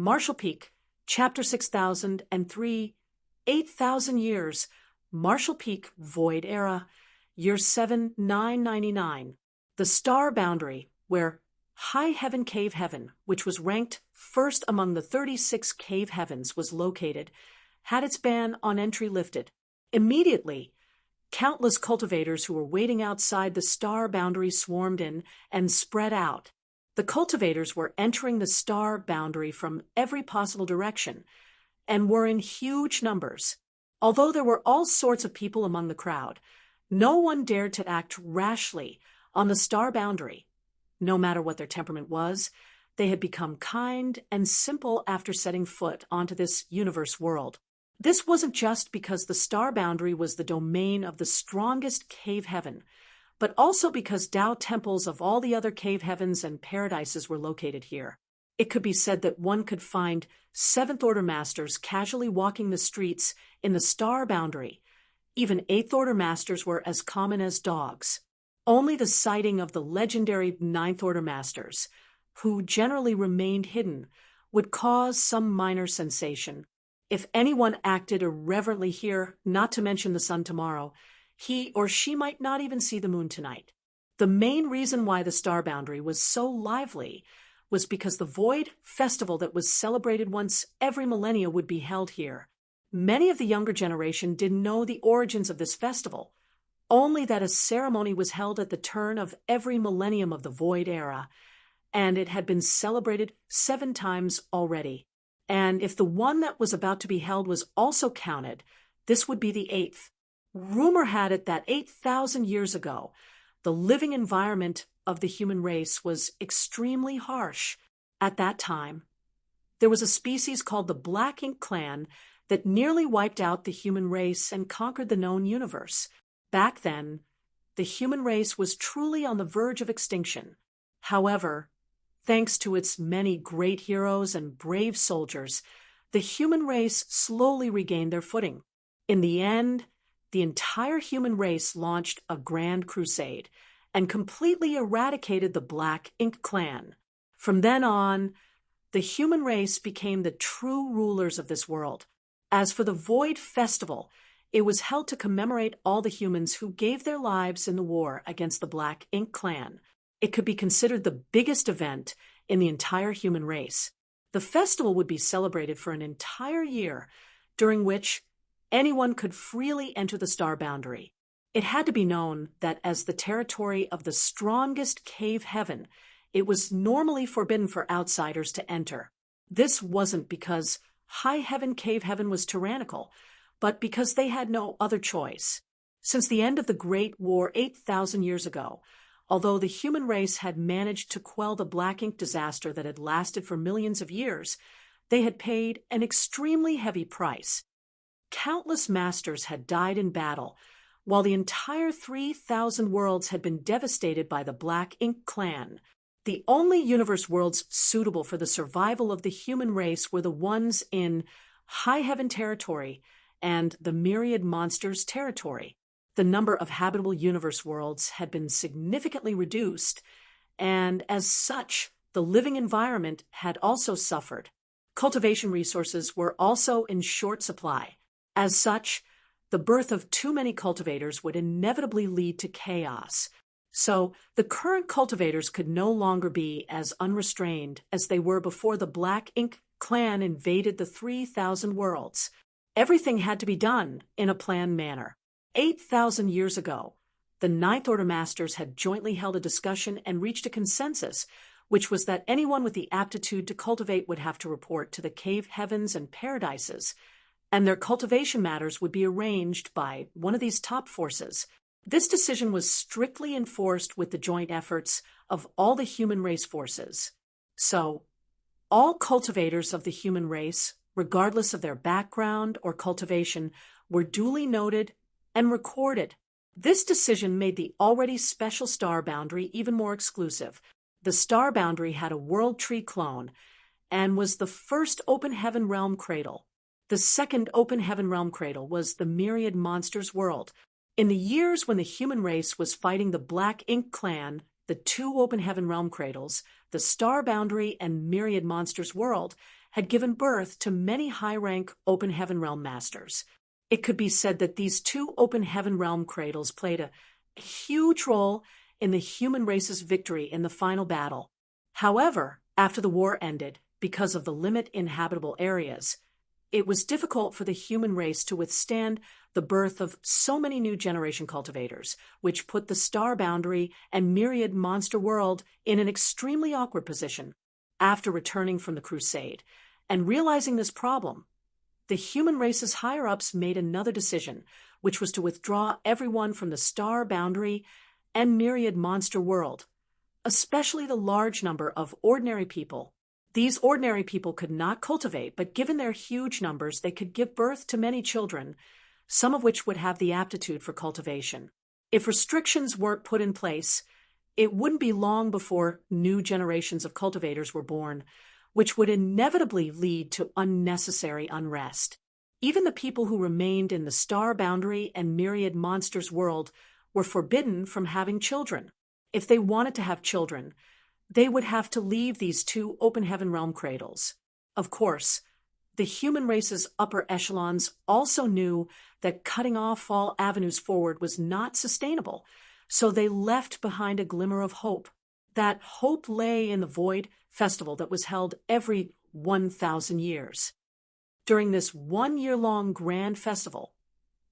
Marshall Peak, Chapter 6003, 8,000 years, Marshall Peak, Void Era, Year 7999. The star boundary, where High Heaven Cave Heaven, which was ranked first among the 36 cave heavens, was located, had its ban on entry lifted. Immediately, countless cultivators who were waiting outside the star boundary swarmed in and spread out. The cultivators were entering the star boundary from every possible direction and were in huge numbers. Although there were all sorts of people among the crowd, no one dared to act rashly on the star boundary. No matter what their temperament was, they had become kind and simple after setting foot onto this universe world. This wasn't just because the star boundary was the domain of the strongest cave heaven, but also because Tao temples of all the other cave heavens and paradises were located here. It could be said that one could find seventh-order masters casually walking the streets in the star boundary. Even eighth-order masters were as common as dogs. Only the sighting of the legendary ninth-order masters, who generally remained hidden, would cause some minor sensation. If anyone acted irreverently here, not to mention the sun tomorrow, he or she might not even see the moon tonight. The main reason why the star boundary was so lively was because the Void Festival that was celebrated once every millennia would be held here. Many of the younger generation didn't know the origins of this festival, only that a ceremony was held at the turn of every millennium of the Void Era, and it had been celebrated 7 times already. And if the one that was about to be held was also counted, this would be the 8th. Rumor had it that 8,000 years ago, the living environment of the human race was extremely harsh. At that time, there was a species called the Black Ink Clan that nearly wiped out the human race and conquered the known universe. Back then, the human race was truly on the verge of extinction. However, thanks to its many great heroes and brave soldiers, the human race slowly regained their footing. In the end, the entire human race launched a grand crusade and completely eradicated the Black Ink Clan. From then on, the human race became the true rulers of this world. As for the Void Festival, it was held to commemorate all the humans who gave their lives in the war against the Black Ink Clan. It could be considered the biggest event in the entire human race. The festival would be celebrated for an entire year, during which anyone could freely enter the star boundary. It had to be known that as the territory of the strongest cave heaven, it was normally forbidden for outsiders to enter. This wasn't because High Heaven Cave Heaven was tyrannical, but because they had no other choice. Since the end of the Great War 8,000 years ago, although the human race had managed to quell the black ink disaster that had lasted for millions of years, they had paid an extremely heavy price. Countless masters had died in battle, while the entire 3,000 worlds had been devastated by the Black Ink Clan. The only universe worlds suitable for the survival of the human race were the ones in High Heaven territory and the Myriad Monsters territory. The number of habitable universe worlds had been significantly reduced, and as such, the living environment had also suffered. Cultivation resources were also in short supply. As such, the birth of too many cultivators would inevitably lead to chaos. So, the current cultivators could no longer be as unrestrained as they were before the Black Ink Clan invaded the 3,000 worlds. Everything had to be done in a planned manner. 8,000 years ago, the Ninth Order Masters had jointly held a discussion and reached a consensus, which was that anyone with the aptitude to cultivate would have to report to the cave heavens and paradises, and their cultivation matters would be arranged by one of these top forces. This decision was strictly enforced with the joint efforts of all the human race forces. So, all cultivators of the human race, regardless of their background or cultivation, were duly noted and recorded. This decision made the already special star boundary even more exclusive. The star boundary had a world tree clone and was the first open heaven realm cradle. The second open heaven realm cradle was the Myriad Monsters world. In the years when the human race was fighting the Black Ink Clan, the 2 open heaven realm cradles, the star boundary and Myriad Monsters world, had given birth to many high-rank open heaven realm masters. It could be said that these two open heaven realm cradles played a huge role in the human race's victory in the final battle. However, after the war ended, because of the limited inhabitable areas, it was difficult for the human race to withstand the birth of so many new generation cultivators, which put the star boundary and myriad monster world in an extremely awkward position. After returning from the crusade and realizing this problem, the human race's higher-ups made another decision, which was to withdraw everyone from the star boundary and myriad monster world, especially the large number of ordinary people. These ordinary people could not cultivate, but given their huge numbers, they could give birth to many children, some of which would have the aptitude for cultivation. If restrictions weren't put in place, it wouldn't be long before new generations of cultivators were born, which would inevitably lead to unnecessary unrest. Even the people who remained in the star boundary and myriad monsters world were forbidden from having children. If they wanted to have children, they would have to leave these two open heaven realm cradles. Of course, the human race's upper echelons also knew that cutting off all avenues forward was not sustainable, so they left behind a glimmer of hope. That hope lay in the Void Festival that was held every 1,000 years. During this 1-year-long grand festival,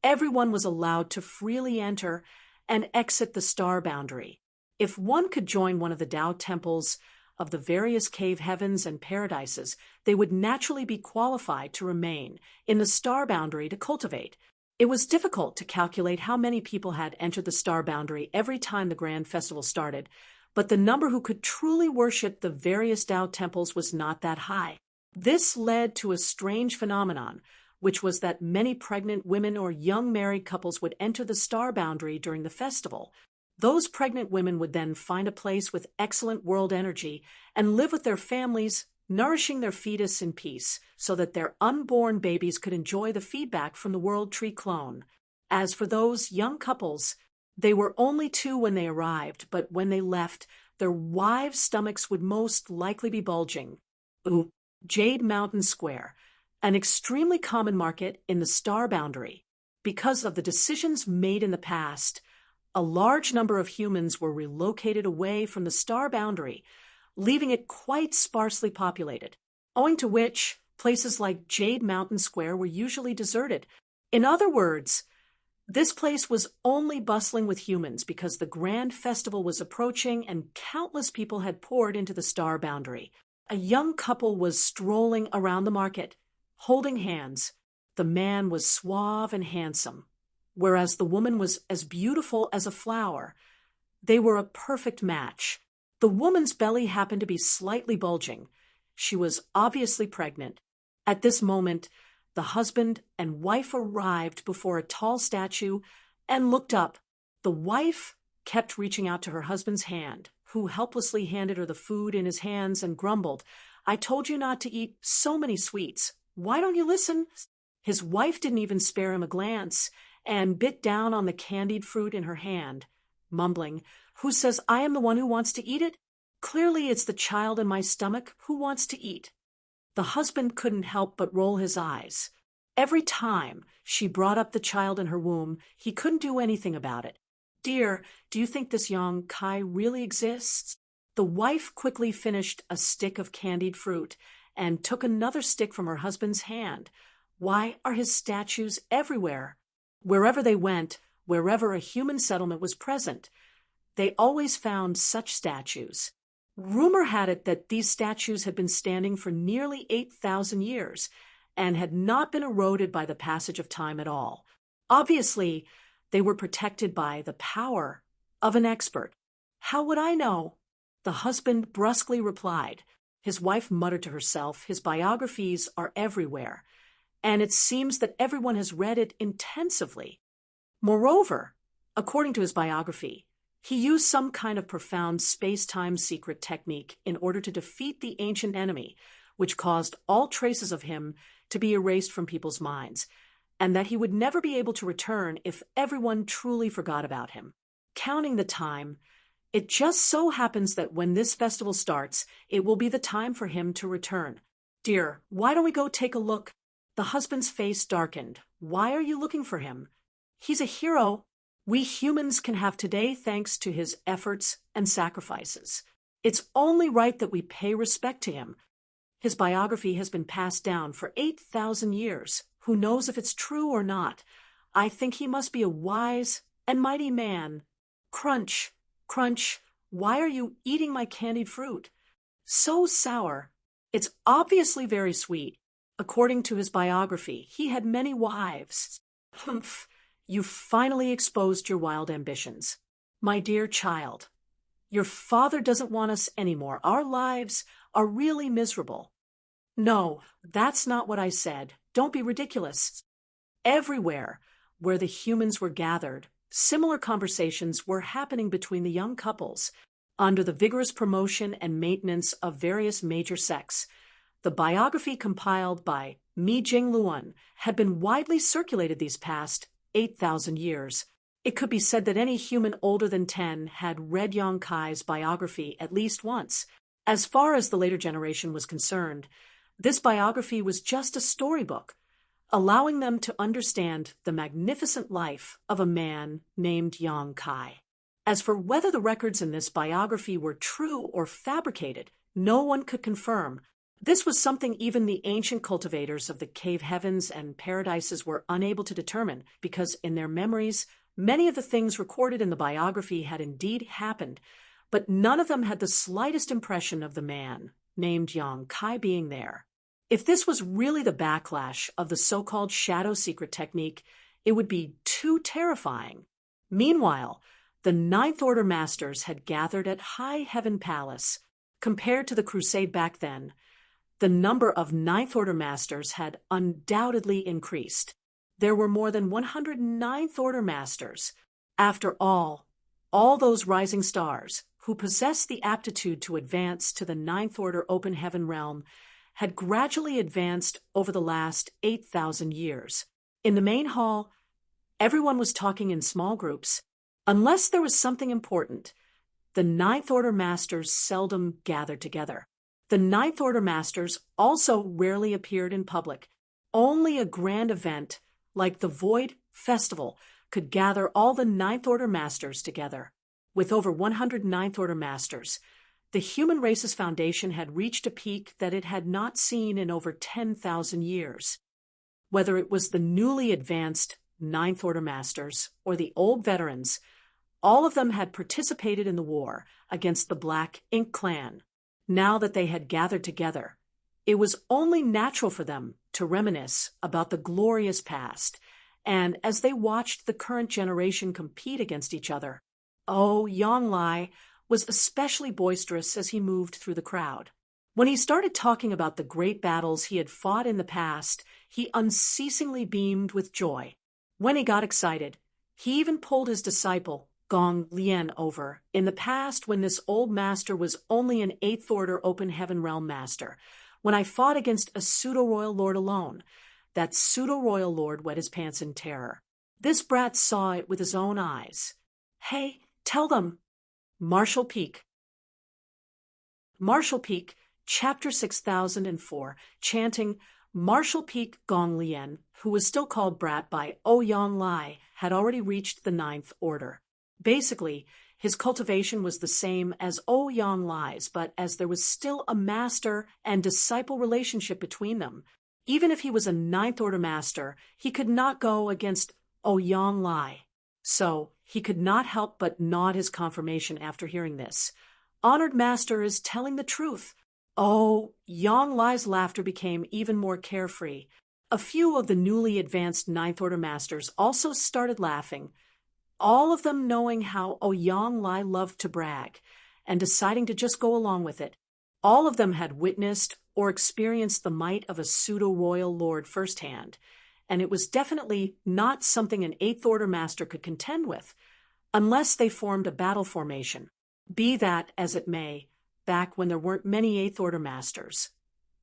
everyone was allowed to freely enter and exit the star boundary. If one could join one of the Tao temples of the various cave heavens and paradises, they would naturally be qualified to remain in the star boundary to cultivate. It was difficult to calculate how many people had entered the star boundary every time the grand festival started, but the number who could truly worship the various Tao temples was not that high. This led to a strange phenomenon, which was that many pregnant women or young married couples would enter the star boundary during the festival. Those pregnant women would then find a place with excellent world energy and live with their families, nourishing their fetus in peace so that their unborn babies could enjoy the feedback from the World Tree clone. As for those young couples, they were only 2 when they arrived, but when they left, their wives' stomachs would most likely be bulging. Jade Mountain Square, an extremely common market in the star boundary. Because of the decisions made in the past, a large number of humans were relocated away from the star boundary, leaving it quite sparsely populated, owing to which places like Jade Mountain Square were usually deserted. In other words, this place was only bustling with humans because the grand festival was approaching and countless people had poured into the star boundary. A young couple was strolling around the market, holding hands. The man was suave and handsome, whereas the woman was as beautiful as a flower. They were a perfect match. The woman's belly happened to be slightly bulging. She was obviously pregnant. At this moment, the husband and wife arrived before a tall statue and looked up. The wife kept reaching out to her husband's hand, who helplessly handed her the food in his hands and grumbled, "I told you not to eat so many sweets. Why don't you listen?" His wife didn't even spare him a glance and bit down on the candied fruit in her hand, mumbling, "Who says I am the one who wants to eat it? Clearly it's the child in my stomach who wants to eat." The husband couldn't help but roll his eyes. Every time she brought up the child in her womb, he couldn't do anything about it. "Dear, do you think this young Kai really exists?" The wife quickly finished a stick of candied fruit and took another stick from her husband's hand. Why are his statues everywhere? Wherever they went, wherever a human settlement was present, they always found such statues. Rumor had it that these statues had been standing for nearly 8,000 years and had not been eroded by the passage of time at all. Obviously, they were protected by the power of an expert. "How would I know?" The husband brusquely replied. His wife muttered to herself, "His biographies are everywhere, and it seems that everyone has read it intensively." Moreover, according to his biography, he used some kind of profound space-time secret technique in order to defeat the ancient enemy, which caused all traces of him to be erased from people's minds, and that he would never be able to return if everyone truly forgot about him. Counting the time, it just so happens that when this festival starts, it will be the time for him to return. Dear, why don't we go take a look? The husband's face darkened. Why are you looking for him? He's a hero we humans can have today thanks to his efforts and sacrifices. It's only right that we pay respect to him. His biography has been passed down for 8,000 years. Who knows if it's true or not? I think he must be a wise and mighty man. Crunch, crunch, why are you eating my candied fruit? So sour. It's obviously very sweet. According to his biography, he had many wives. Humph, you finally exposed your wild ambitions. My dear child, your father doesn't want us anymore. Our lives are really miserable. No, that's not what I said. Don't be ridiculous. Everywhere where the humans were gathered, similar conversations were happening between the young couples under the vigorous promotion and maintenance of various major sects. The biography compiled by Mi Jing Luan had been widely circulated these past 8,000 years. It could be said that any human older than 10 had read Yang Kai's biography at least once. As far as the later generation was concerned, this biography was just a storybook, allowing them to understand the magnificent life of a man named Yang Kai. As for whether the records in this biography were true or fabricated, no one could confirm. This was something even the ancient cultivators of the cave heavens and paradises were unable to determine, because in their memories, many of the things recorded in the biography had indeed happened, but none of them had the slightest impression of the man named Yang Kai being there. If this was really the backlash of the so-called shadow secret technique, it would be too terrifying. Meanwhile, the Ninth Order Masters had gathered at High Heaven Palace. Compared to the crusade back then, the number of Ninth Order Masters had undoubtedly increased. There were more than 100 Ninth Order Masters. After all those rising stars who possessed the aptitude to advance to the Ninth Order open heaven realm had gradually advanced over the last 8,000 years. In the main hall, everyone was talking in small groups. Unless there was something important, the Ninth Order Masters seldom gathered together. The Ninth Order Masters also rarely appeared in public. Only a grand event like the Void Festival could gather all the Ninth Order Masters together. With over 100 Ninth Order Masters, the human race's foundation had reached a peak that it had not seen in over 10,000 years. Whether it was the newly advanced Ninth Order Masters or the old veterans, all of them had participated in the war against the Black Ink Clan. Now that they had gathered together, it was only natural for them to reminisce about the glorious past, and as they watched the current generation compete against each other, Yang Lai was especially boisterous as he moved through the crowd. When he started talking about the great battles he had fought in the past, he unceasingly beamed with joy. When he got excited, he even pulled his disciple, Gong Lian, over. In the past, when this old master was only an Eighth Order Open Heaven Realm master, when I fought against a pseudo-royal lord alone, that pseudo-royal lord wet his pants in terror. This brat saw it with his own eyes. Hey, tell them. Marshall Peak. Marshall Peak, Chapter 6004, chanting Marshall Peak Gong Lian, who was still called Brat by Yang Lai, had already reached the Ninth Order. Basically, his cultivation was the same as Yang Lai's, but as there was still a master and disciple relationship between them, even if he was a Ninth Order master, he could not go against Yang Lai. So, he could not help but nod his confirmation after hearing this. Honored Master is telling the truth. Yang Lai's laughter became even more carefree. A few of the newly advanced Ninth Order Masters also started laughing, all of them knowing how Yang Lai loved to brag, and deciding to just go along with it. All of them had witnessed or experienced the might of a pseudo-royal lord firsthand, and it was definitely not something an Eighth Order Master could contend with, unless they formed a battle formation. Be that as it may, back when there weren't many Eighth Order Masters,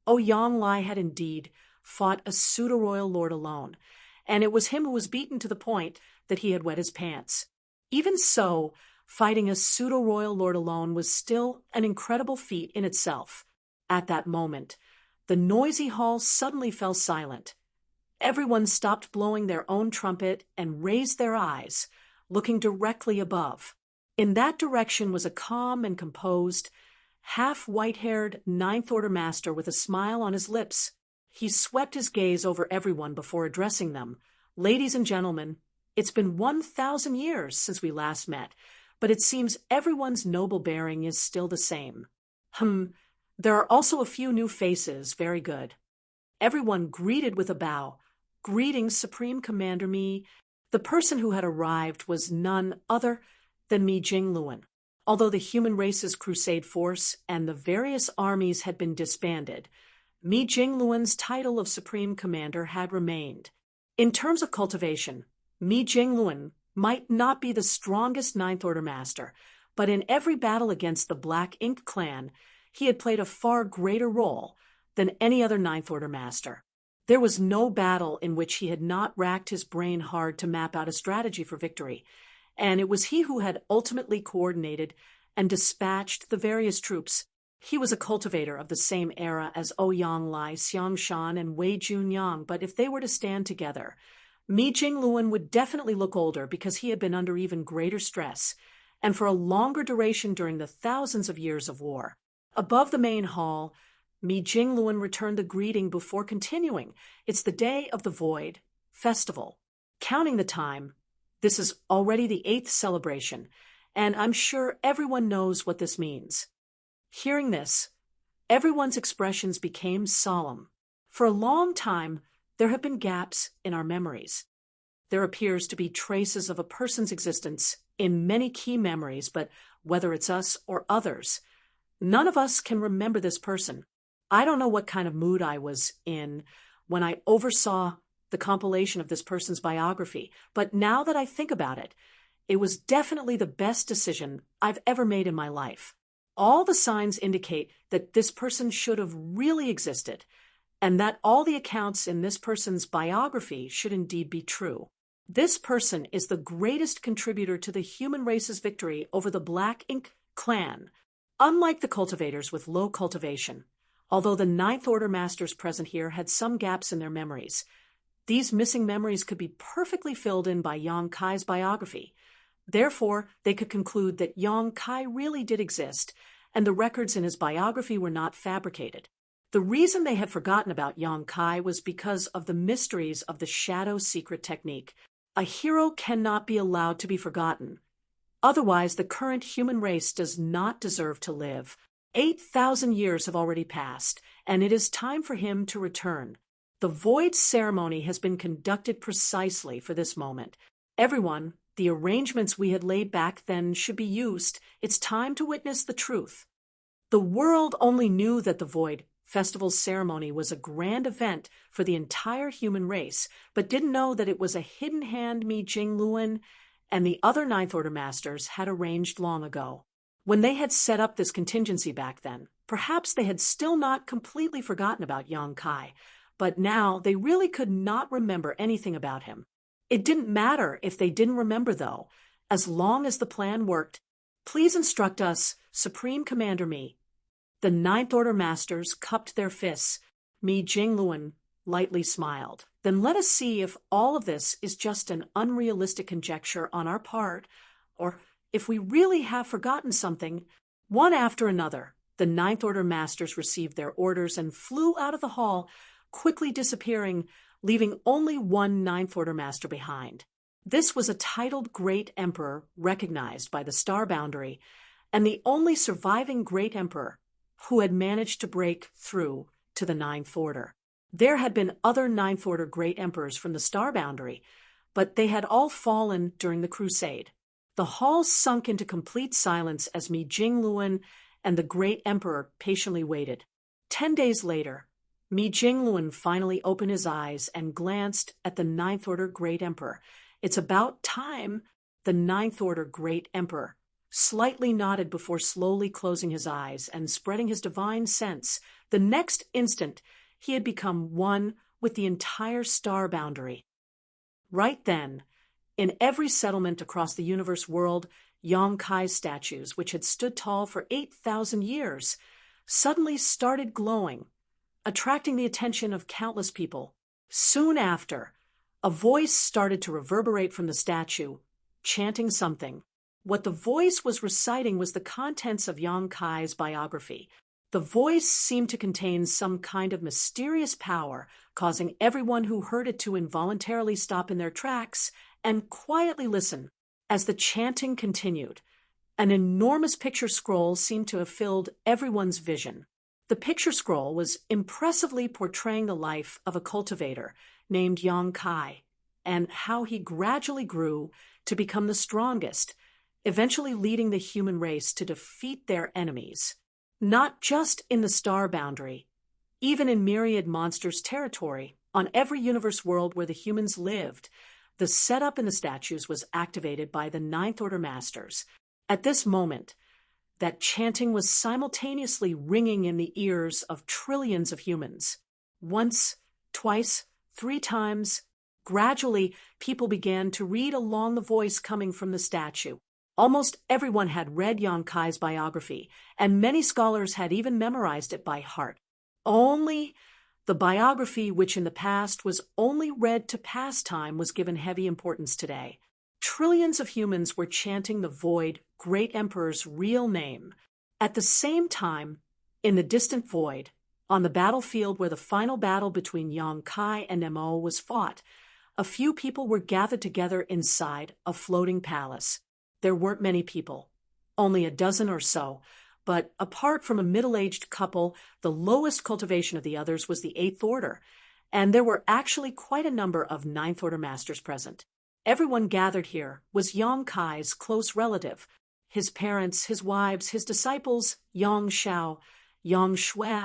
Yang Lai had indeed fought a pseudo-royal lord alone, and it was him who was beaten to the point that he had wet his pants. Even so, fighting a pseudo-royal lord alone was still an incredible feat in itself. At that moment, The noisy hall suddenly fell silent. Everyone stopped blowing their own trumpet and raised their eyes, looking directly above. In that direction was a calm and composed, half-white-haired Ninth Order Master with a smile on his lips. He swept his gaze over everyone before addressing them. "Ladies and gentlemen, it's been 1,000 years since we last met, but it seems everyone's noble bearing is still the same. There are also a few new faces, very good." Everyone greeted with a bow. "Greetings, Supreme Commander Mi." The person who had arrived was none other than Mi Jingluan. Although the human race's crusade force and the various armies had been disbanded, Mi Jingluan's title of Supreme Commander had remained. In terms of cultivation, Mi Jingluan might not be the strongest Ninth Order Master, but in every battle against the Black Ink clan, he had played a far greater role than any other Ninth Order Master. There was no battle in which he had not racked his brain hard to map out a strategy for victory, and it was he who had ultimately coordinated and dispatched the various troops. He was a cultivator of the same era as Ouyang Lai, Xiang Shan, and Wei Junyang, but if they were to stand together, Mi Jingluan would definitely look older because he had been under even greater stress, and for a longer duration during the thousands of years of war. Above the main hall, Mi Jingluan returned the greeting before continuing. "It's the Day of the Void Festival. Counting the time, this is already the 8th celebration, and I'm sure everyone knows what this means." Hearing this, everyone's expressions became solemn. For a long time, there have been gaps in our memories. There appears to be traces of a person's existence in many key memories, but whether it's us or others, none of us can remember this person. I don't know what kind of mood I was in when I oversaw the compilation of this person's biography, but now that I think about it, it was definitely the best decision I've ever made in my life. All the signs indicate that this person should have really existed, and that all the accounts in this person's biography should indeed be true. This person is the greatest contributor to the human race's victory over the Black Ink clan. Unlike the cultivators with low cultivation, although the Ninth Order Masters present here had some gaps in their memories, these missing memories could be perfectly filled in by Yang Kai's biography. Therefore, they could conclude that Yang Kai really did exist, and the records in his biography were not fabricated. The reason they had forgotten about Yang Kai was because of the mysteries of the shadow secret technique. A hero cannot be allowed to be forgotten. Otherwise, the current human race does not deserve to live. 8,000 years have already passed, and it is time for him to return. The Void ceremony has been conducted precisely for this moment. Everyone, the arrangements we had laid back then should be used. It's time to witness the truth. The world only knew that the Void Festival ceremony was a grand event for the entire human race, but didn't know that it was a hidden hand Mi Jingluan and the other Ninth Order Masters had arranged long ago. When they had set up this contingency back then, perhaps they had still not completely forgotten about Yang Kai, but now they really could not remember anything about him. It didn't matter if they didn't remember, though, as long as the plan worked. "Please instruct us, Supreme Commander Mi." The Ninth Order Masters cupped their fists. Mi Jingluan lightly smiled. "Then let us see if all of this is just an unrealistic conjecture on our part, or if we really have forgotten something." One after another, the Ninth Order Masters received their orders and flew out of the hall, quickly disappearing, leaving only one Ninth Order Master behind. This was a titled Great Emperor recognized by the Star Boundary, and the only surviving Great Emperor who had managed to break through to the Ninth Order. There had been other Ninth Order Great Emperors from the Star Boundary, but they had all fallen during the Crusade. The hall sunk into complete silence as Mi Jingluan and the Great Emperor patiently waited. 10 days later, Mi Jingluan finally opened his eyes and glanced at the Ninth Order Great Emperor. "It's about time." The Ninth Order Great Emperor slightly nodded before slowly closing his eyes and spreading his divine sense. The next instant, he had become one with the entire Star Boundary. Right then, in every settlement across the universe world, Yang Kai's statues, which had stood tall for 8,000 years, suddenly started glowing. attracting the attention of countless people. Soon after, a voice started to reverberate from the statue, chanting something. What the voice was reciting was the contents of Yang Kai's biography. The voice seemed to contain some kind of mysterious power, causing everyone who heard it to involuntarily stop in their tracks and quietly listen. As the chanting continued, an enormous picture scroll seemed to have filled everyone's vision. The picture scroll was impressively portraying the life of a cultivator named Yang Kai, and how he gradually grew to become the strongest, eventually leading the human race to defeat their enemies. Not just in the star boundary, even in myriad monsters' territory, on every universe world where the humans lived, the setup in the statues was activated by the Ninth Order Masters. At this moment, that chanting was simultaneously ringing in the ears of trillions of humans. Once, twice, 3 times. Gradually, people began to read along the voice coming from the statue. Almost everyone had read Yang Kai's biography, and many scholars had even memorized it by heart. Only the biography, which in the past was only read to pass time, was given heavy importance today. Trillions of humans were chanting the void, great emperor's real name. At the same time, in the distant void, on the battlefield where the final battle between Yang Kai and Nemo was fought, a few people were gathered together inside a floating palace. There weren't many people, only a dozen or so, but apart from a middle-aged couple, the lowest cultivation of the others was the Eighth Order, and there were actually quite a number of Ninth Order Masters present. Everyone gathered here was Yang Kai's close relative, his parents, his wives, his disciples, Yang Shao, Yang Shui.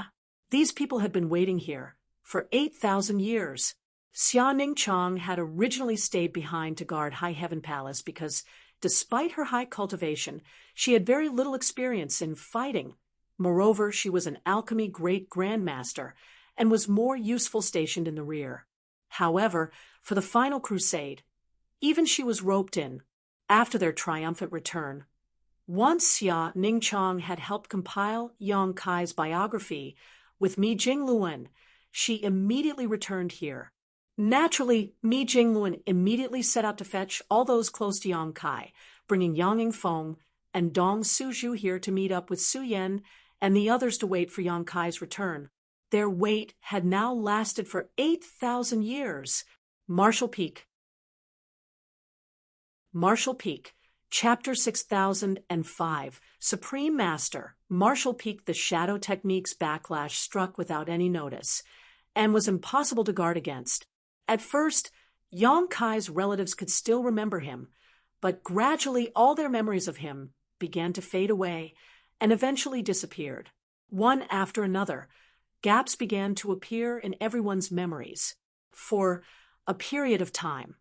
These people had been waiting here for 8,000 years. Xia Ningchang had originally stayed behind to guard High Heaven Palace because, despite her high cultivation, she had very little experience in fighting. Moreover, she was an alchemy great grandmaster and was more useful stationed in the rear. However, for the final crusade, even she was roped in, after their triumphant return. Once Xia Ningchang had helped compile Yang Kai's biography with Mi Jingluan, she immediately returned here. Naturally, Mi Jingluan immediately set out to fetch all those close to Yang Kai, bringing Yang Yingfeng and Dong Suzhu here to meet up with Su Yan and the others to wait for Yang Kai's return. Their wait had now lasted for 8,000 years. Martial Peak. Martial Peak, Chapter 6005, Supreme Master. Martial Peak. The shadow technique's backlash struck without any notice, and was impossible to guard against. At first, Yang Kai's relatives could still remember him, but gradually all their memories of him began to fade away and eventually disappeared. One after another, gaps began to appear in everyone's memories. For a period of time,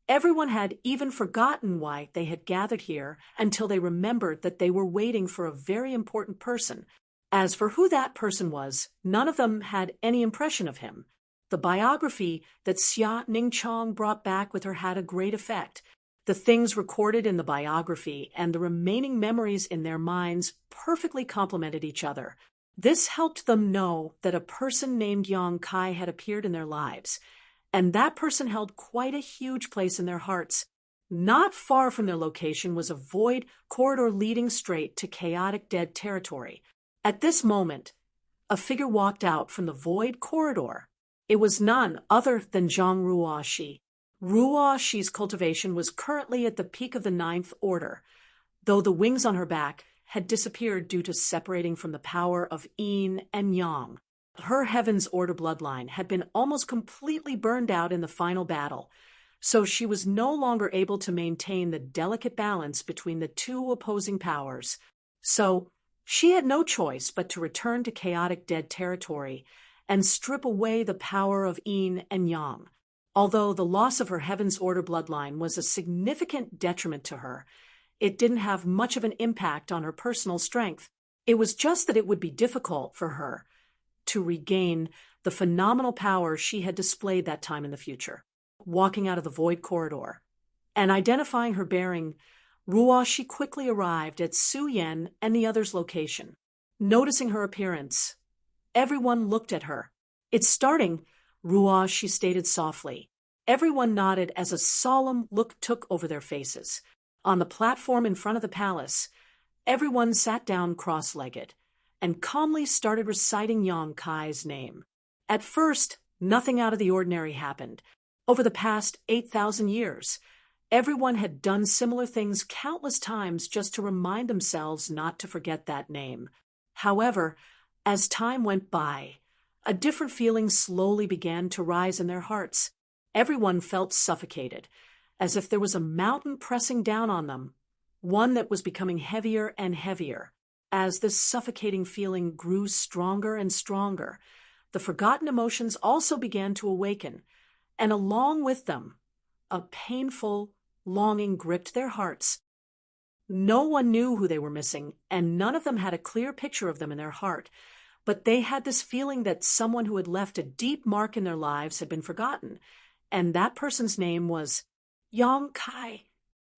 everyone had even forgotten why they had gathered here until they remembered that they were waiting for a very important person. As for who that person was, none of them had any impression of him. The biography that Xia Ningchang brought back with her had a great effect. The things recorded in the biography and the remaining memories in their minds perfectly complemented each other. This helped them know that a person named Yang Kai had appeared in their lives, and that person held quite a huge place in their hearts. Not far from their location was a void corridor leading straight to chaotic dead territory. At this moment, a figure walked out from the void corridor. It was none other than Zhang Ruoxi. Ruoxi's cultivation was currently at the peak of the Ninth Order, though the wings on her back had disappeared due to separating from the power of Yin and Yang. Her Heaven's Order bloodline had been almost completely burned out in the final battle, so she was no longer able to maintain the delicate balance between the two opposing powers. So she had no choice but to return to chaotic dead territory and strip away the power of Yin and Yang. Although the loss of her Heaven's Order bloodline was a significant detriment to her, it didn't have much of an impact on her personal strength. It was just that it would be difficult for her to regain the phenomenal power she had displayed that time in the future. Walking out of the void corridor and identifying her bearing, Ruoxi quickly arrived at Su Yan and the others' location. Noticing her appearance, everyone looked at her. "It's starting," Ruah, she stated softly. Everyone nodded as a solemn look took over their faces. On the platform in front of the palace, everyone sat down cross-legged and calmly started reciting Yong Kai's name. At first, nothing out of the ordinary happened. Over the past 8,000 years, everyone had done similar things countless times just to remind themselves not to forget that name. However, as time went by, a different feeling slowly began to rise in their hearts. Everyone felt suffocated, as if there was a mountain pressing down on them, one that was becoming heavier and heavier. As this suffocating feeling grew stronger and stronger, the forgotten emotions also began to awaken, and along with them, a painful longing gripped their hearts. No one knew who they were missing, and none of them had a clear picture of them in their heart, but they had this feeling that someone who had left a deep mark in their lives had been forgotten, and that person's name was Yong Kai.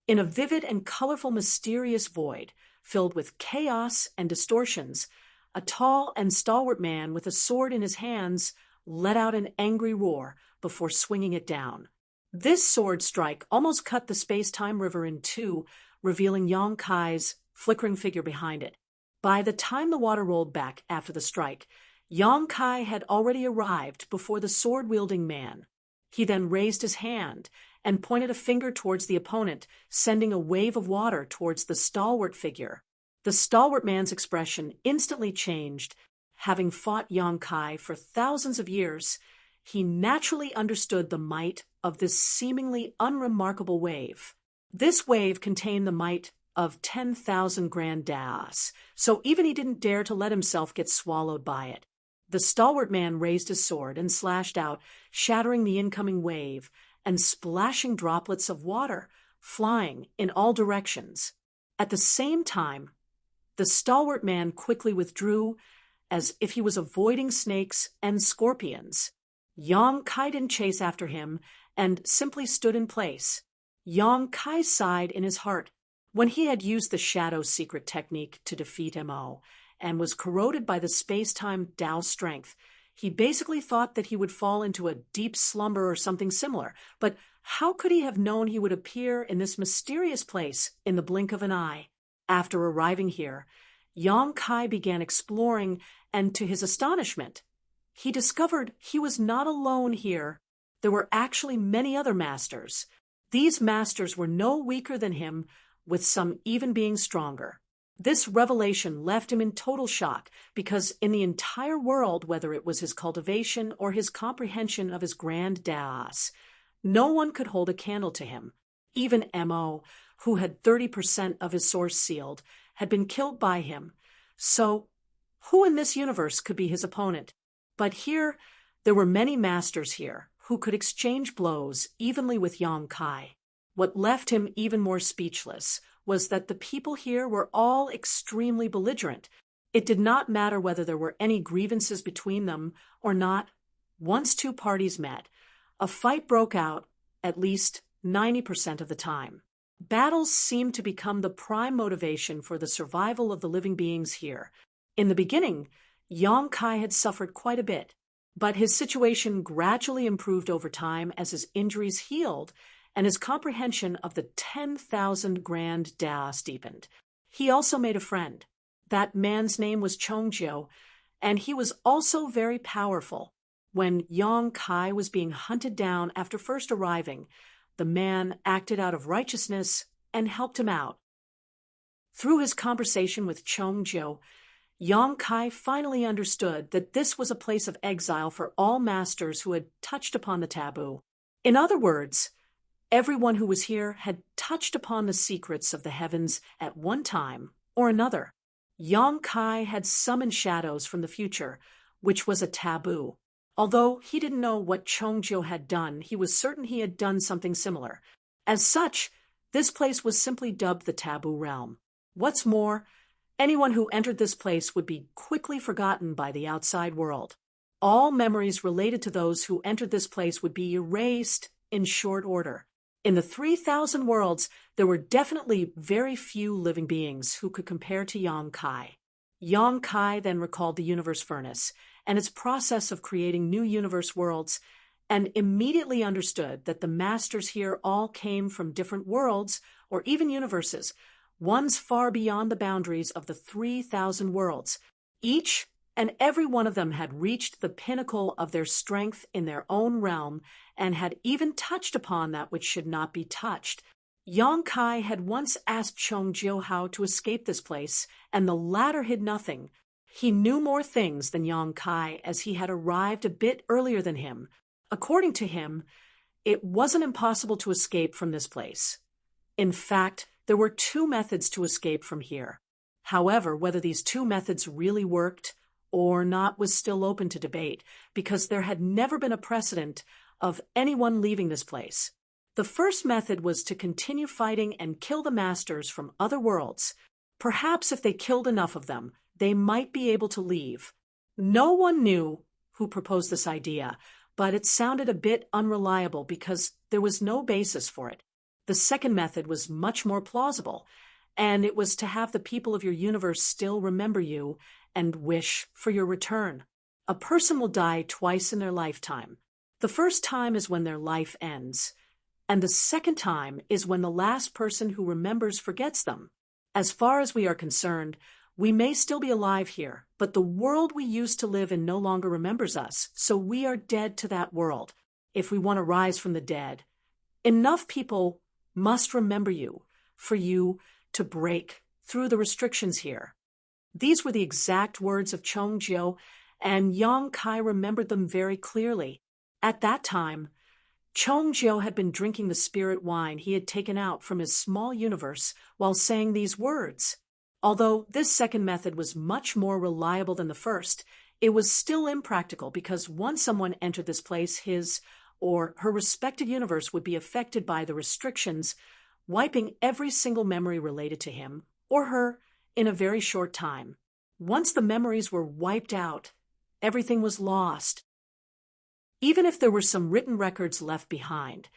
In a vivid and colorful mysterious void, filled with chaos and distortions, a tall and stalwart man with a sword in his hands let out an angry roar before swinging it down. This sword strike almost cut the space-time river in two, revealing Yong Kai's flickering figure behind it. By the time the water rolled back after the strike, Yong Kai had already arrived before the sword-wielding man. He then raised his hand and pointed a finger towards the opponent, sending a wave of water towards the stalwart figure. The stalwart man's expression instantly changed. Having fought Yong Kai for thousands of years, he naturally understood the might of this seemingly unremarkable wave. This wave contained the might of 10,000 grand daos, so even he didn't dare to let himself get swallowed by it. The stalwart man raised his sword and slashed out, shattering the incoming wave and splashing droplets of water, flying in all directions. At the same time, the stalwart man quickly withdrew, as if he was avoiding snakes and scorpions. Yong Kai didn't chase after him and simply stood in place. Yong Kai sighed in his heart. When he had used the shadow secret technique to defeat Mo and was corroded by the space-time Tao strength, he basically thought that he would fall into a deep slumber or something similar. But how could he have known he would appear in this mysterious place in the blink of an eye? After arriving here, Yong Kai began exploring, and to his astonishment, he discovered he was not alone here. There were actually many other masters. These masters were no weaker than him, with some even being stronger. This revelation left him in total shock, because in the entire world, whether it was his cultivation or his comprehension of his grand daos, no one could hold a candle to him. Even Mo, who had 30% of his source sealed, had been killed by him. So, who in this universe could be his opponent? But here, there were many masters here who could exchange blows evenly with Yong Kai. What left him even more speechless was that the people here were all extremely belligerent. It did not matter whether there were any grievances between them or not. Once two parties met, a fight broke out at least 90% of the time. Battles seemed to become the prime motivation for the survival of the living beings here. In the beginning, Yong Kai had suffered quite a bit, but his situation gradually improved over time as his injuries healed and his comprehension of the 10,000 grand daos deepened. He also made a friend. That man's name was Chongjio, and he was also very powerful. When Yong Kai was being hunted down after first arriving, the man acted out of righteousness and helped him out. Through his conversation with Chongjio, Yong Kai finally understood that this was a place of exile for all masters who had touched upon the taboo. In other words, everyone who was here had touched upon the secrets of the heavens at one time or another. Yong Kai had summoned shadows from the future, which was a taboo. Although he didn't know what Chongjio had done, he was certain he had done something similar. As such, this place was simply dubbed the Taboo Realm. What's more, anyone who entered this place would be quickly forgotten by the outside world. All memories related to those who entered this place would be erased in short order. In the 3,000 worlds, there were definitely very few living beings who could compare to Yong Kai. Yong Kai then recalled the universe furnace and its process of creating new universe worlds, and immediately understood that the masters here all came from different worlds or even universes, ones far beyond the boundaries of the 3,000 worlds. Each and every one of them had reached the pinnacle of their strength in their own realm and had even touched upon that which should not be touched. Yang Kai had once asked Chongjiu how to escape this place, and the latter hid nothing. He knew more things than Yang Kai, as he had arrived a bit earlier than him. According to him, it wasn't impossible to escape from this place. In fact, there were 2 methods to escape from here. However, whether these 2 methods really worked or not was still open to debate, because there had never been a precedent of anyone leaving this place. The first method was to continue fighting and kill the masters from other worlds. Perhaps if they killed enough of them, they might be able to leave. No one knew who proposed this idea, but it sounded a bit unreliable because there was no basis for it. The second method was much more plausible, and it was to have the people of your universe still remember you and wish for your return. A person will die twice in their lifetime. The first time is when their life ends, and the second time is when the last person who remembers forgets them. As far as we are concerned, we may still be alive here, but the world we used to live in no longer remembers us, so we are dead to that world. If we want to rise from the dead, enough people must remember you for you to break through the restrictions here. These were the exact words of Chongjiu, and Yang Kai remembered them very clearly. At that time, Chongjiu had been drinking the spirit wine he had taken out from his small universe while saying these words. Although this second method was much more reliable than the first, it was still impractical because once someone entered this place, his or her respective universe would be affected by the restrictions, wiping every single memory related to him or her in a very short time. Once the memories were wiped out, everything was lost. Even if there were some written records left behind,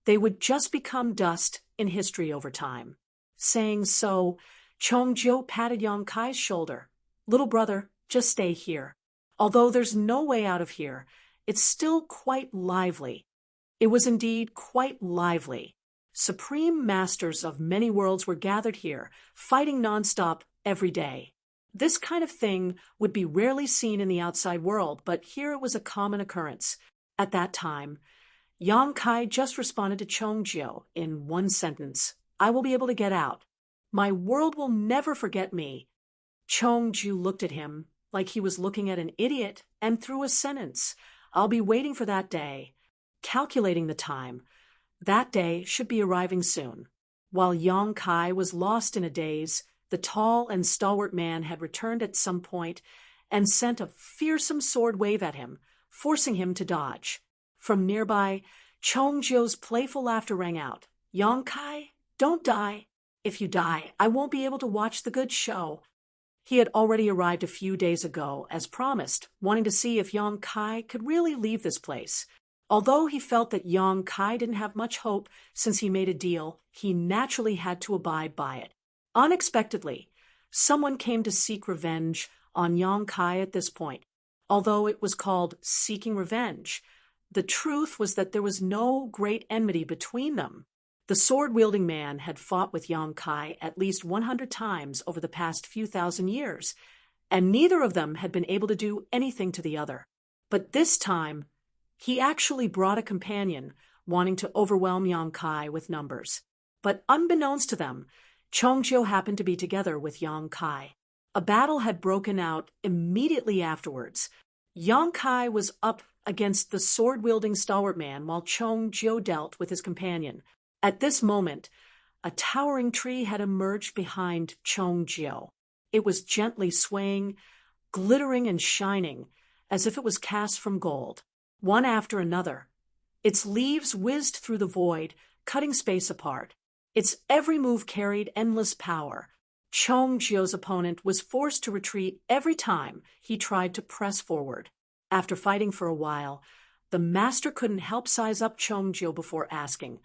they would just become dust in history over time. Saying so, Chongjiu patted Yang Kai's shoulder. "Little brother, just stay here. Although there's no way out of here, it's still quite lively." It was indeed quite lively. Supreme masters of many worlds were gathered here, fighting nonstop every day. This kind of thing would be rarely seen in the outside world, but here it was a common occurrence. At that time, Yang Kai just responded to Chongjiu in one sentence: "I will be able to get out. My world will never forget me." Chongjiu looked at him like he was looking at an idiot and threw a sentence: "I'll be waiting for that day." Calculating the time, that day should be arriving soon. While Yang Kai was lost in a daze, the tall and stalwart man had returned at some point and sent a fearsome sword wave at him, forcing him to dodge. From nearby, Chongjiu's playful laughter rang out. "Yang Kai, don't die. If you die, I won't be able to watch the good show." He had already arrived a few days ago, as promised, wanting to see if Yang Kai could really leave this place. Although he felt that Yang Kai didn't have much hope since he made a deal, he naturally had to abide by it. Unexpectedly, someone came to seek revenge on Yang Kai at this point. Although it was called seeking revenge, the truth was that there was no great enmity between them. The sword-wielding man had fought with Yang Kai at least 100 times over the past few thousand years, and neither of them had been able to do anything to the other. But this time, he actually brought a companion, wanting to overwhelm Yang Kai with numbers. But unbeknownst to them, Chongjiu happened to be together with Yang Kai. A battle had broken out immediately afterwards. Yang Kai was up against the sword-wielding stalwart man while Chongjiu dealt with his companion. At this moment, a towering tree had emerged behind Chongjiu. It was gently swaying, glittering and shining, as if it was cast from gold. One after another, its leaves whizzed through the void, cutting space apart. Its every move carried endless power. Chongjiu's opponent was forced to retreat every time he tried to press forward. After fighting for a while, the master couldn't help size up Chongjiu before asking,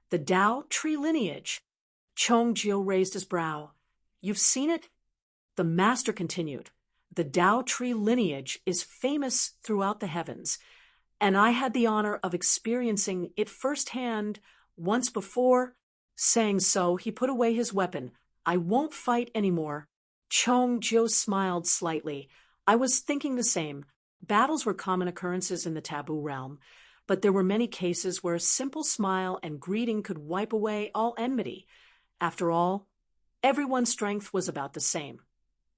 "The Tao tree lineage?" Chongjiu raised his brow. "You've seen it?" The master continued, The Tao tree lineage is famous throughout the heavens, and I had the honor of experiencing it firsthand once before. Saying so, he put away his weapon. I won't fight anymore. Chong Jiu smiled slightly. I was thinking the same. Battles were common occurrences in the taboo realm, but there were many cases where a simple smile and greeting could wipe away all enmity. After all, everyone's strength was about the same.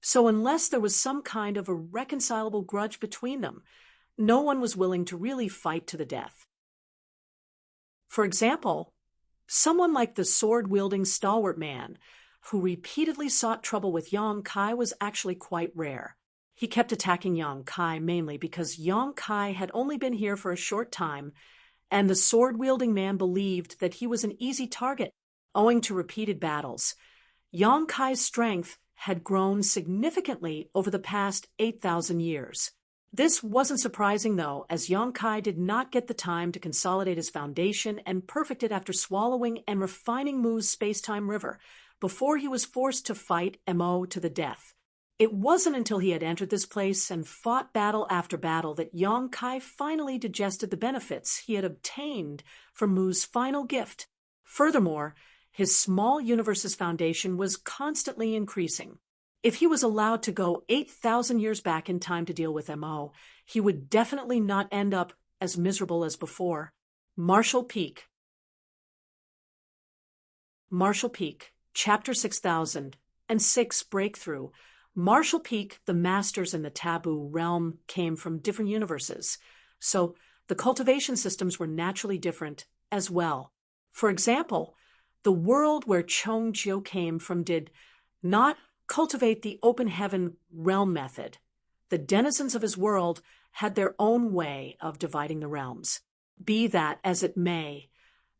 So unless there was some kind of a reconcilable grudge between them, no one was willing to really fight to the death. For example, someone like the sword-wielding stalwart man who repeatedly sought trouble with Yang Kai was actually quite rare. He kept attacking Yang Kai mainly because Yang Kai had only been here for a short time, and the sword-wielding man believed that he was an easy target, owing to repeated battles. Yang Kai's strength had grown significantly over the past 8,000 years. This wasn't surprising, though, as Yang Kai did not get the time to consolidate his foundation and perfect it after swallowing and refining Mu's space-time river before he was forced to fight Mo to the death. It wasn't until he had entered this place and fought battle after battle that Yang Kai finally digested the benefits he had obtained from Mu's final gift. Furthermore, his small universe's foundation was constantly increasing. If he was allowed to go 8,000 years back in time to deal with Mo, he would definitely not end up as miserable as before. Marshall Peak. Marshall Peak, Chapter 6006 Breakthrough. Marshall Peak, the masters in the taboo realm, came from different universes, so the cultivation systems were naturally different as well. For example, the world where Chong Jiu came from did not cultivate the open heaven realm method. The denizens of his world had their own way of dividing the realms. Be that as it may,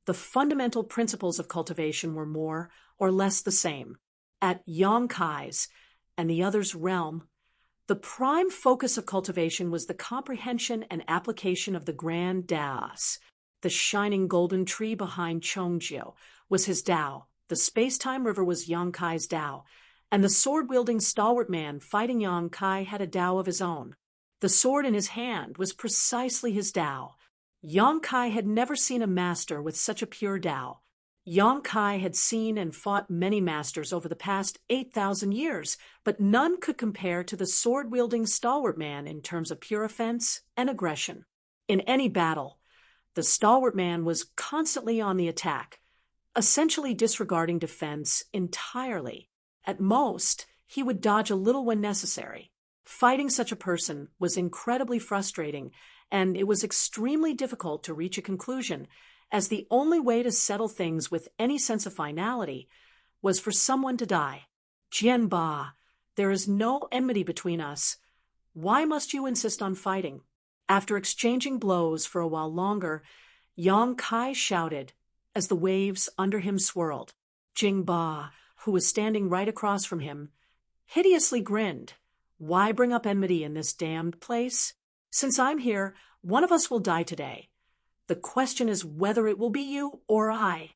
the fundamental principles of cultivation were more or less the same. At Yang Kai's and the other's realm, the prime focus of cultivation was the comprehension and application of the Grand Daos. The shining golden tree behind Chongjiu was his Tao, the space-time river was Yang Kai's Tao, and the sword-wielding stalwart man fighting Yang Kai had a Tao of his own. The sword in his hand was precisely his Tao. Yang Kai had never seen a master with such a pure Tao. Yang Kai had seen and fought many masters over the past 8,000 years, but none could compare to the sword-wielding stalwart man in terms of pure offense and aggression. In any battle, the stalwart man was constantly on the attack, essentially disregarding defense entirely. At most, he would dodge a little when necessary. Fighting such a person was incredibly frustrating, and it was extremely difficult to reach a conclusion, as the only way to settle things with any sense of finality was for someone to die. Jianba, there is no enmity between us. Why must you insist on fighting? After exchanging blows for a while longer, Yang Kai shouted as the waves under him swirled. Jingba, who was standing right across from him, hideously grinned. Why bring up enmity in this damned place? Since I'm here, one of us will die today. The question is whether it will be you or I.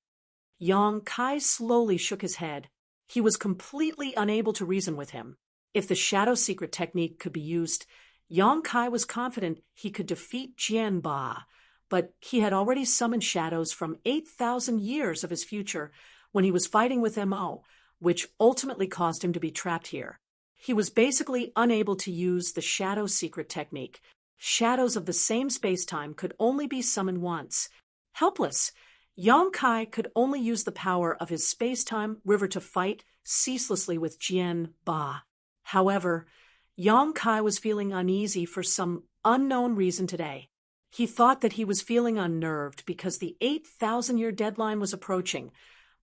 Yang Kai slowly shook his head. He was completely unable to reason with him. If the shadow secret technique could be used, Yang Kai was confident he could defeat Jianba, but he had already summoned shadows from 8,000 years of his future when he was fighting with Mo, which ultimately caused him to be trapped here. He was basically unable to use the shadow secret technique. Shadows of the same space-time could only be summoned once. Helpless, Yang Kai could only use the power of his space-time river to fight ceaselessly with Jianba. However, Yang Kai was feeling uneasy for some unknown reason today. He thought that he was feeling unnerved because the 8,000-year deadline was approaching,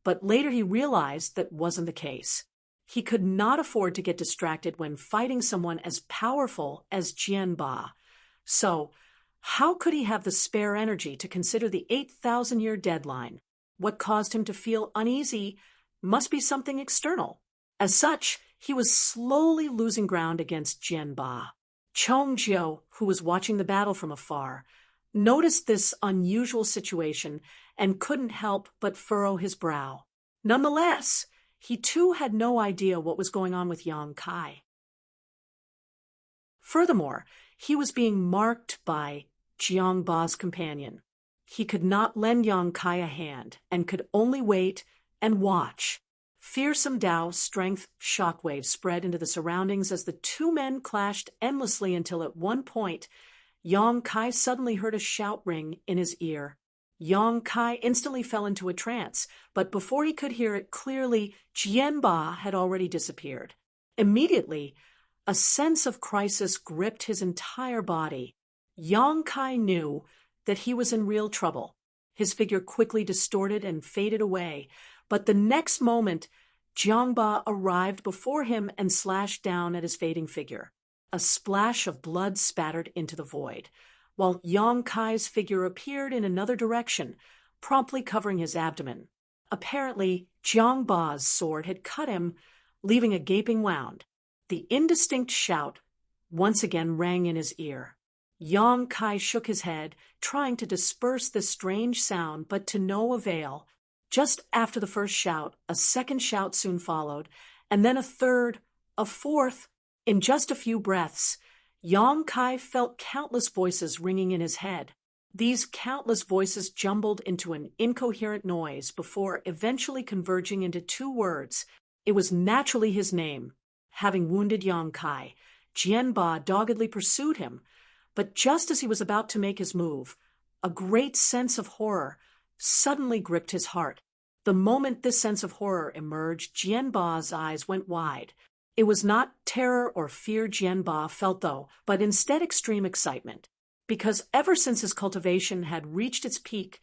but later he realized that wasn't the case. He could not afford to get distracted when fighting someone as powerful as Jianba. So, how could he have the spare energy to consider the 8,000-year deadline? What caused him to feel uneasy must be something external. As such, he was slowly losing ground against Jianba. Chongjiu, who was watching the battle from afar, noticed this unusual situation and couldn't help but furrow his brow. Nonetheless, he too had no idea what was going on with Yang Kai. Furthermore, he was being marked by Jiang Ba's companion. He could not lend Yang Kai a hand and could only wait and watch. Fearsome Tao strength shockwaves spread into the surroundings as the two men clashed endlessly until at one point, Yang Kai suddenly heard a shout ring in his ear. Yang Kai instantly fell into a trance, but before he could hear it clearly, Jian Ba had already disappeared. Immediately, a sense of crisis gripped his entire body. Yang Kai knew that he was in real trouble. His figure quickly distorted and faded away, but the next moment, Jiang Ba arrived before him and slashed down at his fading figure. A splash of blood spattered into the void, while Yang Kai's figure appeared in another direction, promptly covering his abdomen. Apparently, Jiang Ba's sword had cut him, leaving a gaping wound. The indistinct shout once again rang in his ear. Yang Kai shook his head, trying to disperse the strange sound, but to no avail. Just after the first shout, a second shout soon followed, and then a third, a fourth. In just a few breaths, Yang Kai felt countless voices ringing in his head. These countless voices jumbled into an incoherent noise before eventually converging into two words. It was naturally his name. Having wounded Yang Kai, Jian Ba doggedly pursued him, but just as he was about to make his move, a great sense of horror suddenly gripped his heart. The moment this sense of horror emerged, Jian Ba's eyes went wide. It was not terror or fear Jian Ba felt, though, but instead extreme excitement. Because ever since his cultivation had reached its peak,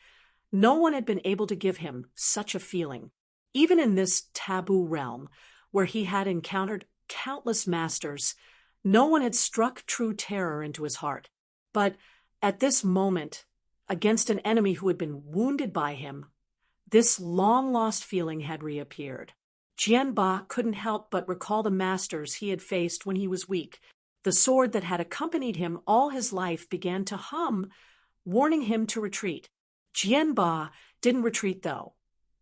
no one had been able to give him such a feeling. Even in this taboo realm, where he had encountered countless masters, no one had struck true terror into his heart. But at this moment, against an enemy who had been wounded by him, this long-lost feeling had reappeared. Jian Ba couldn't help but recall the masters he had faced when he was weak. The sword that had accompanied him all his life began to hum, warning him to retreat. Jian Ba didn't retreat, though.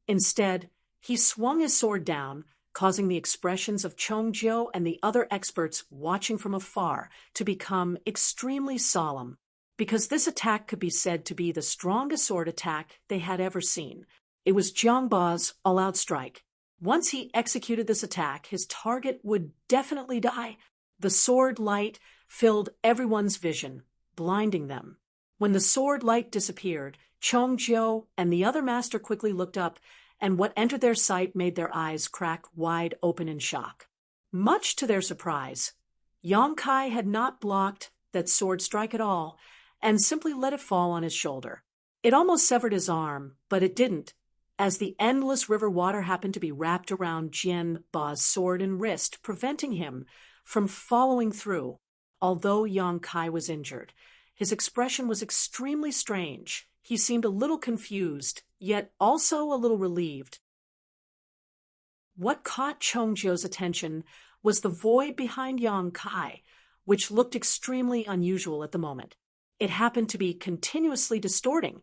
Instead, he swung his sword down, causing the expressions of Chong Jiu and the other experts watching from afar to become extremely solemn, because this attack could be said to be the strongest sword attack they had ever seen. It was Jiang Ba's all-out strike. Once he executed this attack, his target would definitely die. The sword light filled everyone's vision, blinding them. When the sword light disappeared, Chong Jiu and the other master quickly looked up, and what entered their sight made their eyes crack wide open in shock. Much to their surprise, Yang Kai had not blocked that sword strike at all, and simply let it fall on his shoulder. It almost severed his arm, but it didn't, as the endless river water happened to be wrapped around Jian Ba's sword and wrist, preventing him from following through. Although Yang Kai was injured, his expression was extremely strange. He seemed a little confused, yet also a little relieved. What caught Chong Jiu's attention was the void behind Yang Kai, which looked extremely unusual at the moment. It happened to be continuously distorting,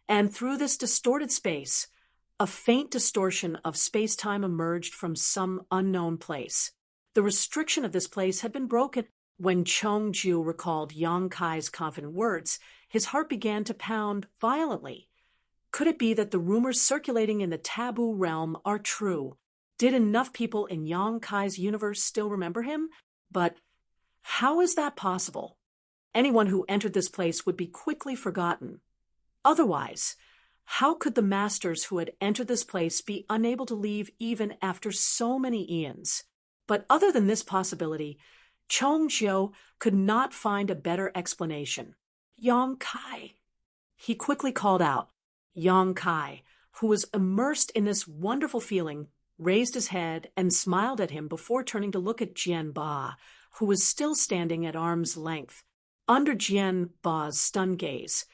and through this distorted space, a faint distortion of space-time emerged from some unknown place. The restriction of this place had been broken. When Chong Jiu recalled Yang Kai's confident words, his heart began to pound violently. Could it be that the rumors circulating in the taboo realm are true? Did enough people in Yang Kai's universe still remember him? But how is that possible? Anyone who entered this place would be quickly forgotten. Otherwise, how could the masters who had entered this place be unable to leave even after so many eons? But other than this possibility, Chong Jiu could not find a better explanation. Yang Kai. He quickly called out. Yang Kai, who was immersed in this wonderful feeling, raised his head and smiled at him before turning to look at Jian Ba, who was still standing at arm's length. Under Jian Ba's stunned gaze,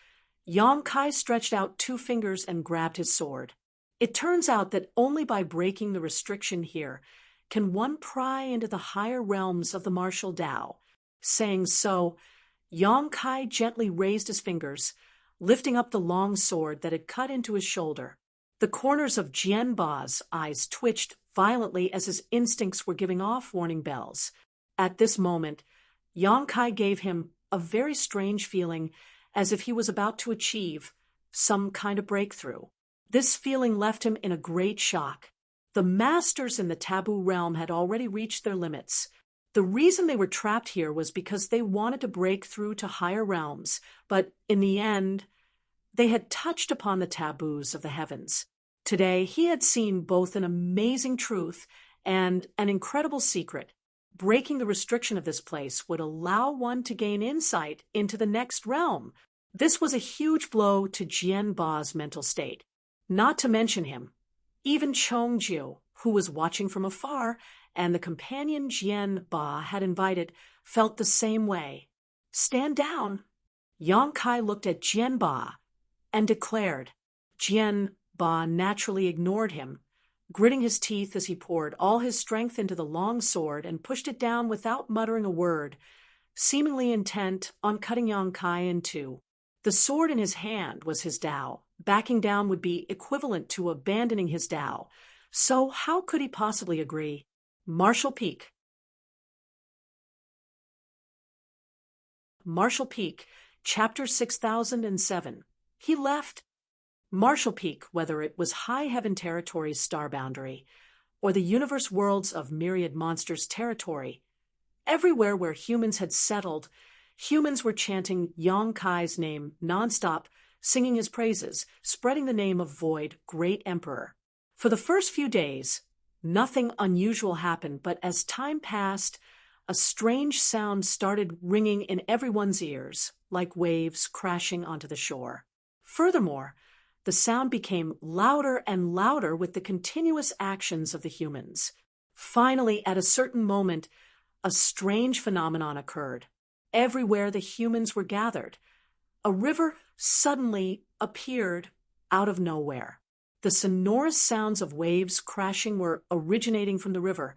Yang Kai stretched out 2 fingers and grabbed his sword. It turns out that only by breaking the restriction here can one pry into the higher realms of the martial Tao. Saying so, Yang Kai gently raised his fingers, lifting up the long sword that had cut into his shoulder. The corners of Jian Ba's eyes twitched violently as his instincts were giving off warning bells. At this moment, Yongkai gave him a very strange feeling, as if he was about to achieve some kind of breakthrough. This feeling left him in a great shock. The masters in the taboo realm had already reached their limits. The reason they were trapped here was because they wanted to break through to higher realms, but in the end, they had touched upon the taboos of the heavens. Today, he had seen both an amazing truth and an incredible secret. Breaking the restriction of this place would allow one to gain insight into the next realm. This was a huge blow to Jian Ba's mental state. Not to mention him, even Chongjiu, who was watching from afar, and the companion Jian Ba had invited, felt the same way. "Stand down." Yongkai looked at Jian Ba and declared. Jian Ba naturally ignored him, gritting his teeth as he poured all his strength into the long sword and pushed it down without muttering a word, seemingly intent on cutting Yongkai in two. The sword in his hand was his Tao. Backing down would be equivalent to abandoning his Tao. So how could he possibly agree? Marshall Peak. Marshall Peak, Chapter 6007. He left Marshall Peak, whether it was High Heaven Territory's star boundary or the universe worlds of myriad monsters' territory. Everywhere where humans had settled, humans were chanting Yongkai's name nonstop, singing his praises, spreading the name of Void, Great Emperor. For the first few days, nothing unusual happened, but as time passed, a strange sound started ringing in everyone's ears, like waves crashing onto the shore. Furthermore, the sound became louder and louder with the continuous actions of the humans. Finally, at a certain moment, a strange phenomenon occurred. Everywhere the humans were gathered, a river suddenly appeared out of nowhere. The sonorous sounds of waves crashing were originating from the river,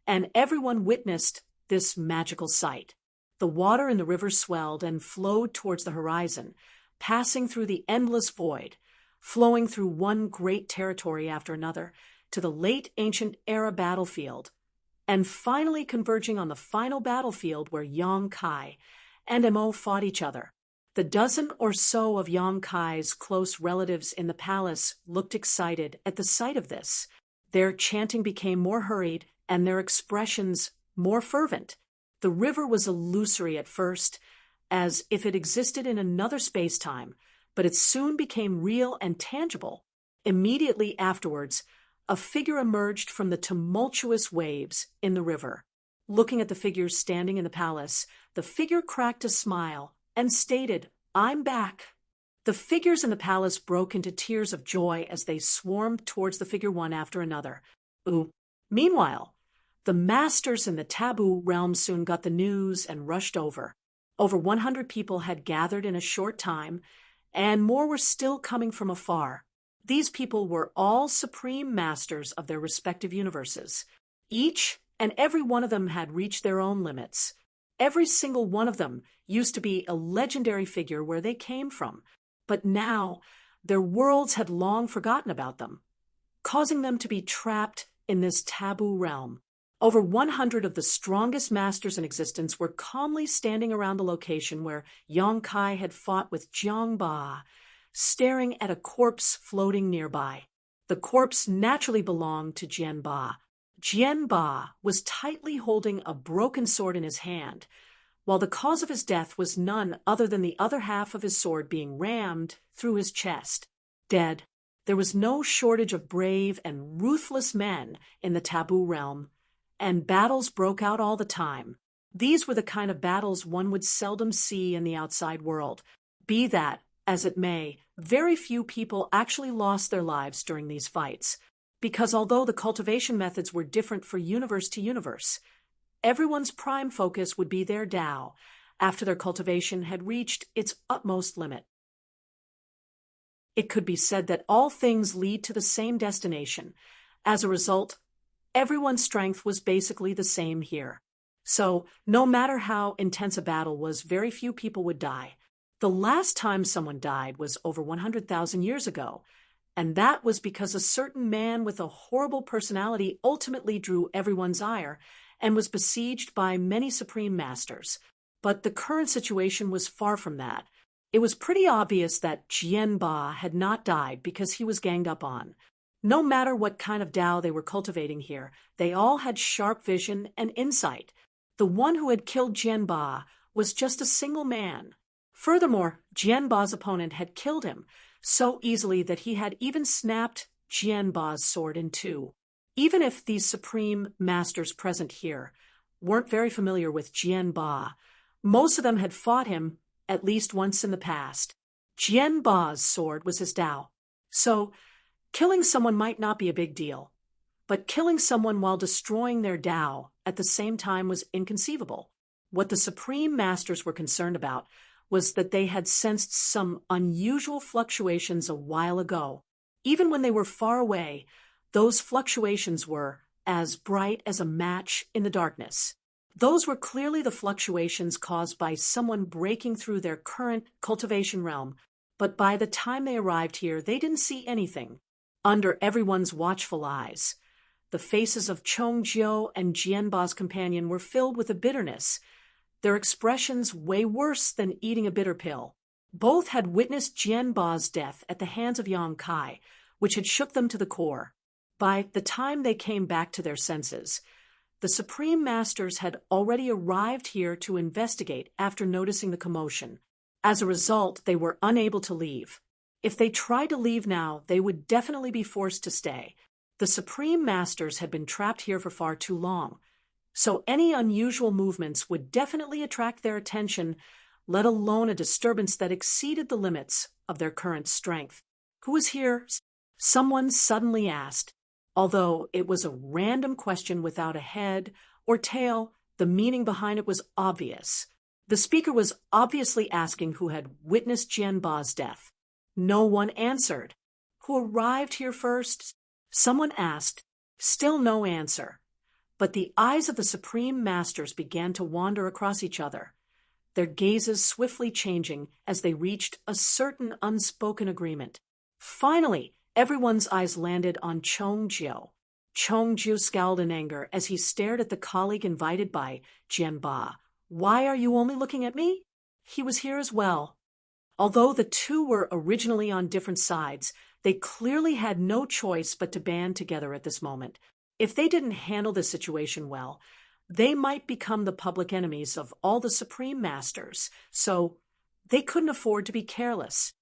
and everyone witnessed this magical sight. The water in the river swelled and flowed towards the horizon, passing through the endless void, flowing through one great territory after another to the late ancient era battlefield, and finally converging on the final battlefield where Yongkai and Mo fought each other. The dozen or so of Yongkai's close relatives in the palace looked excited at the sight of this. Their chanting became more hurried and their expressions more fervent. The river was illusory at first, as if it existed in another space-time, but it soon became real and tangible. Immediately afterwards, a figure emerged from the tumultuous waves in the river. Looking at the figures standing in the palace, the figure cracked a smile and stated, "I'm back." The figures in the palace broke into tears of joy as they swarmed towards the figure one after another. Meanwhile, the masters in the taboo realm soon got the news and rushed over. Over 100 people had gathered in a short time, and more were still coming from afar. These people were all supreme masters of their respective universes. Each and every one of them had reached their own limits. Every single one of them used to be a legendary figure where they came from, but now their worlds had long forgotten about them, causing them to be trapped in this taboo realm. Over 100 of the strongest masters in existence were calmly standing around the location where Yongkai had fought with Jiang Ba, staring at a corpse floating nearby. The corpse naturally belonged to Jian Ba. Jian Ba was tightly holding a broken sword in his hand, while the cause of his death was none other than the other half of his sword being rammed through his chest. Dead. There was no shortage of brave and ruthless men in the taboo realm, and battles broke out all the time. These were the kind of battles one would seldom see in the outside world. Be that as it may, very few people actually lost their lives during these fights, because although the cultivation methods were different for universe to universe, everyone's prime focus would be their Tao after their cultivation had reached its utmost limit. It could be said that all things lead to the same destination. As a result, everyone's strength was basically the same here. So, no matter how intense a battle was, very few people would die. The last time someone died was over 100,000 years ago, and that was because a certain man with a horrible personality ultimately drew everyone's ire and was besieged by many supreme masters. But the current situation was far from that. It was pretty obvious that Jianba had not died because he was ganged up on. No matter what kind of Tao they were cultivating here, they all had sharp vision and insight. The one who had killed Jianba was just a single man. Furthermore, Jianba's opponent had killed him so easily that he had even snapped Jianba's sword in two. Even if these supreme masters present here weren't very familiar with Jianba, most of them had fought him at least once in the past. Jianba's sword was his Tao. So, killing someone might not be a big deal, but killing someone while destroying their Tao at the same time was inconceivable. What the supreme masters were concerned about was that they had sensed some unusual fluctuations a while ago. Even when they were far away, those fluctuations were as bright as a match in the darkness. Those were clearly the fluctuations caused by someone breaking through their current cultivation realm, but by the time they arrived here, they didn't see anything. Under everyone's watchful eyes, the faces of Chongjiu and Jianba's companion were filled with a bitterness, their expressions way worse than eating a bitter pill. Both had witnessed Jianba's death at the hands of Yang Kai, which had shook them to the core. By the time they came back to their senses, the Supreme Masters had already arrived here to investigate after noticing the commotion. As a result, they were unable to leave. If they tried to leave now, they would definitely be forced to stay. The Supreme Masters had been trapped here for far too long, so any unusual movements would definitely attract their attention, let alone a disturbance that exceeded the limits of their current strength. Who was here? Someone suddenly asked. Although it was a random question without a head or tail, the meaning behind it was obvious. The speaker was obviously asking who had witnessed Jianba's death. No one answered. Who arrived here first? Someone asked. Still no answer. But the eyes of the Supreme Masters began to wander across each other, their gazes swiftly changing as they reached a certain unspoken agreement. Finally, everyone's eyes landed on Chongjiu. Chongjiu scowled in anger as he stared at the colleague invited by Jianba. Why are you only looking at me? He was here as well. Although the two were originally on different sides, they clearly had no choice but to band together at this moment. If they didn't handle the situation well, they might become the public enemies of all the Supreme Masters, so they couldn't afford to be careless.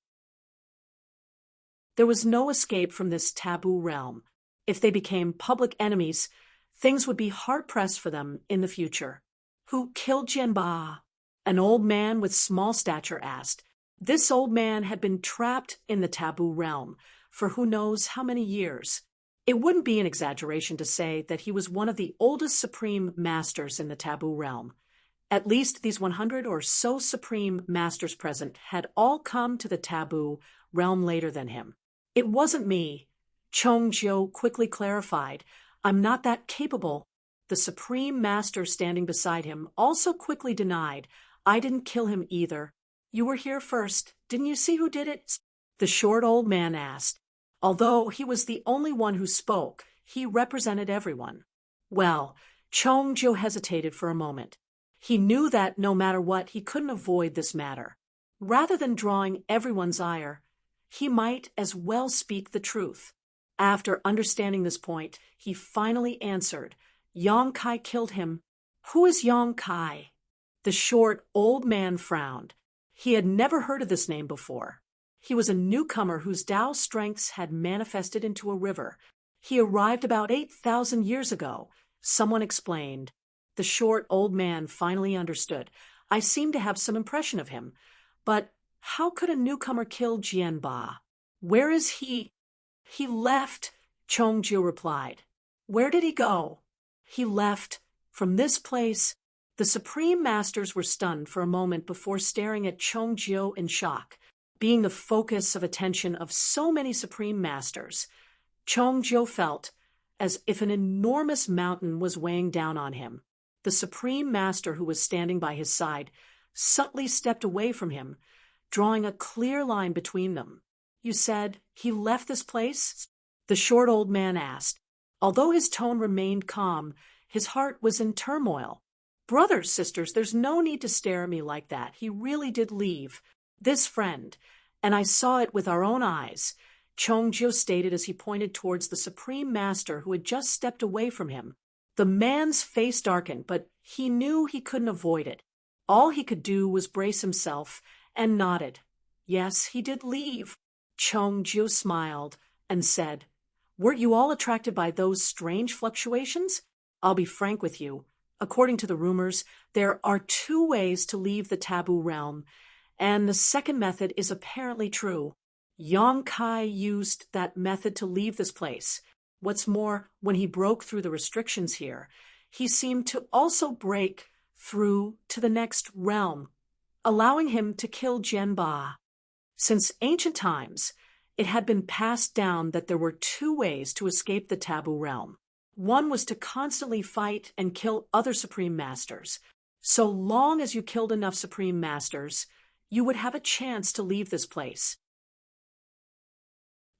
There was no escape from this taboo realm. If they became public enemies, things would be hard-pressed for them in the future. Who killed Jianba? An old man with small stature asked. This old man had been trapped in the taboo realm for who knows how many years. It wouldn't be an exaggeration to say that he was one of the oldest Supreme Masters in the taboo realm. At least these 100 or so Supreme Masters present had all come to the taboo realm later than him. It wasn't me, Chongjiu quickly clarified. I'm not that capable. The Supreme Master standing beside him also quickly denied. I didn't kill him either. You were here first. Didn't you see who did it? The short old man asked. Although he was the only one who spoke, he represented everyone. Well, Chongjiu hesitated for a moment. He knew that no matter what, he couldn't avoid this matter. Rather than drawing everyone's ire, he might as well speak the truth. After understanding this point, he finally answered, Yang Kai killed him. Who is Yang Kai? The short old man frowned. He had never heard of this name before. He was a newcomer whose Tao strengths had manifested into a river. He arrived about 8,000 years ago, someone explained. The short old man finally understood. I seem to have some impression of him. But how could a newcomer kill Jianba? Where is he? He left, Chongjiu replied. Where did he go? He left. From this place. The Supreme Masters were stunned for a moment before staring at Chongjiu in shock. Being the focus of attention of so many Supreme Masters, Chongjiu felt as if an enormous mountain was weighing down on him. The Supreme Master who was standing by his side subtly stepped away from him, drawing a clear line between them. You said he left this place? The short old man asked. Although his tone remained calm, his heart was in turmoil. Brothers, sisters, there's no need to stare at me like that. He really did leave. This friend. And I saw it with our own eyes, Chongjio stated as he pointed towards the Supreme Master who had just stepped away from him. The man's face darkened, but he knew he couldn't avoid it. All he could do was brace himself and nodded. Yes, he did leave. Chongjio smiled and said, "Weren't you all attracted by those strange fluctuations? I'll be frank with you. According to the rumors, there are 2 ways to leave the taboo realm, and the second method is apparently true. Yongkai used that method to leave this place. What's more, when he broke through the restrictions here, he seemed to also break through to the next realm, allowing him to kill Jianba. Since ancient times, it had been passed down that there were 2 ways to escape the taboo realm. One was to constantly fight and kill other Supreme Masters. So long as you killed enough Supreme Masters, you would have a chance to leave this place.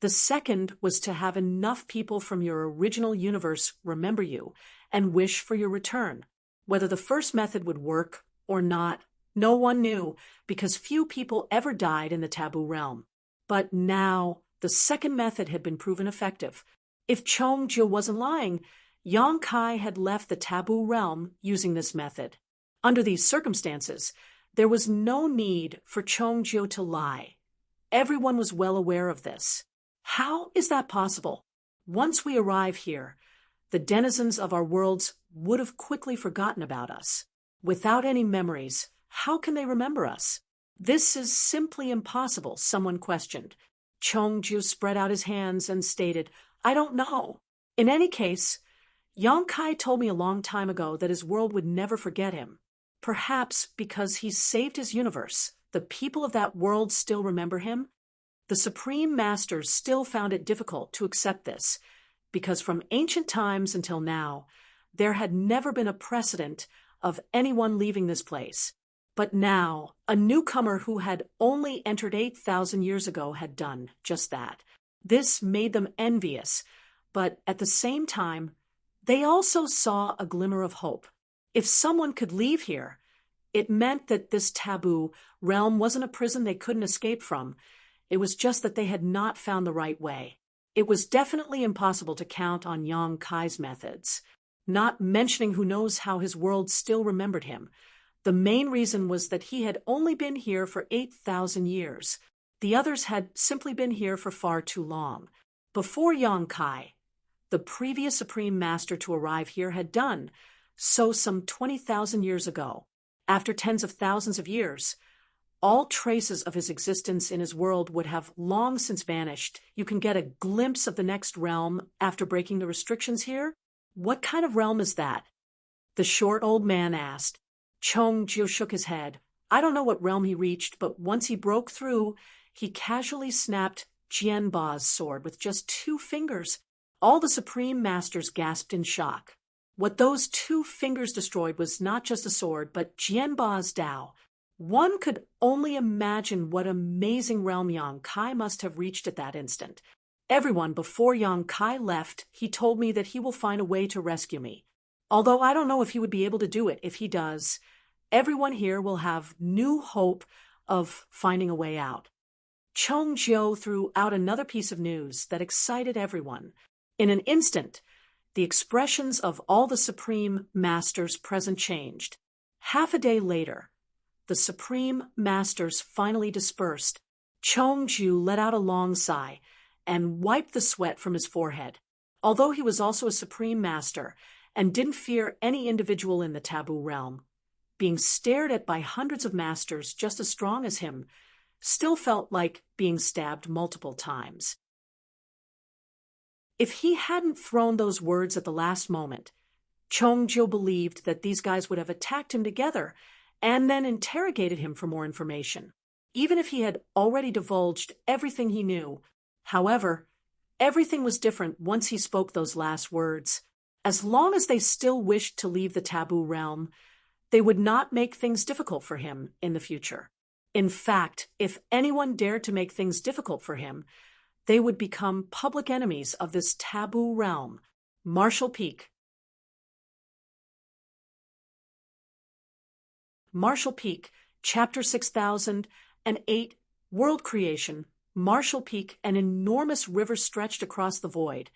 The second was to have enough people from your original universe remember you and wish for your return. Whether the first method would work or not, no one knew, because few people ever died in the taboo realm. But now, the second method had been proven effective. If Chongjio wasn't lying, Yongkai had left the taboo realm using this method. Under these circumstances, there was no need for Chongjio to lie. Everyone was well aware of this. How is that possible? Once we arrive here, the denizens of our worlds would have quickly forgotten about us. Without any memories, how can they remember us? This is simply impossible, someone questioned. Chongjio spread out his hands and stated, "I don't know. In any case, Yongkai told me a long time ago that his world would never forget him. Perhaps because he saved his universe, the people of that world still remember him. The Supreme Masters still found it difficult to accept this, because from ancient times until now, there had never been a precedent of anyone leaving this place. But now, a newcomer who had only entered 8,000 years ago had done just that. This made them envious, but at the same time, they also saw a glimmer of hope. If someone could leave here, it meant that this taboo realm wasn't a prison they couldn't escape from. It was just that they had not found the right way. It was definitely impossible to count on Yongkai's methods, not mentioning who knows how his world still remembered him. The main reason was that he had only been here for 8,000 years. The others had simply been here for far too long. Before Yongkai, the previous Supreme Master to arrive here had done so some 20,000 years ago. After tens of thousands of years, all traces of his existence in his world would have long since vanished. You can get a glimpse of the next realm after breaking the restrictions here? What kind of realm is that? The short old man asked. Chongjio shook his head. I don't know what realm he reached, but once he broke through, he casually snapped Jianba's sword with just 2 fingers. All the Supreme Masters gasped in shock. What those 2 fingers destroyed was not just a sword, but Jianba's Dao. One could only imagine what amazing realm Yongkai must have reached at that instant. Everyone before Yongkai left, he told me that he will find a way to rescue me. Although I don't know if he would be able to do it. If he does, everyone here will have new hope of finding a way out. Chongjio threw out another piece of news that excited everyone. In an instant, the expressions of all the Supreme Masters present changed. Half a day later, the Supreme Masters finally dispersed. Chongjio let out a long sigh and wiped the sweat from his forehead. Although he was also a Supreme Master and didn't fear any individual in the taboo realm, being stared at by hundreds of masters just as strong as him still felt like being stabbed multiple times. If he hadn't thrown those words at the last moment, Chongjio believed that these guys would have attacked him together and then interrogated him for more information, even if he had already divulged everything he knew. However, everything was different once he spoke those last words. As long as they still wished to leave the taboo realm, they would not make things difficult for him in the future. In fact, if anyone dared to make things difficult for him, they would become public enemies of this taboo realm. Marshall Peak, Marshall Peak, Chapter 6008, World Creation. Marshall Peak, an enormous river stretched across the void,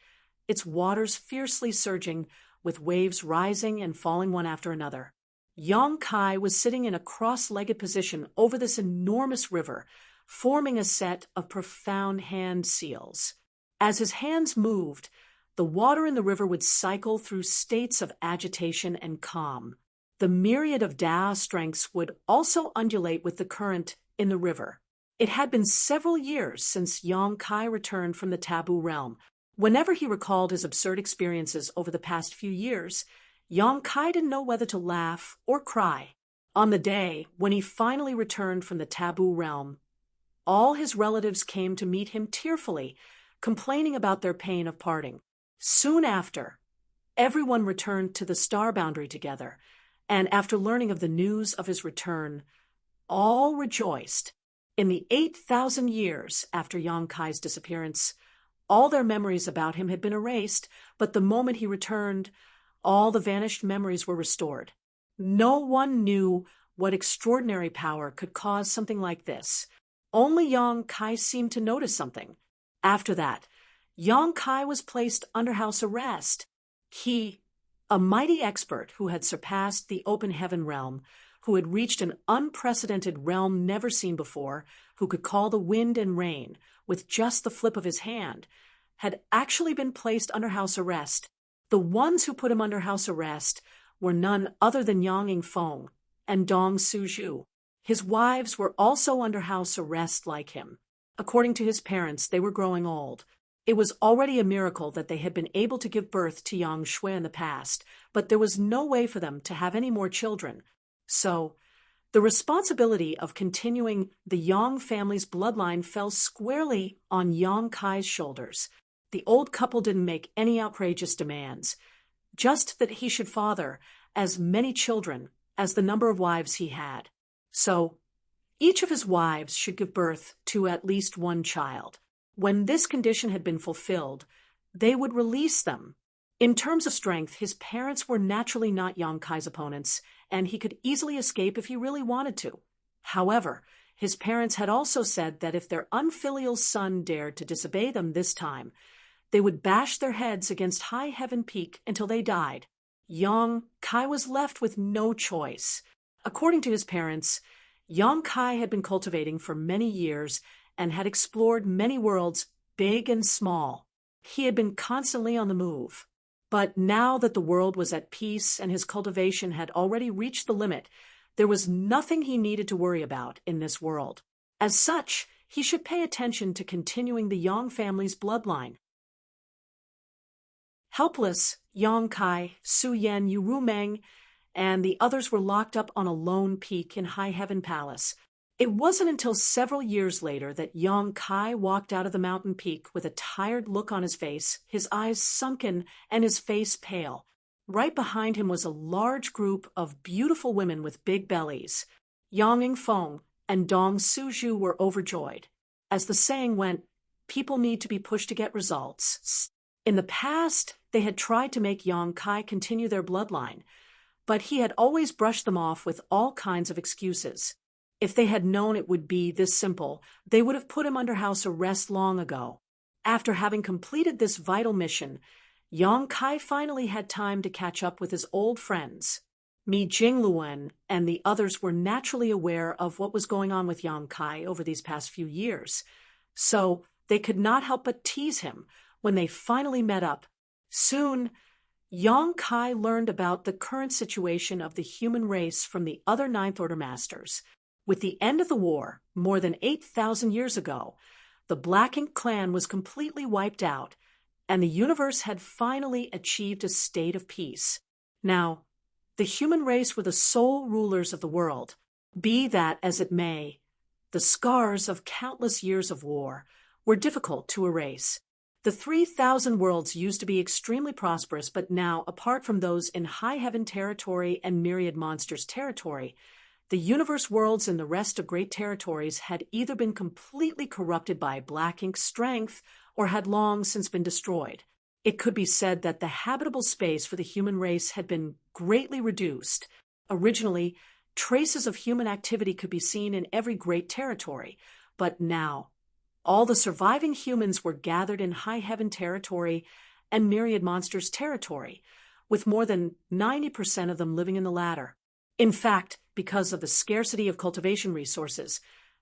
its waters fiercely surging, with waves rising and falling one after another. Yong Kai was sitting in a cross-legged position over this enormous river, forming a set of profound hand seals. As his hands moved, the water in the river would cycle through states of agitation and calm. The myriad of Da strengths would also undulate with the current in the river. It had been several years since Yong Kai returned from the taboo realm. Whenever he recalled his absurd experiences over the past few years, Yong Kai didn't know whether to laugh or cry. On the day when he finally returned from the taboo realm, all his relatives came to meet him tearfully, complaining about their pain of parting. Soon after, everyone returned to the star boundary together, and after learning of the news of his return, all rejoiced. In the 8,000 years after Yong Kai's disappearance, all their memories about him had been erased, but the moment he returned, all the vanished memories were restored. No one knew what extraordinary power could cause something like this. Only Yong Kai seemed to notice something. After that, Yong Kai was placed under house arrest. He, a mighty expert who had surpassed the open heaven realm, who had reached an unprecedented realm never seen before, who could call the wind and rain with just the flip of his hand, had actually been placed under house arrest. The ones who put him under house arrest were none other than Yang Yingfeng and Dong Suju. His wives were also under house arrest like him. According to his parents, they were growing old. It was already a miracle that they had been able to give birth to Yang Shui in the past, but there was no way for them to have any more children. So, the responsibility of continuing the Yang family's bloodline fell squarely on Yong Kai's shoulders. The old couple didn't make any outrageous demands, just that he should father as many children as the number of wives he had. So, each of his wives should give birth to at least one child. When this condition had been fulfilled, they would release them. In terms of strength, his parents were naturally not Yong Kai's opponents, and he could easily escape if he really wanted to. However, his parents had also said that if their unfilial son dared to disobey them this time, they would bash their heads against High Heaven Peak until they died. Yong Kai was left with no choice. According to his parents, Yong Kai had been cultivating for many years and had explored many worlds, big and small. He had been constantly on the move. But now that the world was at peace and his cultivation had already reached the limit, there was nothing he needed to worry about in this world. As such, he should pay attention to continuing the Yang family's bloodline. Helpless, Yong Kai, Su Yan, Yu Meng, and the others were locked up on a lone peak in High Heaven Palace. It wasn't until several years later that Yong Kai walked out of the mountain peak with a tired look on his face, his eyes sunken and his face pale. Right behind him was a large group of beautiful women with big bellies. Yang Yingfeng and Dong Suju were overjoyed. As the saying went, people need to be pushed to get results. In the past, they had tried to make Yong Kai continue their bloodline, but he had always brushed them off with all kinds of excuses. If they had known it would be this simple, they would have put him under house arrest long ago. After having completed this vital mission, Yong Kai finally had time to catch up with his old friends. Mi Jingluan and the others were naturally aware of what was going on with Yong Kai over these past few years, so they could not help but tease him when they finally met up. Soon, Yong Kai learned about the current situation of the human race from the other Ninth Order Masters. With the end of the war, more than 8,000 years ago, the Black Ink clan was completely wiped out, and the universe had finally achieved a state of peace. Now, the human race were the sole rulers of the world. Be that as it may, the scars of countless years of war were difficult to erase. The 3,000 worlds used to be extremely prosperous, but now, apart from those in High Heaven territory and Myriad Monsters territory, the universe worlds in the rest of great territories had either been completely corrupted by Black Ink's strength or had long since been destroyed. It could be said that the habitable space for the human race had been greatly reduced. Originally, Traces of human activity could be seen in every great territory, but now, all the surviving humans were gathered in High Heaven territory and Myriad Monsters territory, with more than 90% of them living in the latter. In fact, because of the scarcity of cultivation resources,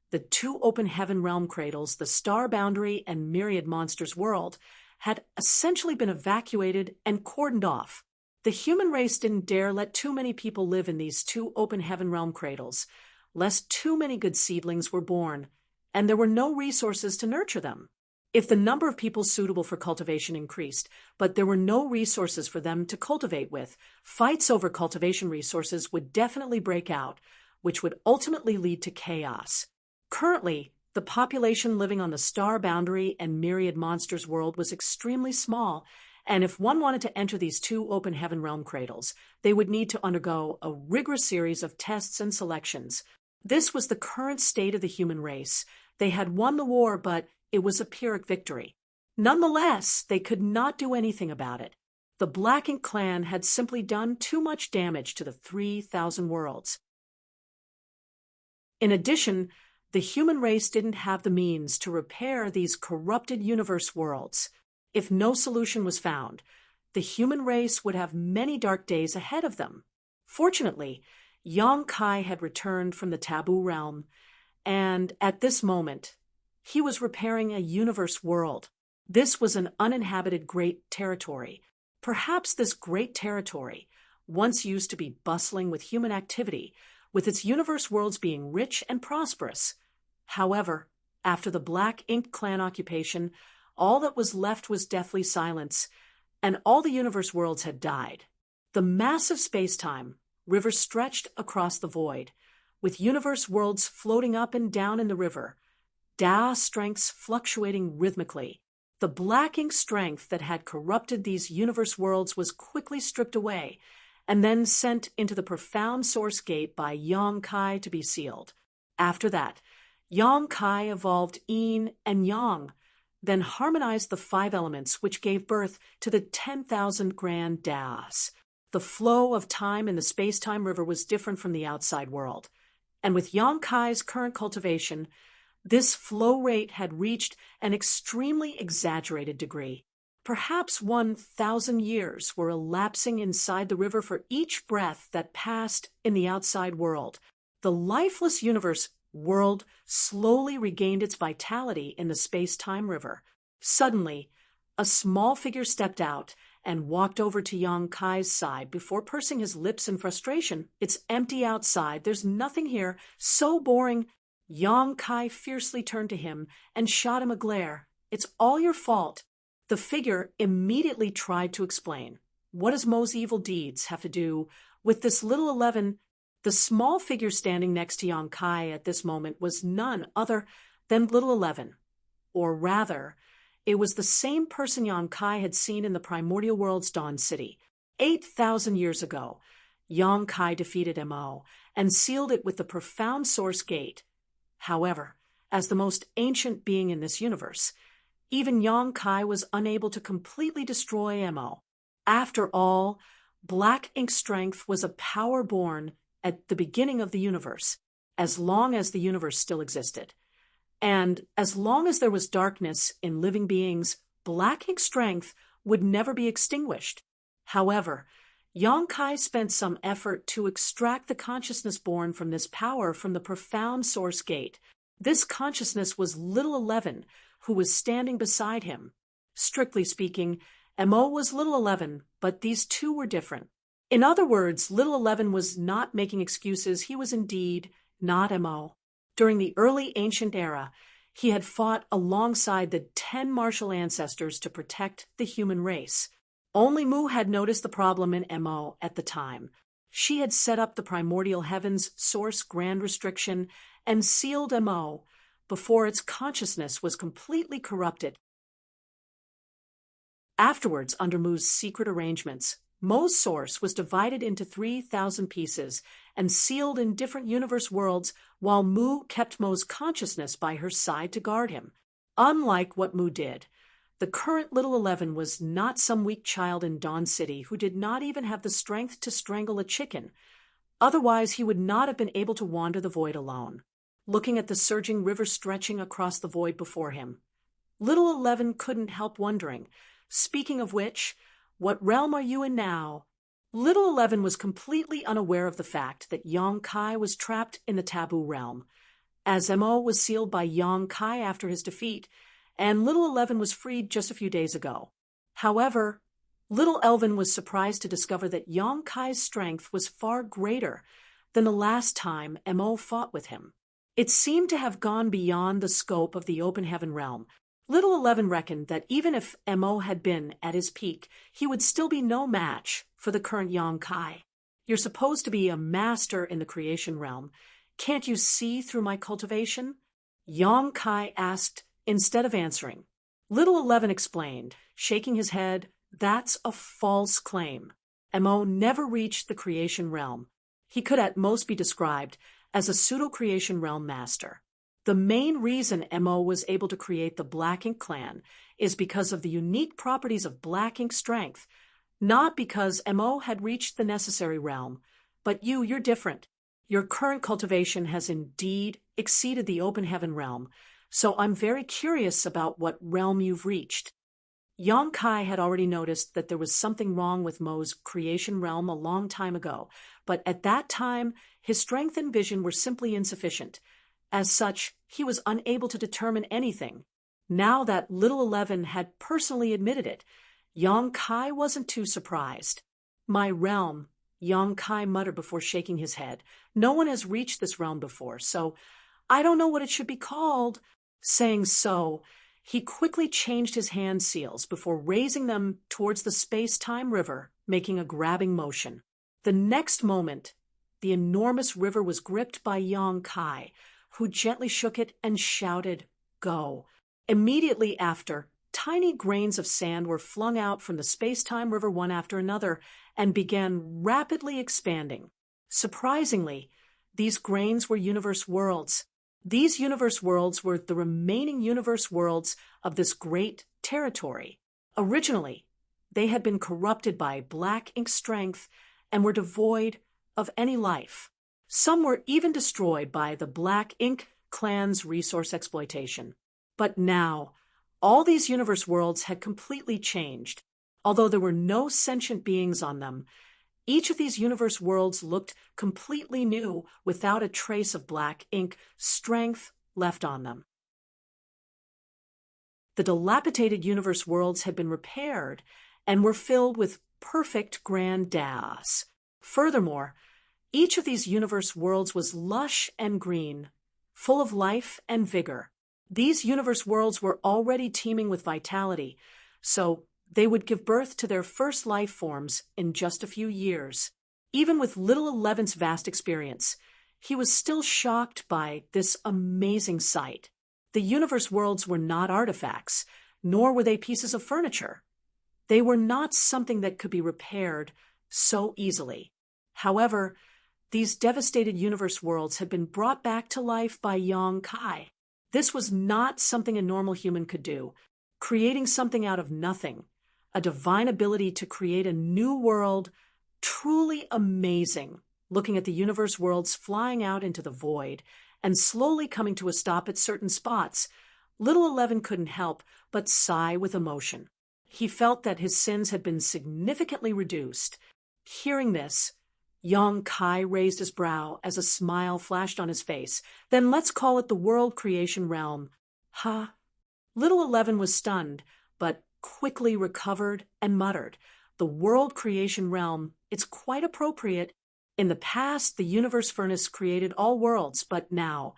the two open heaven realm cradles, the Star Boundary and Myriad Monsters world, had essentially been evacuated and cordoned off. The human race didn't dare let too many people live in these two open heaven realm cradles, lest too many good seedlings were born, and there were no resources to nurture them. If the number of people suitable for cultivation increased, but there were no resources for them to cultivate with, fights over cultivation resources would definitely break out, which would ultimately lead to chaos. Currently, the population living on the Star Boundary and Myriad Monsters world was extremely small, and if one wanted to enter these two open heaven realm cradles, they would need to undergo a rigorous series of tests and selections. This was the current state of the human race. They had won the war, but it was a Pyrrhic victory. Nonetheless, they could not do anything about it. The Black Ink clan had simply done too much damage to the 3,000 worlds. In addition, the human race didn't have the means to repair these corrupted universe worlds. If no solution was found, the human race would have many dark days ahead of them. Fortunately, Yang Kai had returned from the taboo realm, and at this moment, he was repairing a universe world. This was an uninhabited great territory. Perhaps this great territory, once used to be bustling with human activity, with its universe worlds being rich and prosperous. However, after the Black Ink clan occupation, all that was left was deathly silence, and all the universe worlds had died. The massive space-time river stretched across the void, with universe worlds floating up and down in the river, Da strengths fluctuating rhythmically. The Black Ink strength that had corrupted these universe worlds was quickly stripped away, and then sent into the profound source gate by Yang Kai to be sealed. After that, Yang Kai evolved Yin and Yang, then harmonized the 5 elements which gave birth to the 10,000 grand Das. The flow of time in the space-time river was different from the outside world, and with Yang Kai's current cultivation, this flow rate had reached an extremely exaggerated degree. Perhaps 1,000 years were elapsing inside the river for each breath that passed in the outside world. The lifeless universe world slowly regained its vitality in the space-time river. Suddenly, a small figure stepped out and walked over to Yang Kai's side before pursing his lips in frustration. "It's empty outside. There's nothing here. So boring." Yang Kai fiercely turned to him and shot him a glare. "It's all your fault." The figure immediately tried to explain. "What does Mo's evil deeds have to do with this little 11? The small figure standing next to Yang Kai at this moment was none other than little 11. Or rather, it was the same person Yang Kai had seen in the primordial world's Dawn City. 8,000 years ago, Yang Kai defeated Mo and sealed it with the profound source gate. However, as the most ancient being in this universe, even Yang Kai was unable to completely destroy Mo. After all, Black Ink strength was a power born at the beginning of the universe, as long as the universe still existed. And as long as there was darkness in living beings, Black Ink strength would never be extinguished. However, Yang Kai spent some effort to extract the consciousness born from this power from the profound source gate. This consciousness was little 11, who was standing beside him. Strictly speaking, Mo was little 11, but these two were different. In other words, little 11 was not making excuses. He was indeed not Mo. During the early ancient era, he had fought alongside the 10 martial ancestors to protect the human race. Only Mu had noticed the problem in Mo at the time. She had set up the primordial heavens source grand restriction and sealed Mo before its consciousness was completely corrupted. Afterwards, under Mu's secret arrangements, Mo's source was divided into 3,000 pieces and sealed in different universe worlds while Mu kept Mo's consciousness by her side to guard him. Unlike what Mu did, the current little 11 was not some weak child in Dawn City who did not even have the strength to strangle a chicken, Otherwise, he would not have been able to wander the void alone, looking at the surging river stretching across the void before him. Little 11 couldn't help wondering, speaking of which, what realm are you in now? Little 11 was completely unaware of the fact that Yong Kai was trapped in the taboo realm, as Mo was sealed by Yong Kai after his defeat, and Little 11 was freed just a few days ago. However, Little Elvin was surprised to discover that Yong Kai's strength was far greater than the last time Mo fought with him. It seemed to have gone beyond the scope of the open heaven realm. Little 11 reckoned that even if Mo had been at his peak, he would still be no match for the current Yong Kai. You're supposed to be a master in the creation realm. Can't you see through my cultivation? Yong Kai asked instead of answering. Little 11 explained, shaking his head, that's a false claim. Mo never reached the creation realm. He could at most be described as a pseudo-creation realm master. The main reason Mo was able to create the Black Ink clan is because of the unique properties of Black Ink strength, not because Mo had reached the necessary realm. But you're different. Your current cultivation has indeed exceeded the open heaven realm, so I'm very curious about what realm you've reached. Yong Kai had already noticed that there was something wrong with Mo's creation realm a long time ago, but at that time, his strength and vision were simply insufficient. As such, he was unable to determine anything. Now that Little 11 had personally admitted it, Yong Kai wasn't too surprised. My realm, Yong Kai muttered before shaking his head. No one has reached this realm before, so I don't know what it should be called. Saying so, he quickly changed his hand seals before raising them towards the space-time river, making a grabbing motion. The next moment, the enormous river was gripped by Yong Kai, who gently shook it and shouted, "Go." Immediately after, tiny grains of sand were flung out from the space-time river one after another and began rapidly expanding. Surprisingly, these grains were universe worlds. These universe worlds were the remaining universe worlds of this great territory. Originally, they had been corrupted by Black Ink strength and were devoid of any life. Some were even destroyed by the Black Ink clan's resource exploitation. But now, all these universe worlds had completely changed. Although there were no sentient beings on them, each of these universe worlds looked completely new without a trace of Black Ink strength left on them. The dilapidated universe worlds had been repaired and were filled with perfect grandiose. Furthermore, each of these universe worlds was lush and green, full of life and vigor. These universe worlds were already teeming with vitality, so they would give birth to their first life forms in just a few years. Even with Little 11's vast experience, he was still shocked by this amazing sight. The universe worlds were not artifacts, nor were they pieces of furniture. They were not something that could be repaired so easily. However, these devastated universe worlds had been brought back to life by Yong Kai. This was not something a normal human could do. Creating something out of nothing, a divine ability to create a new world, truly amazing. Looking at the universe worlds flying out into the void and slowly coming to a stop at certain spots, Little 11 couldn't help but sigh with emotion. He felt that his sins had been significantly reduced. Hearing this, Yong Kai raised his brow as a smile flashed on his face. Then let's call it the world creation realm. Ha! Little 11 was stunned, but quickly recovered and muttered, "The world creation realm, it's quite appropriate. In the past, the universe furnace created all worlds, but now,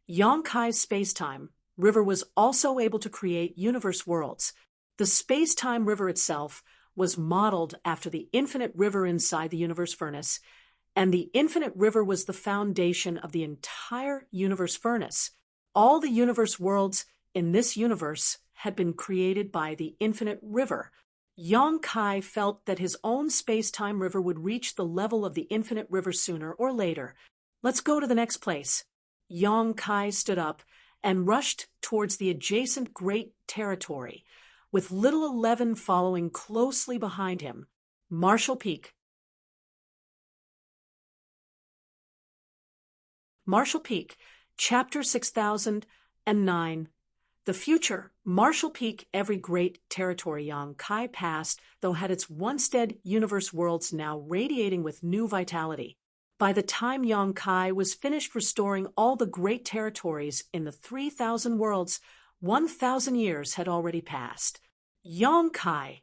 Yong Kai's space-time river was also able to create universe worlds. The space-time river itself was modeled after the infinite river inside the universe furnace, and the infinite river was the foundation of the entire universe furnace. All the universe worlds in this universe had been created by the infinite river. Yong Kai felt that his own space-time river would reach the level of the infinite river sooner or later. Let's go to the next place." Yong Kai stood up and rushed towards the adjacent great territory, with Little 11 following closely behind him. Marshall Peak Marshall Peak, Chapter 6009. The future. Marshall Peak, every great territory Yang Kai passed, though had its once dead universe worlds now radiating with new vitality. By the time Yang Kai was finished restoring all the great territories in the 3,000 worlds, 1,000 years had already passed. Yang Kai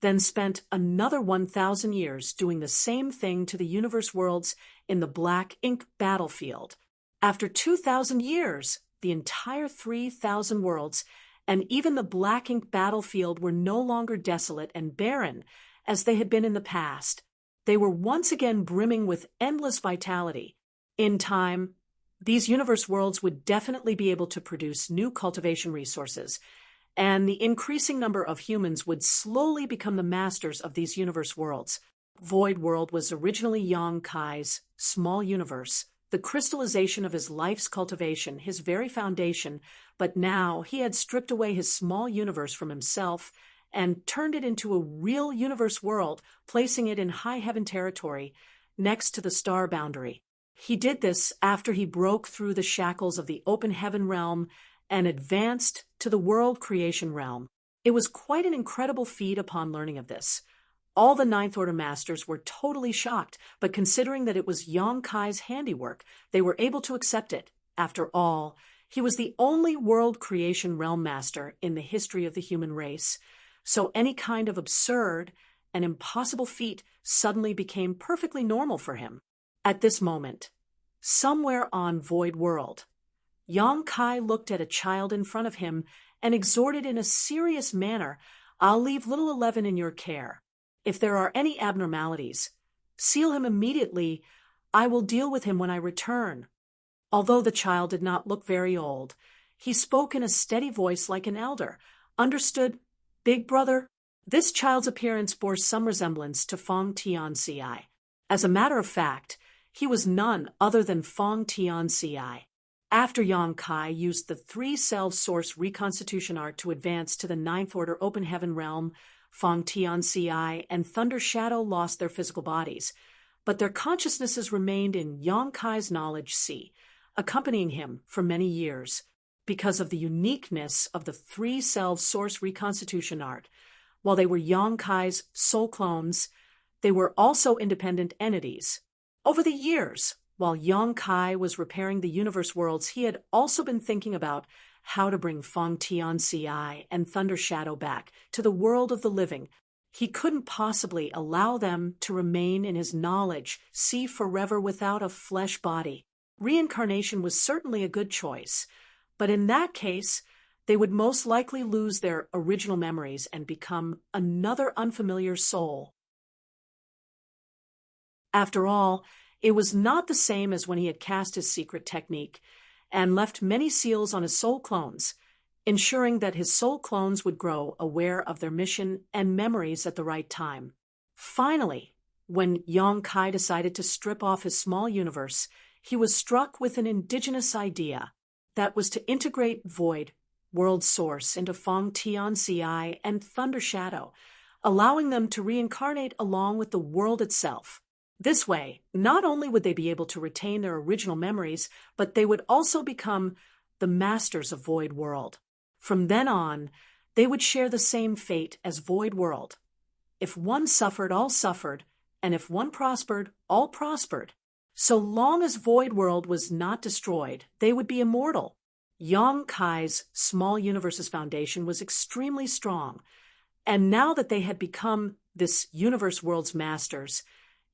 then spent another 1,000 years doing the same thing to the universe worlds in the Black Ink battlefield. After 2,000 years, the entire 3,000 worlds and even the Black Ink battlefield were no longer desolate and barren as they had been in the past. They were once again brimming with endless vitality. In time, these universe worlds would definitely be able to produce new cultivation resources, and the increasing number of humans would slowly become the masters of these universe worlds. Void World was originally Yang Kai's small universe, the crystallization of his life's cultivation, his very foundation, but now he had stripped away his small universe from himself and turned it into a real universe world, placing it in high heaven territory next to the star boundary. He did this after he broke through the shackles of the open heaven realm and advanced to the world creation realm. It was quite an incredible feat upon learning of this. All the Ninth Order Masters were totally shocked, but considering that it was Yang Kai's handiwork, they were able to accept it. After all, he was the only world creation realm master in the history of the human race, so any kind of absurd and impossible feat suddenly became perfectly normal for him. At this moment, somewhere on Void World, Yang Kai looked at a child in front of him and exhorted in a serious manner, "I'll leave little 11 in your care. If there are any abnormalities, seal him immediately. I will deal with him when I return." Although the child did not look very old, he spoke in a steady voice like an elder. "Understood, big brother?" This child's appearance bore some resemblance to Fong Tianci. As a matter of fact, he was none other than Fong Tianci. After Yang Kai used the 3-cell source reconstitution art to advance to the Ninth Order Open Heaven realm, Fong Tianci and Thunder Shadow lost their physical bodies, but their consciousnesses remained in Yang Kai's knowledge sea, accompanying him for many years. Because of the uniqueness of the 3-cell source reconstitution art, while they were Yang Kai's soul clones, they were also independent entities. Over the years, while Yang Kai was repairing the universe worlds, he had also been thinking about how to bring Fong Tianci and Thunder Shadow back to the world of the living. He couldn't possibly allow them to remain in his knowledge, see forever without a flesh body. Reincarnation was certainly a good choice, but in that case, they would most likely lose their original memories and become another unfamiliar soul. After all, it was not the same as when he had cast his secret technique and left many seals on his soul clones, ensuring that his soul clones would grow aware of their mission and memories at the right time. Finally, when Yang Kai decided to strip off his small universe, he was struck with an indigenous idea that was to integrate Void World Source into Fong Tianci and Thunder Shadow, allowing them to reincarnate along with the world itself. This way, not only would they be able to retain their original memories, but they would also become the masters of Void World. From then on, they would share the same fate as Void World. If one suffered, all suffered, and if one prospered, all prospered. So long as Void World was not destroyed, they would be immortal. Yang Kai's small universe's foundation was extremely strong, and now that they had become this universe world's masters,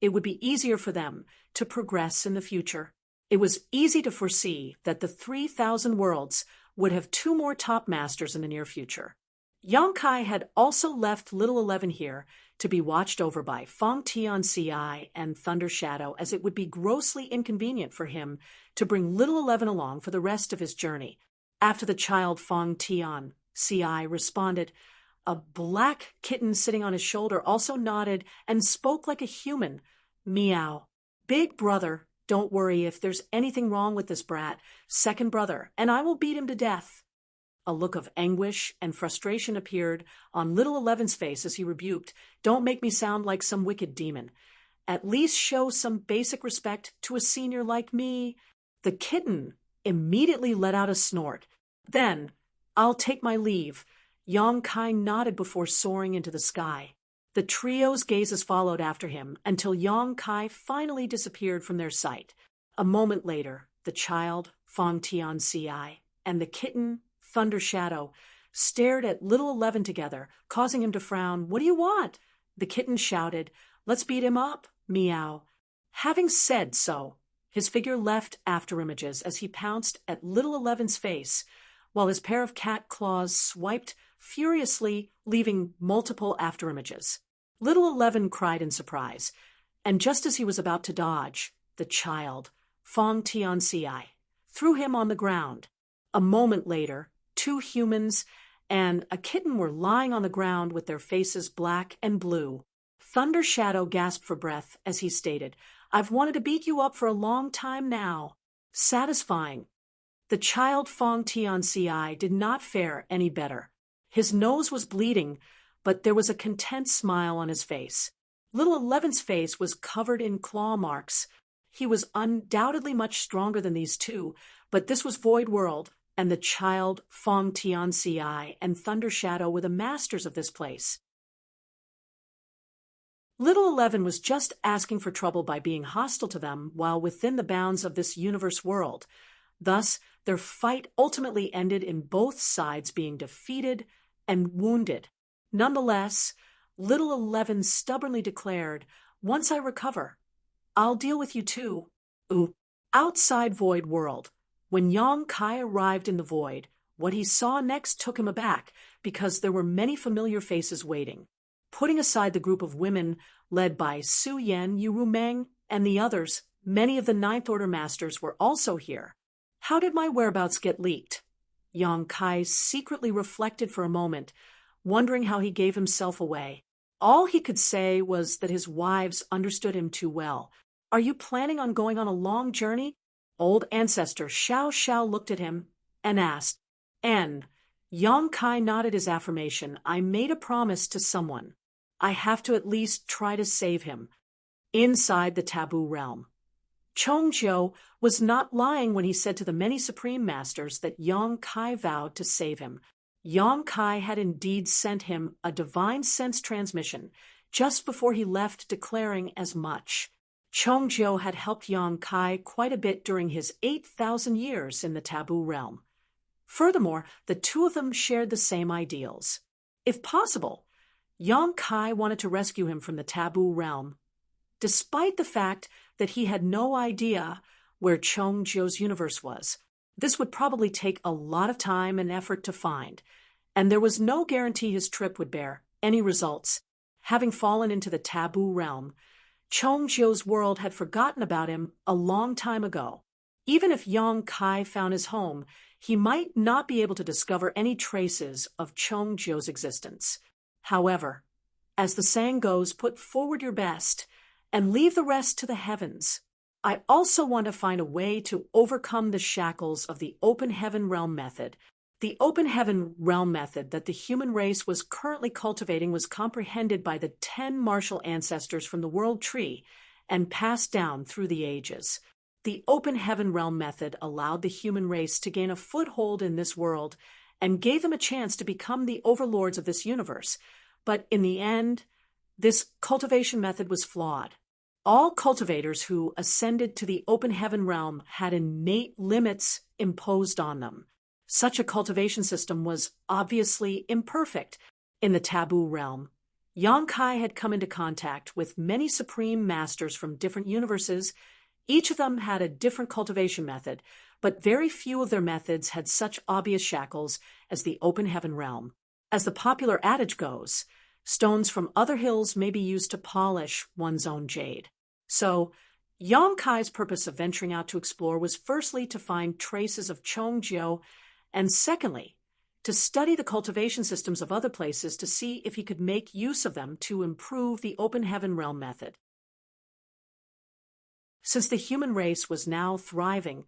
it would be easier for them to progress in the future. It was easy to foresee that the 3,000 worlds would have 2 more top masters in the near future. Yang Kai had also left Little 11 here to be watched over by Fong Tianci and Thunder Shadow, as it would be grossly inconvenient for him to bring Little 11 along for the rest of his journey. After the child, Fong Tianci responded. A black kitten sitting on his shoulder also nodded and spoke like a human. "Meow. Big brother, don't worry if there's anything wrong with this brat. Second brother, and I will beat him to death." A look of anguish and frustration appeared on Little 11's face as he rebuked, "Don't make me sound like some wicked demon. At least show some basic respect to a senior like me." The kitten immediately let out a snort. Then, "I'll take my leave." Yong Kai nodded before soaring into the sky. The trio's gazes followed after him until Yong Kai finally disappeared from their sight. A moment later, the child, Fong Tianci, and the kitten, Thunder Shadow, stared at little 11 together, causing him to frown. "What do you want?" The kitten shouted, "Let's beat him up, meow." Having said so, his figure left afterimages as he pounced at little 11's face, while his pair of cat claws swiped furiously, leaving multiple afterimages. Little 11 cried in surprise, and just as he was about to dodge, the child, Fong Tianci, threw him on the ground. A moment later, 2 humans and a kitten were lying on the ground with their faces black and blue. Thunder Shadow gasped for breath as he stated, "I've wanted to beat you up for a long time now." Satisfying. The child Fong Tianci did not fare any better. His nose was bleeding, but there was a content smile on his face. Little 11's face was covered in claw marks. He was undoubtedly much stronger than these two, but this was Void World, and the child Fong Tianci and Thunder Shadow were the masters of this place. Little 11 was just asking for trouble by being hostile to them while within the bounds of this universe world. Thus, their fight ultimately ended in both sides being defeated and wounded. Nonetheless, Little 11 stubbornly declared, "Once I recover, I'll deal with you too." Outside Void World, when Yong Kai arrived in the void, what he saw next took him aback because there were many familiar faces waiting. Putting aside the group of women led by Su Yan, Yu Meng, and the others, many of the Ninth Order Masters were also here. How did my whereabouts get leaked? Yong Kai secretly reflected for a moment, wondering how he gave himself away. All he could say was that his wives understood him too well. "Are you planning on going on a long journey?" Old ancestor Xiao Xiao looked at him and asked. "N." Yong Kai nodded his affirmation. "I made a promise to someone. I have to at least try to save him." Inside the taboo realm, Chongzhou was not lying when he said to the many Supreme Masters that Yong Kai vowed to save him. Yong Kai had indeed sent him a divine sense transmission just before he left, declaring as much. Chongzhou had helped Yong Kai quite a bit during his 8,000 years in the taboo realm. Furthermore, the two of them shared the same ideals. If possible, Yong Kai wanted to rescue him from the taboo realm, despite the fact that he had no idea where Chongzhou's universe was. This would probably take a lot of time and effort to find, and there was no guarantee his trip would bear any results. Having fallen into the taboo realm, Chongzhou's world had forgotten about him a long time ago. Even if Yong Kai found his home, he might not be able to discover any traces of Chongzhou's existence. However, as the saying goes, put forward your best and leave the rest to the heavens. I also want to find a way to overcome the shackles of the open heaven realm method. The open heaven realm method that the human race was currently cultivating was comprehended by the 10 martial ancestors from the world tree and passed down through the ages. The open heaven realm method allowed the human race to gain a foothold in this world and gave them a chance to become the overlords of this universe. But in the end, this cultivation method was flawed. All cultivators who ascended to the open heaven realm had innate limits imposed on them. Such a cultivation system was obviously imperfect. In the taboo realm, Yong Kai had come into contact with many supreme masters from different universes. Each of them had a different cultivation method, but very few of their methods had such obvious shackles as the open heaven realm. As the popular adage goes, stones from other hills may be used to polish one's own jade. So, Yong Kai's purpose of venturing out to explore was firstly to find traces of Chongzhou, and secondly, to study the cultivation systems of other places to see if he could make use of them to improve the open heaven realm method. Since the human race was now thriving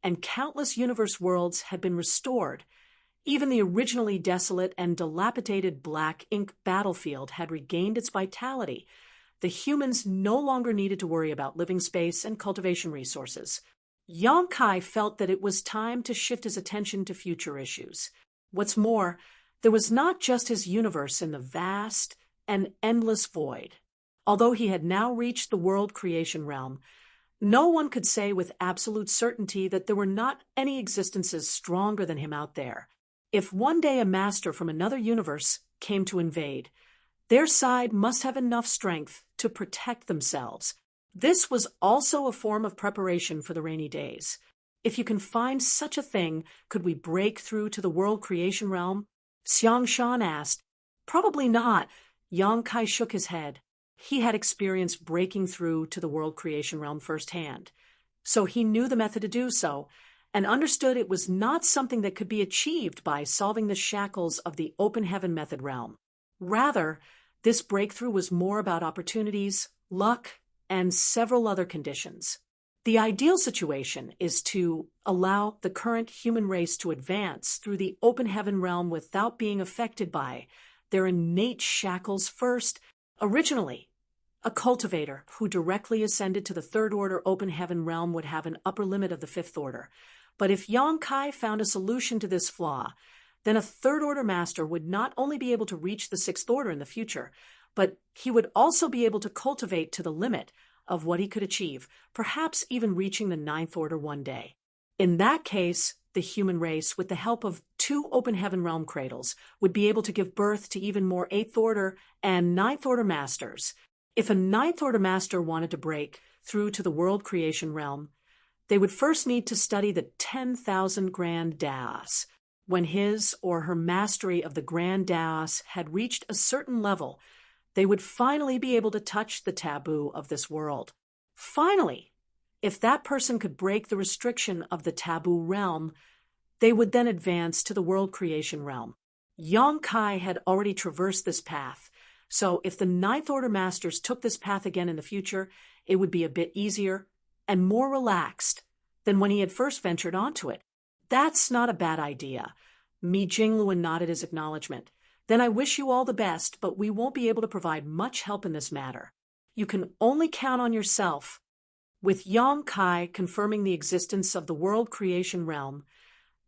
and countless universe worlds had been restored, even the originally desolate and dilapidated black ink battlefield had regained its vitality. The humans no longer needed to worry about living space and cultivation resources. Yang Kai felt that it was time to shift his attention to future issues. What's more, there was not just his universe in the vast and endless void. Although he had now reached the world creation realm, no one could say with absolute certainty that there were not any existences stronger than him out there. If one day a master from another universe came to invade, their side must have enough strength to protect themselves. This was also a form of preparation for the rainy days. If you can find such a thing, could we break through to the world creation realm? Xiang Shan asked. Probably not. Yang Kai shook his head. He had experienced breaking through to the world creation realm firsthand. So he knew the method to do so, and understood it was not something that could be achieved by solving the shackles of the open heaven method realm. Rather, this breakthrough was more about opportunities, luck, and several other conditions. The ideal situation is to allow the current human race to advance through the open heaven realm without being affected by their innate shackles first. Originally, a cultivator who directly ascended to the third order open heaven realm would have an upper limit of the fifth order. But if Yang Kai found a solution to this flaw, then a third order master would not only be able to reach the sixth order in the future, but he would also be able to cultivate to the limit of what he could achieve, perhaps even reaching the ninth order one day. In that case, the human race, with the help of 2 open heaven realm cradles, would be able to give birth to even more eighth order and ninth order masters. If a ninth order master wanted to break through to the world creation realm, they would first need to study the 10,000 Grand Daos. When his or her mastery of the Grand Daos had reached a certain level, they would finally be able to touch the taboo of this world. Finally, if that person could break the restriction of the taboo realm, they would then advance to the world creation realm. Yang Kai had already traversed this path, so if the ninth order masters took this path again in the future, it would be a bit easier and more relaxed than when he had first ventured onto it. That's not a bad idea. Mi Jingluan nodded his acknowledgement. Then I wish you all the best, but we won't be able to provide much help in this matter. You can only count on yourself. With Yang Kai confirming the existence of the world creation realm,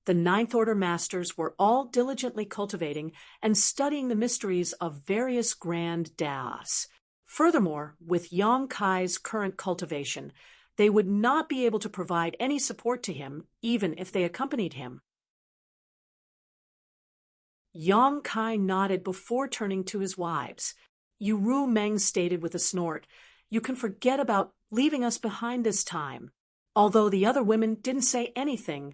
the ninth order masters were all diligently cultivating and studying the mysteries of various grand Daos. Furthermore, with Yang Kai's current cultivation, they would not be able to provide any support to him, even if they accompanied him. Yang Kai nodded before turning to his wives. Ru Meng stated with a snort, "You can forget about leaving us behind this time." Although the other women didn't say anything,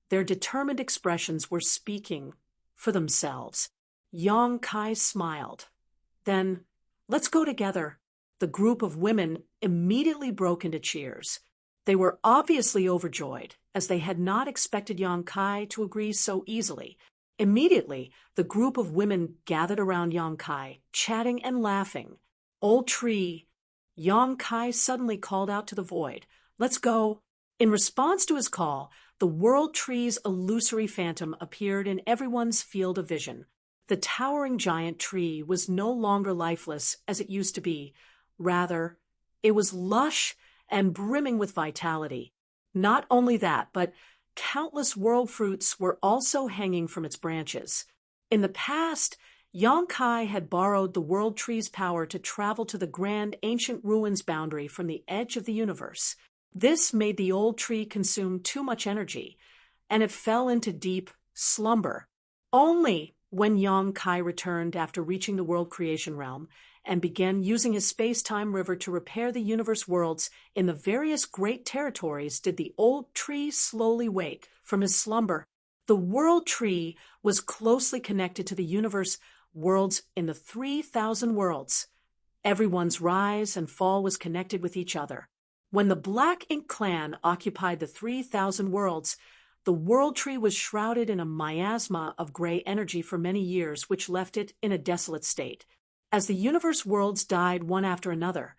their determined expressions were speaking for themselves. Yang Kai smiled. Then, "Let's go together." The group of women immediately broke into cheers. They were obviously overjoyed, as they had not expected Yang Kai to agree so easily. Immediately, the group of women gathered around Yang Kai, chatting and laughing. "Old tree," Yang Kai suddenly called out to the void, "Let's go." In response to his call, the world tree's illusory phantom appeared in everyone's field of vision. The towering giant tree was no longer lifeless as it used to be. Rather, it was lush and brimming with vitality. Not only that, but countless world fruits were also hanging from its branches. In the past, Yang Kai had borrowed the world tree's power to travel to the grand ancient ruins boundary from the edge of the universe. This made the old tree consume too much energy, and it fell into deep slumber. Only when Yang Kai returned after reaching the world creation realm and began using his space-time river to repair the universe worlds in the various great territories did the old tree slowly wake from his slumber. The world tree was closely connected to the universe worlds in the 3,000 worlds. Everyone's rise and fall was connected with each other. When the Black Ink clan occupied the 3,000 worlds, the world tree was shrouded in a miasma of gray energy for many years, which left it in a desolate state. As the universe worlds died one after another,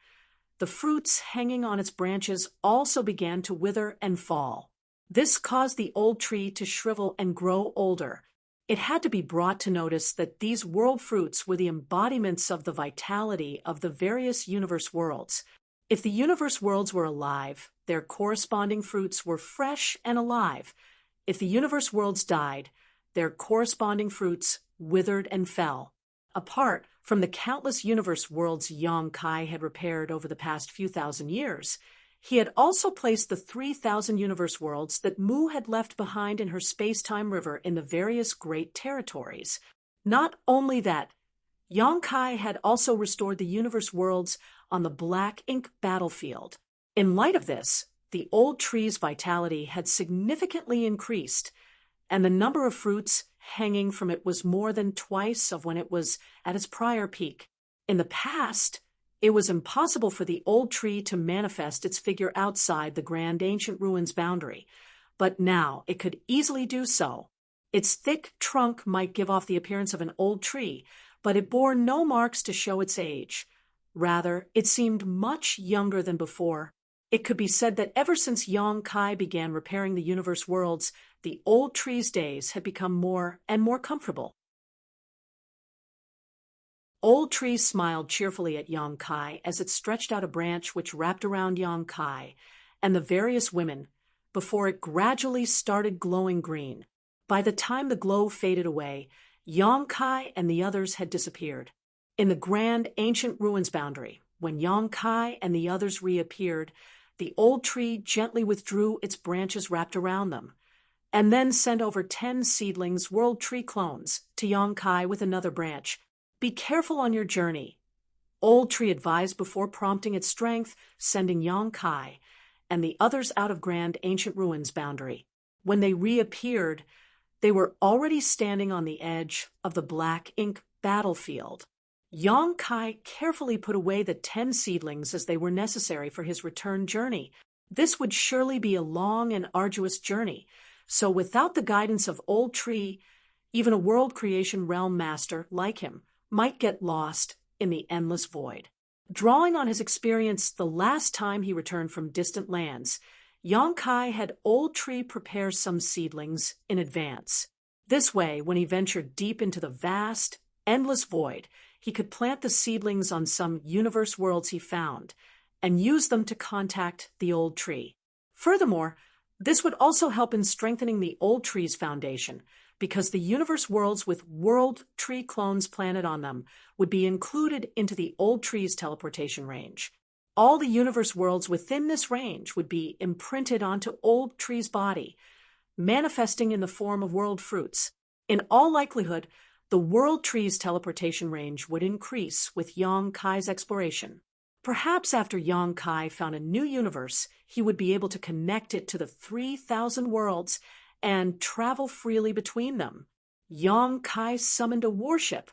the fruits hanging on its branches also began to wither and fall. This caused the old tree to shrivel and grow older. It had to be brought to notice that these world fruits were the embodiments of the vitality of the various universe worlds. If the universe worlds were alive, their corresponding fruits were fresh and alive. If the universe worlds died, their corresponding fruits withered and fell. Apart from the countless universe worlds Yang Kai had repaired over the past few thousand years, he had also placed the 3,000 universe worlds that Mu had left behind in her space-time river in the various great territories. Not only that, Yang Kai had also restored the universe worlds on the black ink battlefield. In light of this, the old tree's vitality had significantly increased, and the number of fruits hanging from it was more than twice of when it was at its prior peak. In the past, it was impossible for the old tree to manifest its figure outside the grand ancient ruins boundary, but now it could easily do so. Its thick trunk might give off the appearance of an old tree, but it bore no marks to show its age. Rather, it seemed much younger than before. It could be said that ever since Yang Kai began repairing the universe worlds, the old tree's days had become more and more comfortable. Old Tree smiled cheerfully at Yang Kai as it stretched out a branch which wrapped around Yang Kai and the various women before it gradually started glowing green. By the time the glow faded away, Yang Kai and the others had disappeared. In the grand ancient ruins boundary, when Yang Kai and the others reappeared, the old tree gently withdrew its branches wrapped around them, and then sent over 10 seedlings world tree clones to Yang Kai with another branch. Be careful on your journey, Old Tree advised before prompting its strength, sending Yang Kai and the others out of grand ancient ruins boundary. When they reappeared, they were already standing on the edge of the black ink battlefield. Yang Kai carefully put away the 10 seedlings as they were necessary for his return journey. This would surely be a long and arduous journey, so without the guidance of Old Tree, even a world creation realm master like him might get lost in the endless void. Drawing on his experience the last time he returned from distant lands, Yang Kai had Old Tree prepare some seedlings in advance. This way, when he ventured deep into the vast, endless void, he could plant the seedlings on some universe worlds he found and use them to contact the Old Tree. Furthermore, this would also help in strengthening the Old Tree's foundation, because the universe worlds with world tree clones planted on them would be included into the Old Tree's teleportation range. All the universe worlds within this range would be imprinted onto Old Tree's body, manifesting in the form of world fruits. In all likelihood, the World Tree's teleportation range would increase with Yang Kai's exploration. Perhaps after Yang Kai found a new universe, he would be able to connect it to the 3,000 worlds and travel freely between them. Yang Kai summoned a warship,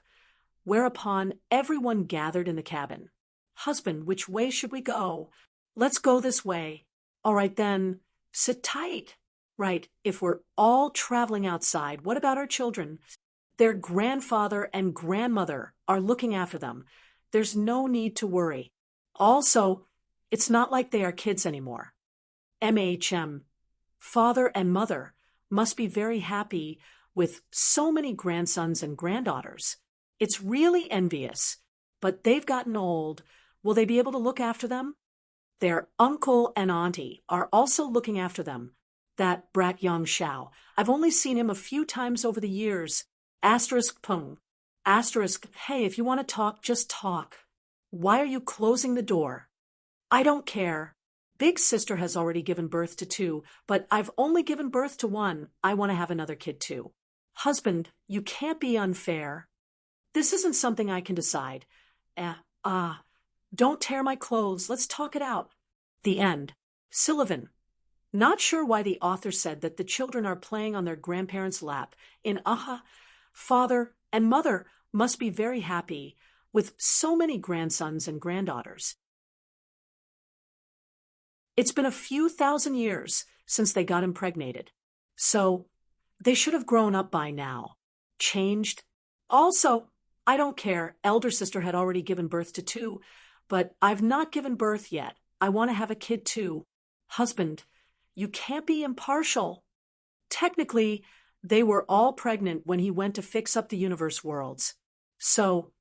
whereupon everyone gathered in the cabin. "Husband, which way should we go?" "Let's go this way." "All right then, sit tight." "Right, if we're all traveling outside, what about our children?" "Their grandfather and grandmother are looking after them. There's no need to worry. Also, it's not like they are kids anymore." Father and mother must be very happy with so many grandsons and granddaughters. It's really envious, but they've gotten old. Will they be able to look after them? Their uncle and auntie are also looking after them. That brat Yang Xiao, I've only seen him a few times over the years. Pung. Hey, if you want to talk, just talk. Why are you closing the door? I don't care. Big sister has already given birth to 2, but I've only given birth to 1. I want to have another kid too. Husband, you can't be unfair. This isn't something I can decide. Don't tear my clothes. Let's talk it out. The end. Sullivan. Not sure why the author said that the children are playing on their grandparents' lap. Father and mother must be very happy with so many grandsons and granddaughters. It's been a few thousand years since they got impregnated, so they should have grown up by now. Changed. Also, I don't care. Elder sister had already given birth to 2, but I've not given birth yet. I want to have a kid too. Husband, you can't be impartial. Technically, they were all pregnant when he went to fix up the universe worlds. So,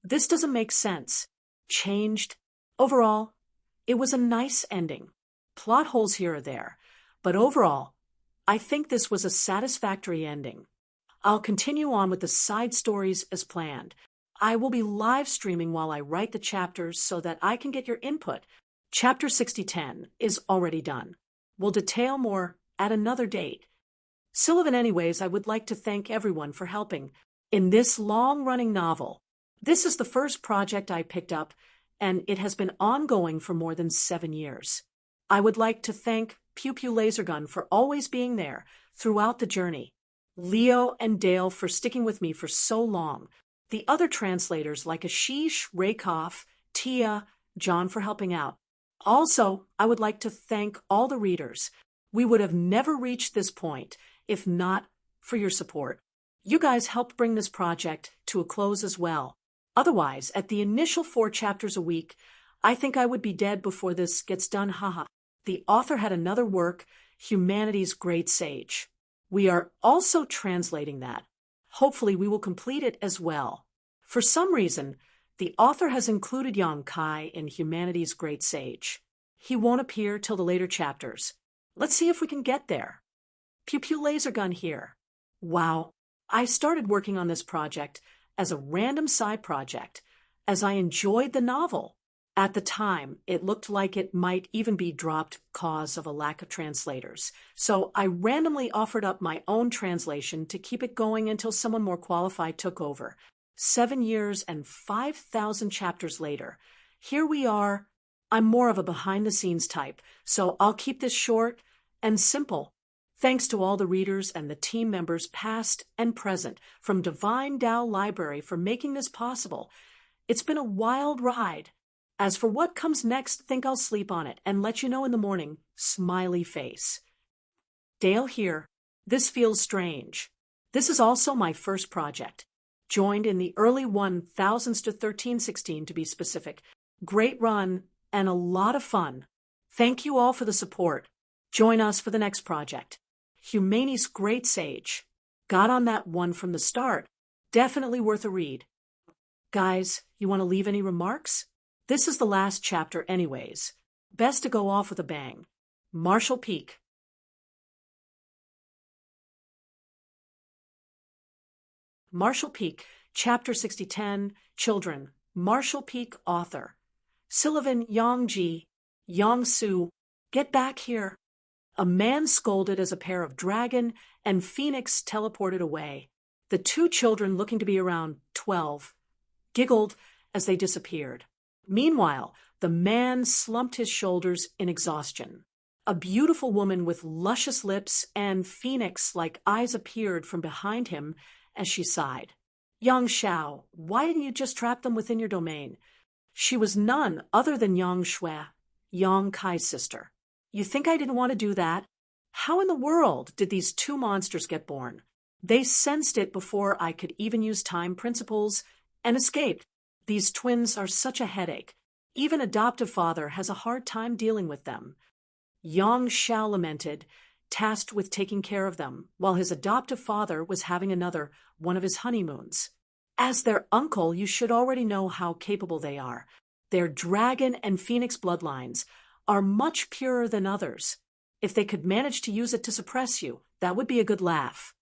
this doesn't make sense. Changed. Overall, It was a nice ending. Plot holes here or there, but overall, I think this was a satisfactory ending. I'll continue on with the side stories as planned. I will be live streaming while I write the chapters so that I can get your input. Chapter 6010 is already done. We'll detail more at another date. Sullivan, anyways, I would like to thank everyone for helping in this long-running novel. This is the first project I picked up, and it has been ongoing for more than 7 years. I would like to thank Pew Pew Lasergun for always being there throughout the journey, Leo and Dale for sticking with me for so long, the other translators like Ashish, Rakoff, Tia, John for helping out. Also, I would like to thank all the readers. We would have never reached this point if not for your support. You guys helped bring this project to a close as well. Otherwise, at the initial 4 chapters a week, I think I would be dead before this gets done, haha. The author had another work, Humanity's Great Sage. We are also translating that. Hopefully we will complete it as well. For some reason, the author has included Yang Kai in Humanity's Great Sage. He won't appear till the later chapters. Let's see if we can get there. Pew Pew Lasergun here. Wow, I started working on this project as a random side project, as I enjoyed the novel. At the time, it looked like it might even be dropped cause of a lack of translators. So I randomly offered up my own translation to keep it going until someone more qualified took over. 7 years and 5,000 chapters later, here we are. I'm more of a behind-the-scenes type, so I'll keep this short and simple. Thanks to all the readers and the team members past and present from Divine Tao Library for making this possible. It's been a wild ride. As for what comes next, think I'll sleep on it and let you know in the morning. Smiley face. Dale here. This feels strange. This is also my first project. Joined in the early 1000s to 1316 to be specific. Great run and a lot of fun. Thank you all for the support. Join us for the next project. Humanity's Great Sage. Got on that one from the start. Definitely worth a read. Guys, you want to leave any remarks? This is the last chapter anyways. Best to go off with a bang. Marshall Peak. Marshall Peak, Chapter 6010, Children. Marshall Peak author. Sullivan Yongji, Yongsu, get back here. A man scolded as a pair of dragon and phoenix teleported away. The 2 children, looking to be around 12, giggled as they disappeared. Meanwhile, the man slumped his shoulders in exhaustion. A beautiful woman with luscious lips and phoenix-like eyes appeared from behind him as she sighed. Yang Xiao, why didn't you just trap them within your domain? She was none other than Yang Shui, Yang Kai's sister. You think I didn't want to do that? How in the world did these 2 monsters get born? They sensed it before I could even use time principles and escaped. These twins are such a headache. Even adoptive father has a hard time dealing with them. Yang Xiao lamented, tasked with taking care of them, while his adoptive father was having another one of his honeymoons. As their uncle, you should already know how capable they are. Their dragon and phoenix bloodlines are much purer than others. If they could manage to use it to suppress you, that would be a good laugh.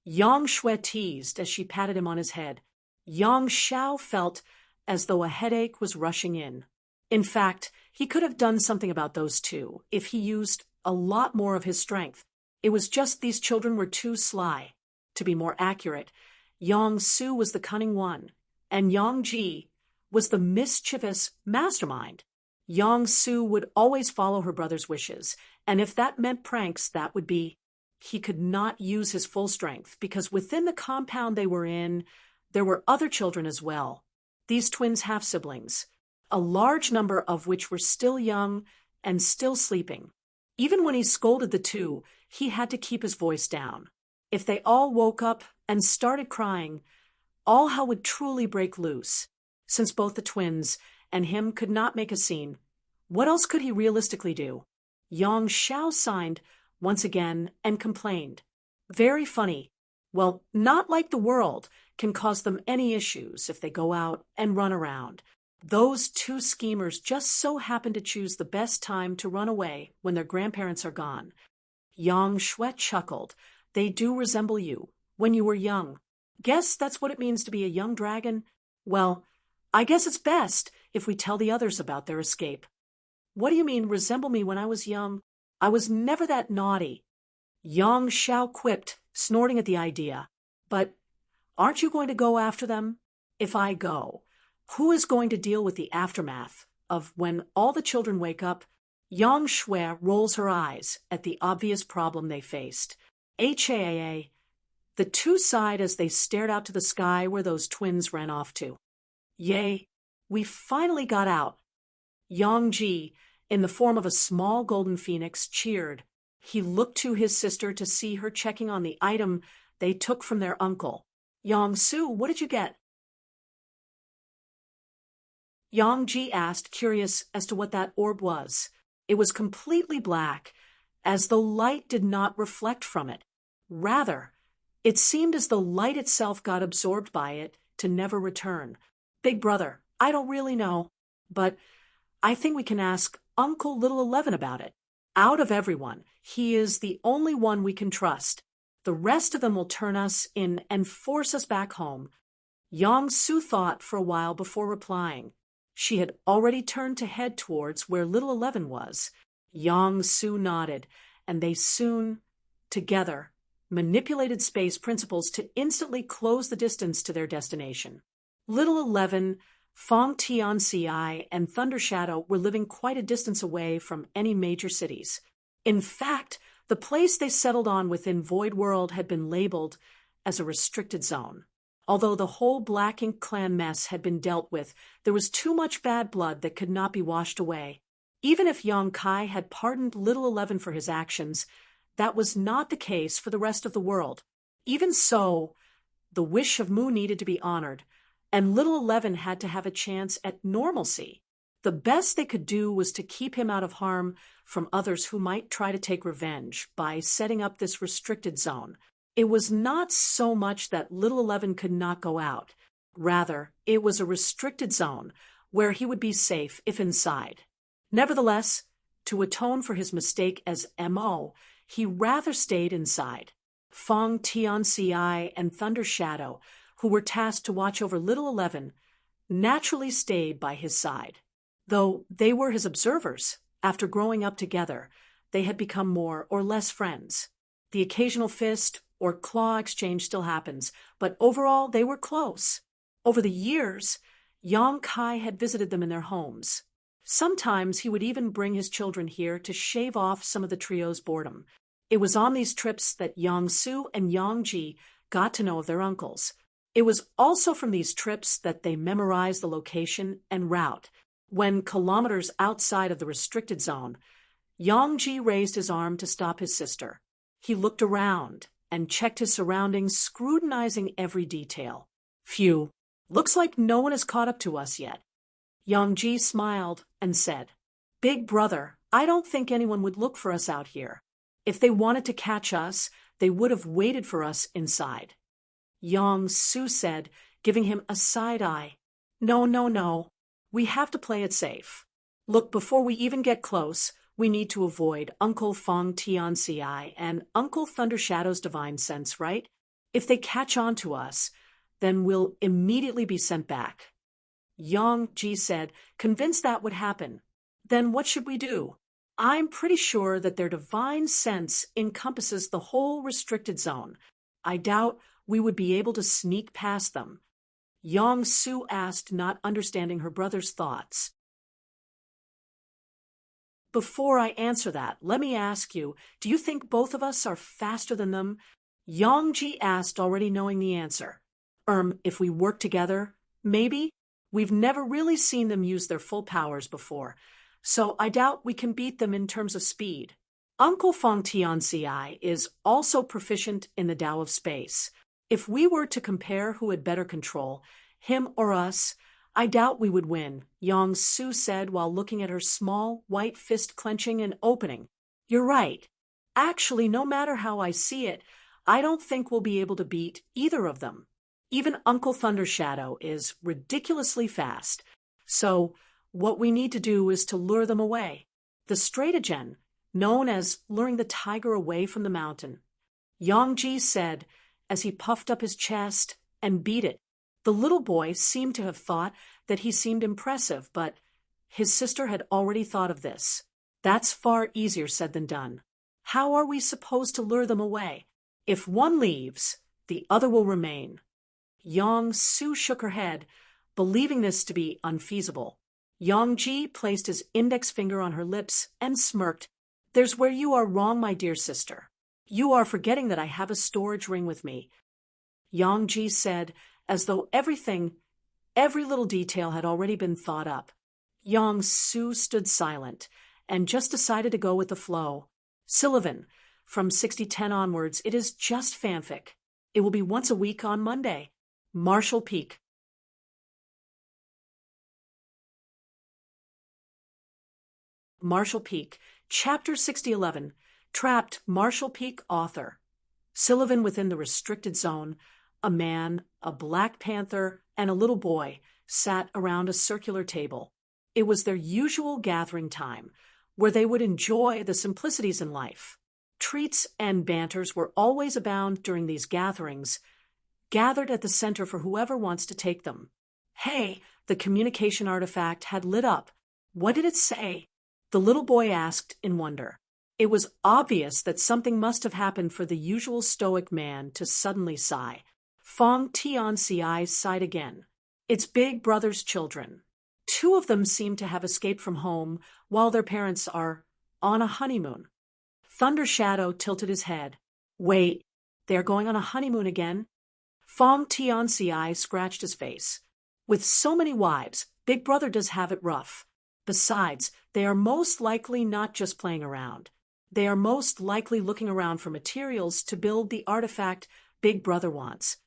Yang Shui teased as she patted him on his head. Yang Xiao felt as though a headache was rushing in. In fact, he could have done something about those 2 if he used a lot more of his strength. It was just these children were too sly. To be more accurate, Yang Su was the cunning one, and Yang Ji was the mischievous mastermind. Yang Su would always follow her brother's wishes, and if that meant pranks, that would be. He could not use his full strength, because within the compound they were in, there were other children as well. These twins half-siblings, a large number of which were still young and still sleeping. Even when he scolded the 2, he had to keep his voice down. If they all woke up and started crying, all hell would truly break loose. Since both the twins and him could not make a scene, what else could he realistically do? Yang Xiao signed once again and complained. Very funny. Well, not like the world can cause them any issues if they go out and run around. Those two schemers just so happen to choose the best time to run away when their grandparents are gone. Yang Shui chuckled. They do resemble you, when you were young. Guess that's what it means to be a young dragon? Well, I guess it's best if we tell the others about their escape. What do you mean, resemble me when I was young? I was never that naughty. Yang Shao quipped, snorting at the idea. But aren't you going to go after them? If I go, who is going to deal with the aftermath of when all the children wake up? Yang Shui rolls her eyes at the obvious problem they faced. HAA. The two sighed as they stared out to the sky where those twins ran off to. Yay, we finally got out. Yang Ji, in the form of a small golden phoenix, cheered. He looked to his sister to see her checking on the item they took from their uncle. Yang Su, what did you get? Yang Ji asked, curious as to what that orb was. It was completely black, as though light did not reflect from it. Rather, it seemed as though light itself got absorbed by it to never return. Big brother, I don't really know, but I think we can ask Uncle Little 11 about it. Out of everyone, he is the only one we can trust. The rest of them will turn us in and force us back home. Yang Su thought for a while before replying. She had already turned to head towards where Little 11 was. Yang Su nodded, and they soon, together, manipulated space principles to instantly close the distance to their destination. Little 11, Fong Tianci, and Thunder Shadow were living quite a distance away from any major cities. In fact, the place they settled on within Void World had been labeled as a restricted zone. Although the whole Black Ink clan mess had been dealt with, there was too much bad blood that could not be washed away. Even if Yang Kai had pardoned Little 11 for his actions, that was not the case for the rest of the world. Even so, the wish of Mu needed to be honored, and Little 11 had to have a chance at normalcy. The best they could do was to keep him out of harm from others who might try to take revenge by setting up this restricted zone. It was not so much that Little 11 could not go out. Rather, it was a restricted zone where he would be safe if inside. Nevertheless, to atone for his mistake as MO, he rather stayed inside. Fong Tianci and Thunder Shadow, who were tasked to watch over Little 11, naturally stayed by his side. Though they were his observers, after growing up together, they had become more or less friends. The occasional fist or claw exchange still happens, but overall they were close. Over the years, Yang Kai had visited them in their homes. Sometimes he would even bring his children here to shave off some of the trio's boredom. It was on these trips that Yang Su and Yang Ji got to know of their uncles. It was also from these trips that they memorized the location and route. When kilometers outside of the restricted zone, Yang Ji raised his arm to stop his sister. He looked around and checked his surroundings, scrutinizing every detail. Phew, looks like no one has caught up to us yet. Yang Ji smiled and said, Big brother, I don't think anyone would look for us out here. If they wanted to catch us, they would have waited for us inside. Yang Su said, giving him a side eye. No. We have to play it safe. Look, before we even get close, we need to avoid Uncle Fong Tianci and Uncle Thunder Shadow's divine sense, right? If they catch on to us, then we'll immediately be sent back. Yang Ji said, convinced that would happen. Then what should we do? I'm pretty sure that their divine sense encompasses the whole restricted zone. I doubt we would be able to sneak past them. Yang Su asked, not understanding her brother's thoughts. Before I answer that, let me ask you, do you think both of us are faster than them? Yang Ji asked, already knowing the answer. If we work together, maybe? We've never really seen them use their full powers before, so I doubt we can beat them in terms of speed. Uncle Fong Tianci is also proficient in the Tao of space. If we were to compare who had better control, him or us, I doubt we would win, Yang Su said while looking at her small, white fist clenching and opening. You're right. Actually, no matter how I see it, I don't think we'll be able to beat either of them. Even Uncle Thunder Shadow is ridiculously fast, So, what we need to do is to lure them away. The stratagem, known as luring the tiger away from the mountain. Yongji said as he puffed up his chest and beat it. The little boy seemed to have thought that he seemed impressive, but his sister had already thought of this. That's far easier said than done. How are we supposed to lure them away? If one leaves, the other will remain. Yong-su shook her head, believing this to be unfeasible. Yongji placed his index finger on her lips and smirked. There's where you are wrong, my dear sister. You are forgetting that I have a storage ring with me. Yongji said, as though every little detail had already been thought up. Yong-su stood silent and just decided to go with the flow. Sullivan, from 6010 onwards, it is just fanfic. It will be once a week on Monday. Marshall Peak. Marshall Peak, Chapter 6011, Trapped Marshall Peak Author. Sullivan within the restricted zone, a man, a black panther, and a little boy sat around a circular table. It was their usual gathering time, where they would enjoy the simplicities in life. Treats and banters were always abound during these gatherings, gathered at the center for whoever wants to take them. Hey, the communication artifact had lit up. What did it say? The little boy asked in wonder. It was obvious that something must have happened for the usual stoic man to suddenly sigh. Fong Tianci sighed again. It's Big Brother's children. 2 of them seem to have escaped from home while their parents are on a honeymoon. Thunder Shadow tilted his head. Wait, they're going on a honeymoon again? Fong Tianci scratched his face. With so many wives, Big Brother does have it rough. Besides, they are most likely not just playing around. They are most likely looking around for materials to build the artifact Big Brother wants.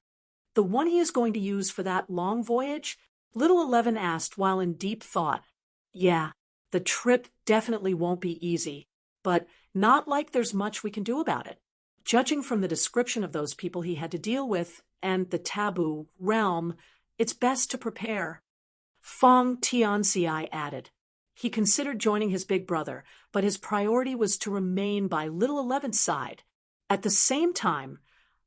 The one he is going to use for that long voyage? Little 11 asked while in deep thought. Yeah, the trip definitely won't be easy, but not like there's much we can do about it. Judging from the description of those people he had to deal with and the taboo realm, it's best to prepare. Fong Tianci added. He considered joining his big brother, but his priority was to remain by little 11's side. At the same time,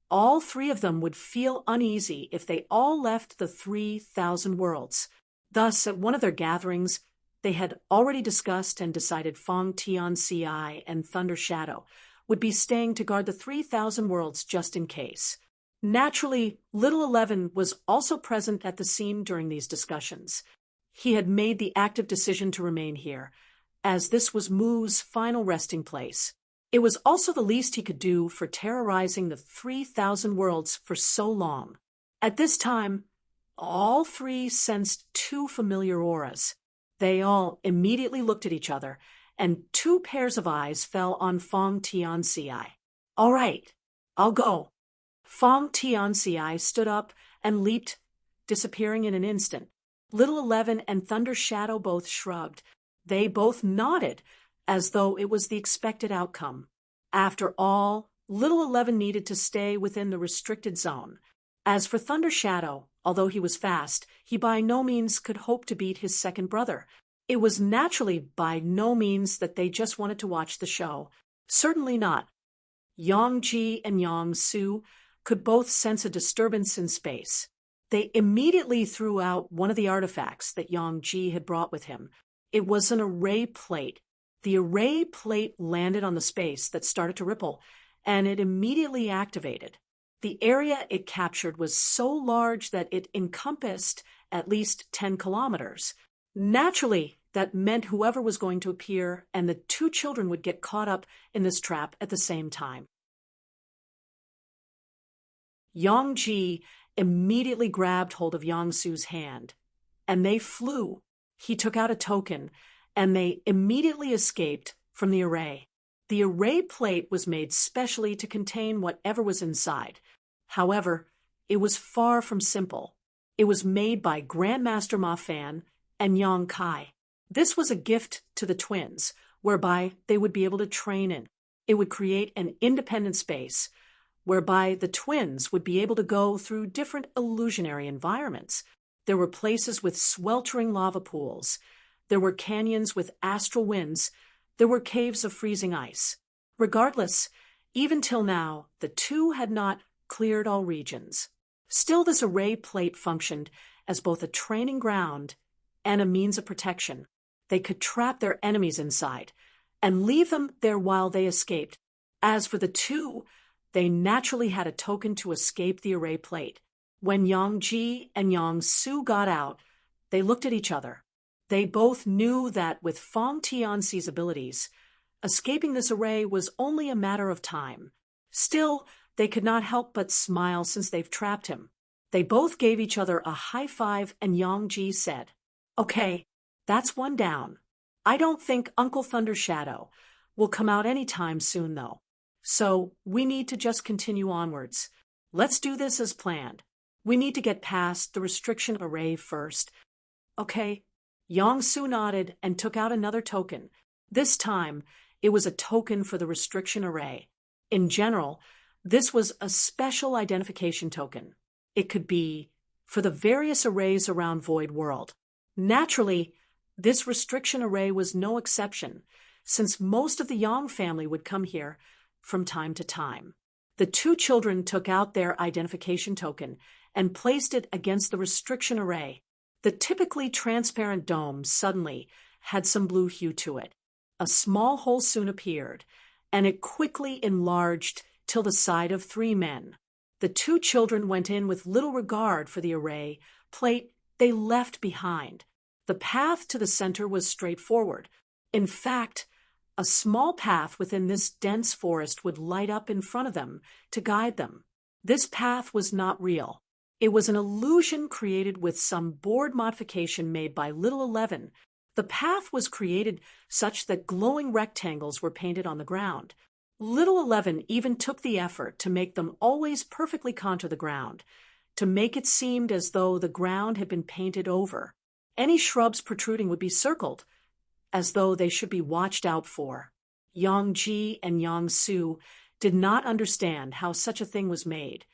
all 3 of them would feel uneasy if they all left the 3,000 worlds. Thus, at one of their gatherings, they had already discussed and decided Fong Tianci and Thunder Shadow would be staying to guard the 3,000 worlds just in case. Naturally, little 11 was also present at the scene during these discussions. He had made the active decision to remain here, as this was Mu's final resting place. It was also the least he could do for terrorizing the 3,000 worlds for so long. At this time, all 3 sensed 2 familiar auras. They all immediately looked at each other, and 2 pairs of eyes fell on Fong Tianci. All right, I'll go. Fong Tianci stood up and leaped, disappearing in an instant. Little 11 and Thunder Shadow both shrugged. They both nodded, as though it was the expected outcome. After all, little 11 needed to stay within the restricted zone. As for Thunder Shadow, although he was fast, he by no means could hope to beat his second brother. It was naturally by no means that they just wanted to watch the show. Certainly not. Yongji and Yong-su could both sense a disturbance in space. They immediately threw out one of the artifacts that Yongji had brought with him. It was an array plate. The array plate landed on the space that started to ripple, and it immediately activated. The area it captured was so large that it encompassed at least 10 kilometers. Naturally, that meant whoever was going to appear and the 2 children would get caught up in this trap at the same time. Yongji immediately grabbed hold of Yong-su's hand, and they flew. He took out a token, and they immediately escaped from the array. The array plate was made specially to contain whatever was inside. However, it was far from simple. It was made by Grandmaster Ma Fan and Yang Kai. This was a gift to the twins, whereby they would be able to train in. It would create an independent space, whereby the twins would be able to go through different illusionary environments. There were places with sweltering lava pools. There were canyons with astral winds. There were caves of freezing ice. Regardless, even till now, the two had not cleared all regions. Still, this array plate functioned as both a training ground and a means of protection. They could trap their enemies inside and leave them there while they escaped. As for the two, they naturally had a token to escape the array plate. When Yang Ji and Yang Su got out, they looked at each other. They both knew that with Fong Tianxi's abilities, escaping this array was only a matter of time. Still, they could not help but smile since they've trapped him. They both gave each other a high five, and Yang Ji said, "Okay, that's one down. I don't think Uncle Thunder Shadow will come out any time soon, though. So we need to just continue onwards. Let's do this as planned. We need to get past the restriction array first." "Okay." Yang Su nodded and took out another token. This time, it was a token for the restriction array. In general, this was a special identification token. It could be for the various arrays around Void World. Naturally, this restriction array was no exception, since most of the Yang family would come here from time to time. The two children took out their identification token and placed it against the restriction array. The typically transparent dome suddenly had some blue hue to it. A small hole soon appeared, and it quickly enlarged till the side of three men. The two children went in with little regard for the array plate they left behind. The path to the center was straightforward. In fact, a small path within this dense forest would light up in front of them to guide them. This path was not real. It was an illusion created with some board modification made by Little 11. The path was created such that glowing rectangles were painted on the ground. Little 11 even took the effort to make them always perfectly contour the ground, to make it seem as though the ground had been painted over. Any shrubs protruding would be circled, as though they should be watched out for. Yang Ji and Yang Su did not understand how such a thing was made,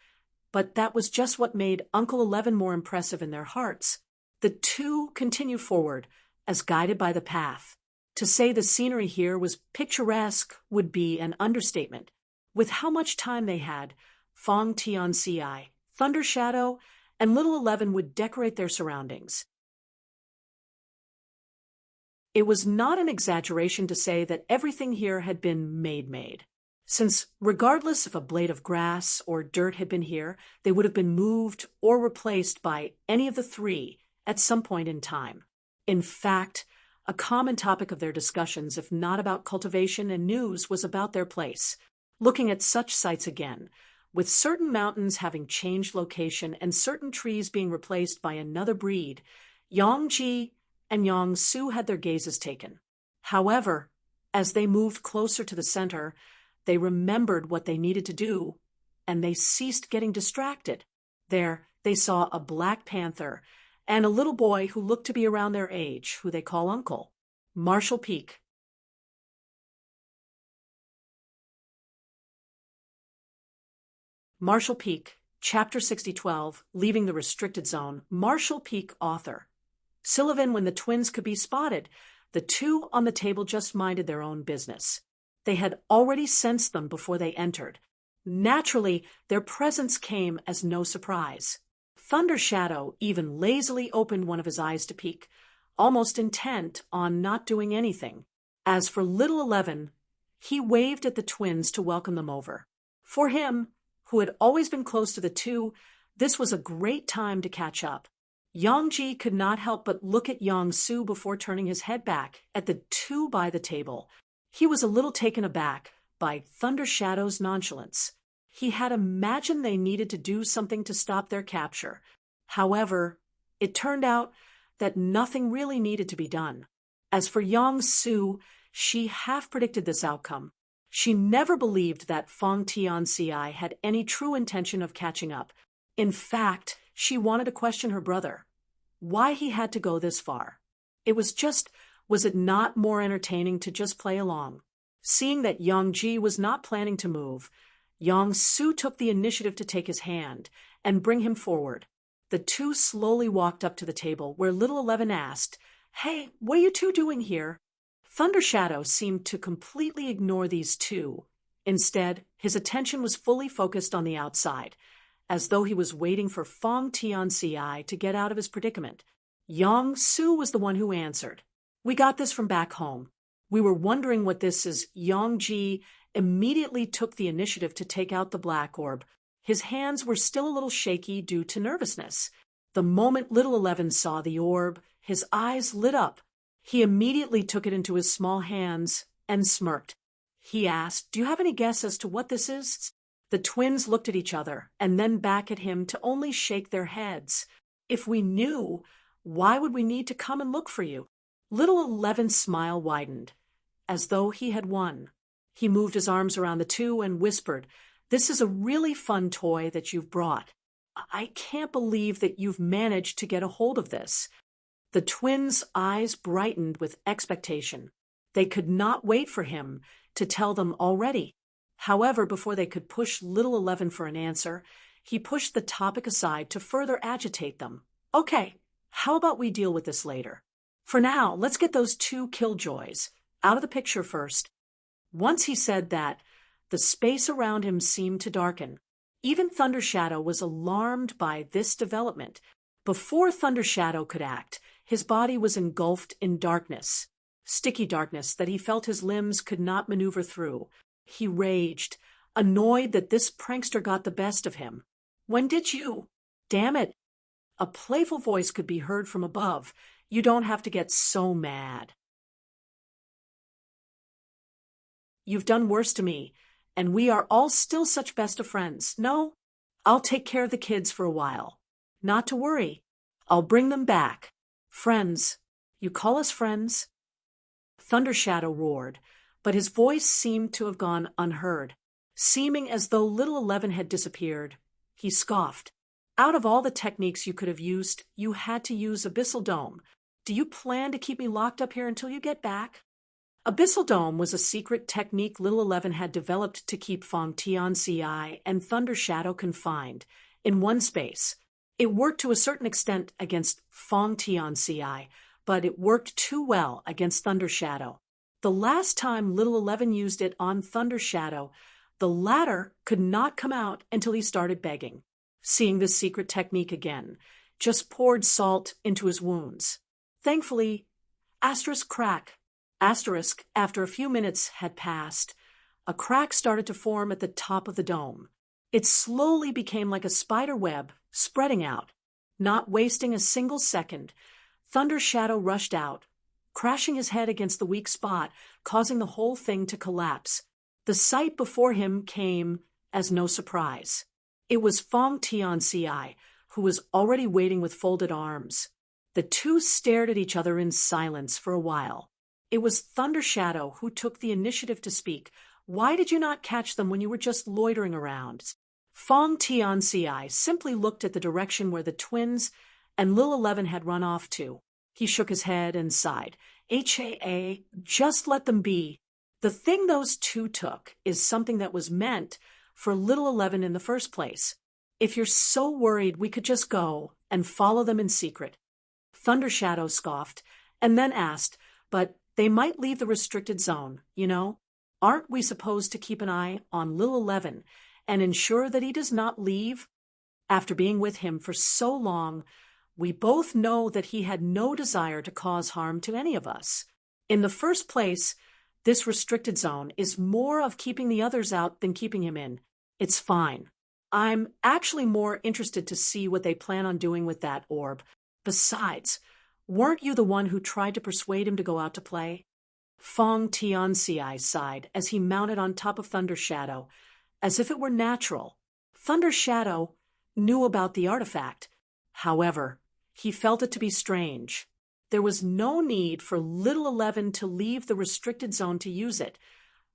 but that was just what made Uncle 11 more impressive in their hearts. The two continued forward, as guided by the path. To say the scenery here was picturesque would be an understatement. With how much time they had, Fong Tianxi, Thunder Shadow, and Little 11 would decorate their surroundings. It was not an exaggeration to say that everything here had been made. Since regardless if a blade of grass or dirt had been here, they would have been moved or replaced by any of the three at some point in time. In fact, a common topic of their discussions, if not about cultivation and news, was about their place. Looking at such sites again, with certain mountains having changed location and certain trees being replaced by another breed, Yang Ji and Yang Su had their gazes taken. However, as they moved closer to the center, they remembered what they needed to do, and they ceased getting distracted. There, they saw a black panther and a little boy who looked to be around their age, who they call Uncle. Marshall Peak. Marshall Peak, Chapter 6012, Leaving the Restricted Zone. Marshall Peak author. Sullivan, when the twins could be spotted, the two on the table just minded their own business. They had already sensed them before they entered. Naturally, their presence came as no surprise. Thunder Shadow even lazily opened one of his eyes to peek, almost intent on not doing anything. As for Little 11, he waved at the twins to welcome them over. For him, who had always been close to the two, this was a great time to catch up. Yang Ji could not help but look at Yang Su before turning his head back at the two by the table. He was a little taken aback by Thunder Shadow's nonchalance. He had imagined they needed to do something to stop their capture. However, it turned out that nothing really needed to be done. As for Yang Su, she half predicted this outcome. She never believed that Fong Tianxi had any true intention of catching up. In fact, she wanted to question her brother, why he had to go this far. Was it not more entertaining to just play along? Seeing that Yang Ji was not planning to move, Yang Su took the initiative to take his hand and bring him forward. The two slowly walked up to the table where little 11 asked, "Hey, what are you two doing here?" Thunder Shadow seemed to completely ignore these two. Instead, his attention was fully focused on the outside, as though he was waiting for Fong Tianci to get out of his predicament. Yang Su was the one who answered. "We got this from back home. We were wondering what this is." Yang Ji immediately took the initiative to take out the black orb. His hands were still a little shaky due to nervousness. The moment little 11 saw the orb, his eyes lit up. He immediately took it into his small hands and smirked. He asked, "Do you have any guess as to what this is?" The twins looked at each other and then back at him to only shake their heads. "If we knew, why would we need to come and look for you?" Little 11's smile widened, as though he had won. He moved his arms around the two and whispered, "This is a really fun toy that you've brought. I can't believe that you've managed to get a hold of this." The twins' eyes brightened with expectation. They could not wait for him to tell them already. However, before they could push little 11 for an answer, he pushed the topic aside to further agitate them. "Okay, how about we deal with this later? For now, let's get those two killjoys out of the picture first." Once he said that, the space around him seemed to darken. Even Thunder Shadow was alarmed by this development. Before Thunder Shadow could act, his body was engulfed in darkness, sticky darkness that he felt his limbs could not maneuver through. He raged, annoyed that this prankster got the best of him. "When did you? Damn it!" A playful voice could be heard from above. "You don't have to get so mad. You've done worse to me, and we are all still such best of friends. No, I'll take care of the kids for a while. Not to worry. I'll bring them back. Friends. You call us friends?" Thunder Shadow roared, but his voice seemed to have gone unheard. Seeming as though little 11 had disappeared, he scoffed. "Out of all the techniques you could have used, you had to use Abyssal Dome. Do you plan to keep me locked up here until you get back?" Abyssal Dome was a secret technique little 11 had developed to keep Fong Tianci and Thunder Shadow confined in one space. It worked to a certain extent against Fong Tianci, but it worked too well against Thunder Shadow. The last time little 11 used it on Thunder Shadow, the latter could not come out until he started begging. Seeing this secret technique again just poured salt into his wounds. Thankfully, after a few minutes had passed, a crack started to form at the top of the dome. It slowly became like a spider web, spreading out. Not wasting a single second, Thunder Shadow rushed out, crashing his head against the weak spot, causing the whole thing to collapse. The sight before him came as no surprise. It was Fong Tianci, who was already waiting with folded arms. The two stared at each other in silence for a while. It was Thunder Shadow who took the initiative to speak. "Why did you not catch them when you were just loitering around?" Fong Tianci simply looked at the direction where the twins and little 11 had run off to. He shook his head and sighed. Just let them be. The thing those two took is something that was meant for little 11 in the first place. If you're so worried, we could just go and follow them in secret." Thunder Shadow scoffed and then asked, "But they might leave the restricted zone, you know? Aren't we supposed to keep an eye on little 11 and ensure that he does not leave? After being with him for so long, we both know that he had no desire to cause harm to any of us. In the first place, this restricted zone is more of keeping the others out than keeping him in. It's fine. I'm actually more interested to see what they plan on doing with that orb. Besides, weren't you the one who tried to persuade him to go out to play?" Fong Tianci sighed as he mounted on top of Thunder Shadow, as if it were natural. Thunder Shadow knew about the artifact. However, he felt it to be strange. There was no need for little 11 to leave the restricted zone to use it,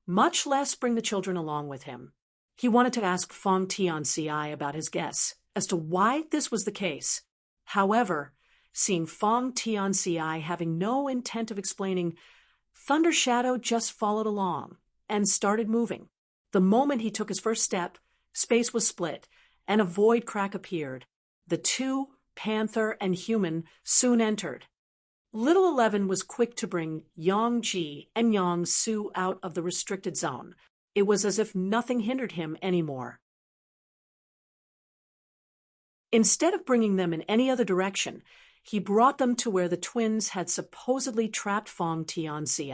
much less bring the children along with him. He wanted to ask Fong Tianci about his guess as to why this was the case. However, seeing Fong Tianci having no intent of explaining, Thunder Shadow just followed along and started moving. The moment he took his first step, space was split, and a void crack appeared. The two panther, and human soon entered. Little 11 was quick to bring Yang Ji and Yang Su out of the restricted zone. It was as if nothing hindered him anymore. Instead of bringing them in any other direction, he brought them to where the twins had supposedly trapped Fong Tianci.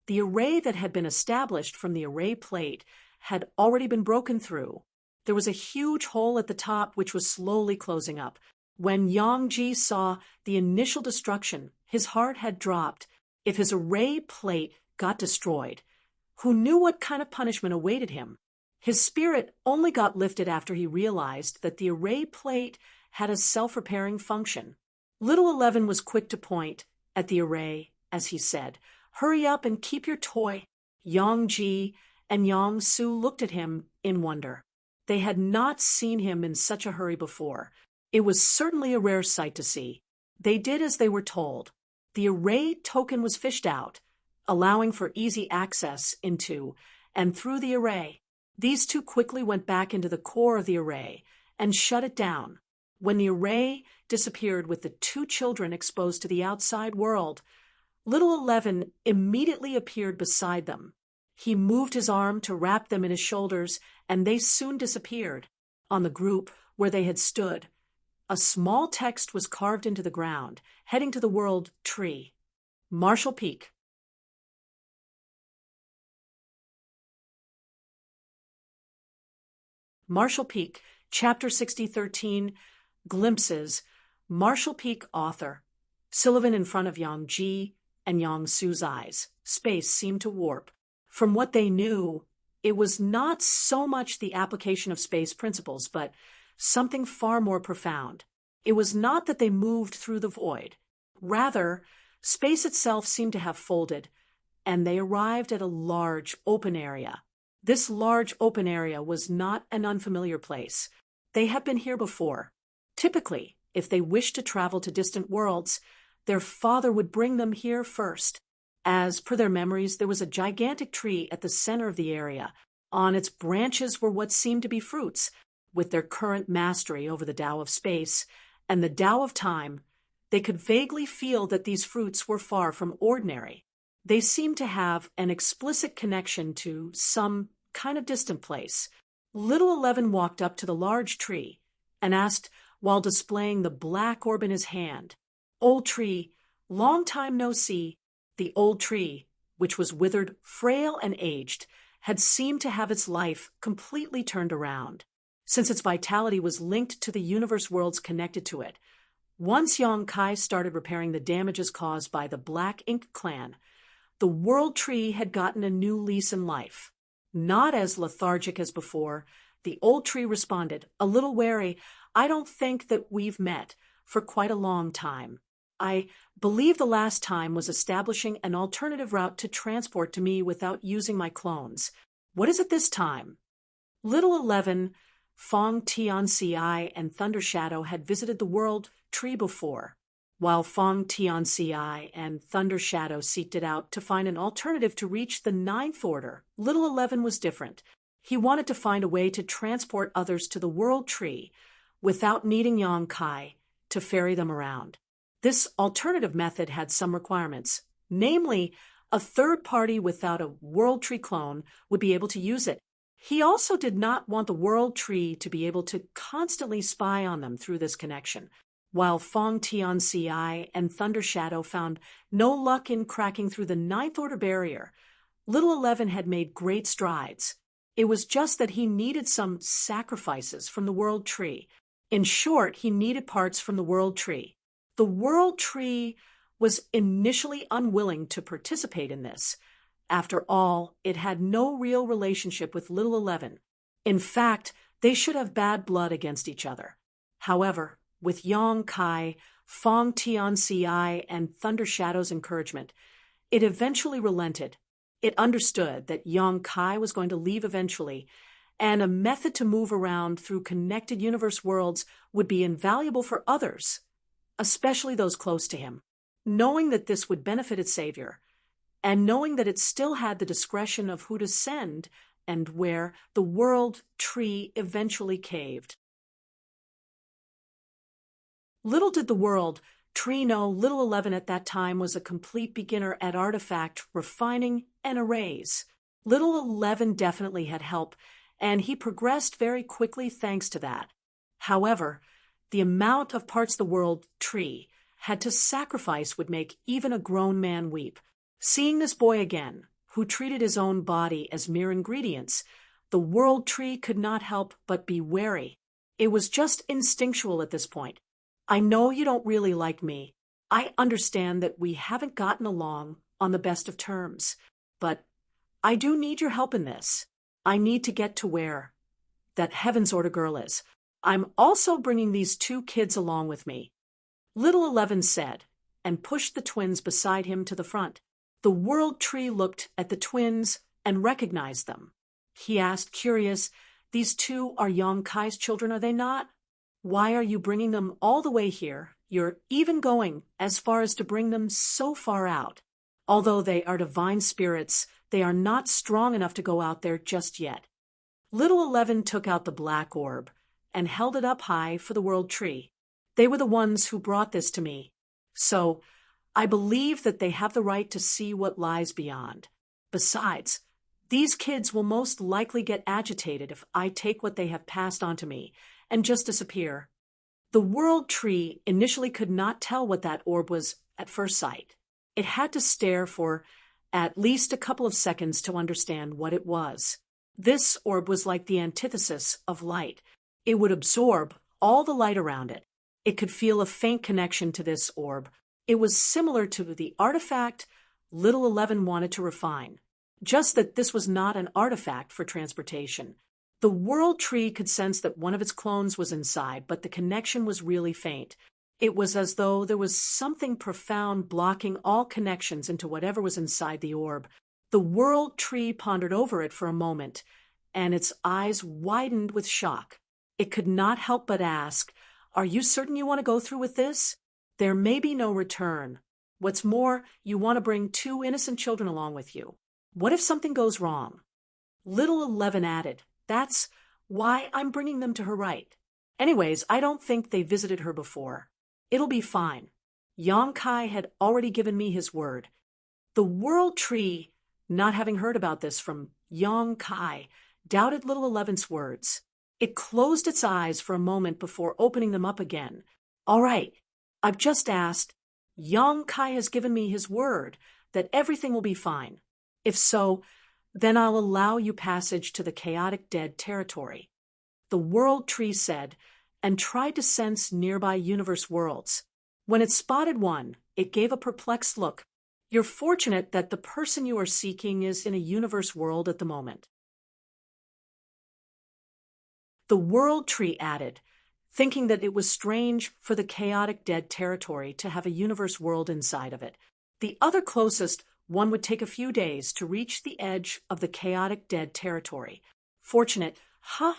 The array that had been established from the array plate had already been broken through. There was a huge hole at the top which was slowly closing up. When Yang Ji saw the initial destruction, his heart had dropped. If his array plate got destroyed, who knew what kind of punishment awaited him? His spirit only got lifted after he realized that the array plate had a self-repairing function. Little 11 was quick to point at the array as he said, "Hurry up and keep your toy." Yang Ji and Yang Su looked at him in wonder. They had not seen him in such a hurry before. It was certainly a rare sight to see. They did as they were told. The array token was fished out, allowing for easy access into and through the array. These two quickly went back into the core of the array and shut it down. When the array disappeared with the two children exposed to the outside world, Little 11 immediately appeared beside them. He moved his arm to wrap them in his shoulders, and they soon disappeared. On the group where they had stood, a small text was carved into the ground, heading to the world tree. Marshall Peak. Marshall Peak, Chapter 6013, Glimpses, Marshall Peak author. Sullivan in front of Yang Ji and Yang Su's eyes. Space seemed to warp. From what they knew, it was not so much the application of space principles, but something far more profound. It was not that they moved through the void. Rather, space itself seemed to have folded, and they arrived at a large, open area. This large, open area was not an unfamiliar place. They had been here before. Typically, if they wished to travel to distant worlds, their father would bring them here first. As per their memories, there was a gigantic tree at the center of the area. On its branches were what seemed to be fruits. With their current mastery over the Tao of space and the Tao of time, they could vaguely feel that these fruits were far from ordinary. They seemed to have an explicit connection to some kind of distant place. Little 11 walked up to the large tree and asked, while displaying the black orb in his hand, "Old tree, long time no see." The old tree, which was withered, frail, and aged, had seemed to have its life completely turned around, since its vitality was linked to the universe worlds connected to it. Once Yang Kai started repairing the damages caused by the Black Ink clan, the world tree had gotten a new lease in life. Not as lethargic as before, the old tree responded, a little wary, "I don't think that we've met for quite a long time. I believe the last time was establishing an alternative route to transport to me without using my clones. What is it this time?" Little 11, Fong Tianci, and Thunder Shadow had visited the world tree before. While Fong Tianci and Thunder Shadow seeked it out to find an alternative to reach the Ninth Order, Little 11 was different. He wanted to find a way to transport others to the world tree without needing Yang Kai to ferry them around. This alternative method had some requirements, namely, a third party without a World Tree clone would be able to use it. He also did not want the World Tree to be able to constantly spy on them through this connection. While Fong Tianci and Thunder Shadow found no luck in cracking through the Ninth Order barrier, Little 11 had made great strides. It was just that he needed some sacrifices from the World Tree. In short, he needed parts from the World Tree. The World Tree was initially unwilling to participate in this. After all, it had no real relationship with Little 11. In fact, they should have bad blood against each other. However, with Yang Kai, Fong Tianci, and Thunder Shadow's encouragement, it eventually relented. It understood that Yang Kai was going to leave eventually, and a method to move around through connected universe worlds would be invaluable for others, especially those close to him. Knowing that this would benefit its savior, and knowing that it still had the discretion of who to send and where, the World Tree eventually caved. Little did the world tree know little 11 at that time was a complete beginner at artifact refining and arrays. Little 11 definitely had help, and he progressed very quickly thanks to that. However, the amount of parts the world tree had to sacrifice would make even a grown man weep. Seeing this boy again, who treated his own body as mere ingredients, the world tree could not help but be wary. It was just instinctual at this point. I know you don't really like me. I understand that we haven't gotten along on the best of terms, but I do need your help in this. I need to get to where that Heaven's Order girl is. I'm also bringing these 2 kids along with me. Little 11 said, and pushed the twins beside him to the front. The world tree looked at the twins and recognized them. He asked, curious, "These 2 are Yang Kai's children, are they not? Why are you bringing them all the way here? You're even going as far as to bring them so far out. Although they are divine spirits, they are not strong enough to go out there just yet." Little 11 took out the black orb and held it up high for the world tree. They were the ones who brought this to me. So, I believe that they have the right to see what lies beyond. Besides, these kids will most likely get agitated if I take what they have passed on to me and just disappear. The world tree initially could not tell what that orb was at first sight. It had to stare for at least a couple of seconds to understand what it was. This orb was like the antithesis of light. It would absorb all the light around it. It could feel a faint connection to this orb. It was similar to the artifact Little 11 wanted to refine, just that this was not an artifact for transportation. The world tree could sense that one of its clones was inside, but the connection was really faint. It was as though there was something profound blocking all connections into whatever was inside the orb. The world tree pondered over it for a moment, and its eyes widened with shock. It could not help but ask, "Are you certain you want to go through with this? There may be no return. What's more, you want to bring 2 innocent children along with you. What if something goes wrong?" Little 11 added, "That's why I'm bringing them to her right. Anyways, I don't think they visited her before. It'll be fine. Yang Kai had already given me his word." The world tree, not having heard about this from Yang Kai, doubted Little 11's words. It closed its eyes for a moment before opening them up again. "All right, I've just asked. Yang Kai has given me his word that everything will be fine. If so, then I'll allow you passage to the chaotic dead territory." The world tree said, and tried to sense nearby universe worlds. When it spotted one, it gave a perplexed look. "You're fortunate that the person you are seeking is in a universe world at the moment." The world tree added, thinking that it was strange for the chaotic dead territory to have a universe world inside of it. The other closest one would take a few days to reach the edge of the chaotic dead territory. "Fortunate, huh?"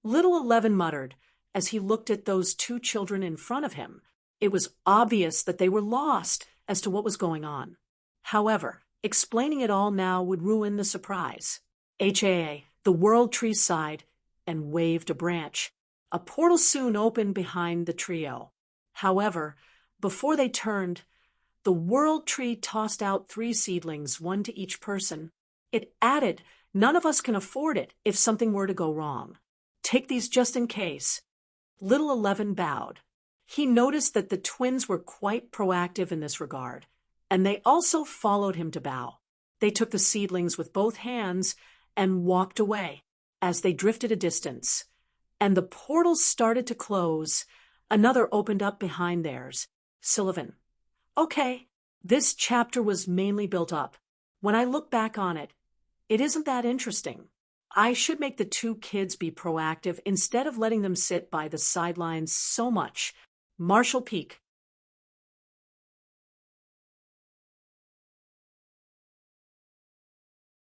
Little 11 muttered as he looked at those 2 children in front of him. It was obvious that they were lost as to what was going on. However, explaining it all now would ruin the surprise. The world tree sighed and waved a branch. A portal soon opened behind the trio. However, before they turned, the world tree tossed out 3 seedlings, 1 to each person. It added, "None of us can afford it if something were to go wrong. Take these just in case." Little 11 bowed. He noticed that the twins were quite proactive in this regard, and they also followed him to bow. They took the seedlings with both hands and walked away. As they drifted a distance, and the portals started to close, another opened up behind theirs. Sullivan. "Okay, this chapter was mainly built up. When I look back on it, it isn't that interesting. I should make the 2 kids be proactive instead of letting them sit by the sidelines so much." Marshall Peak.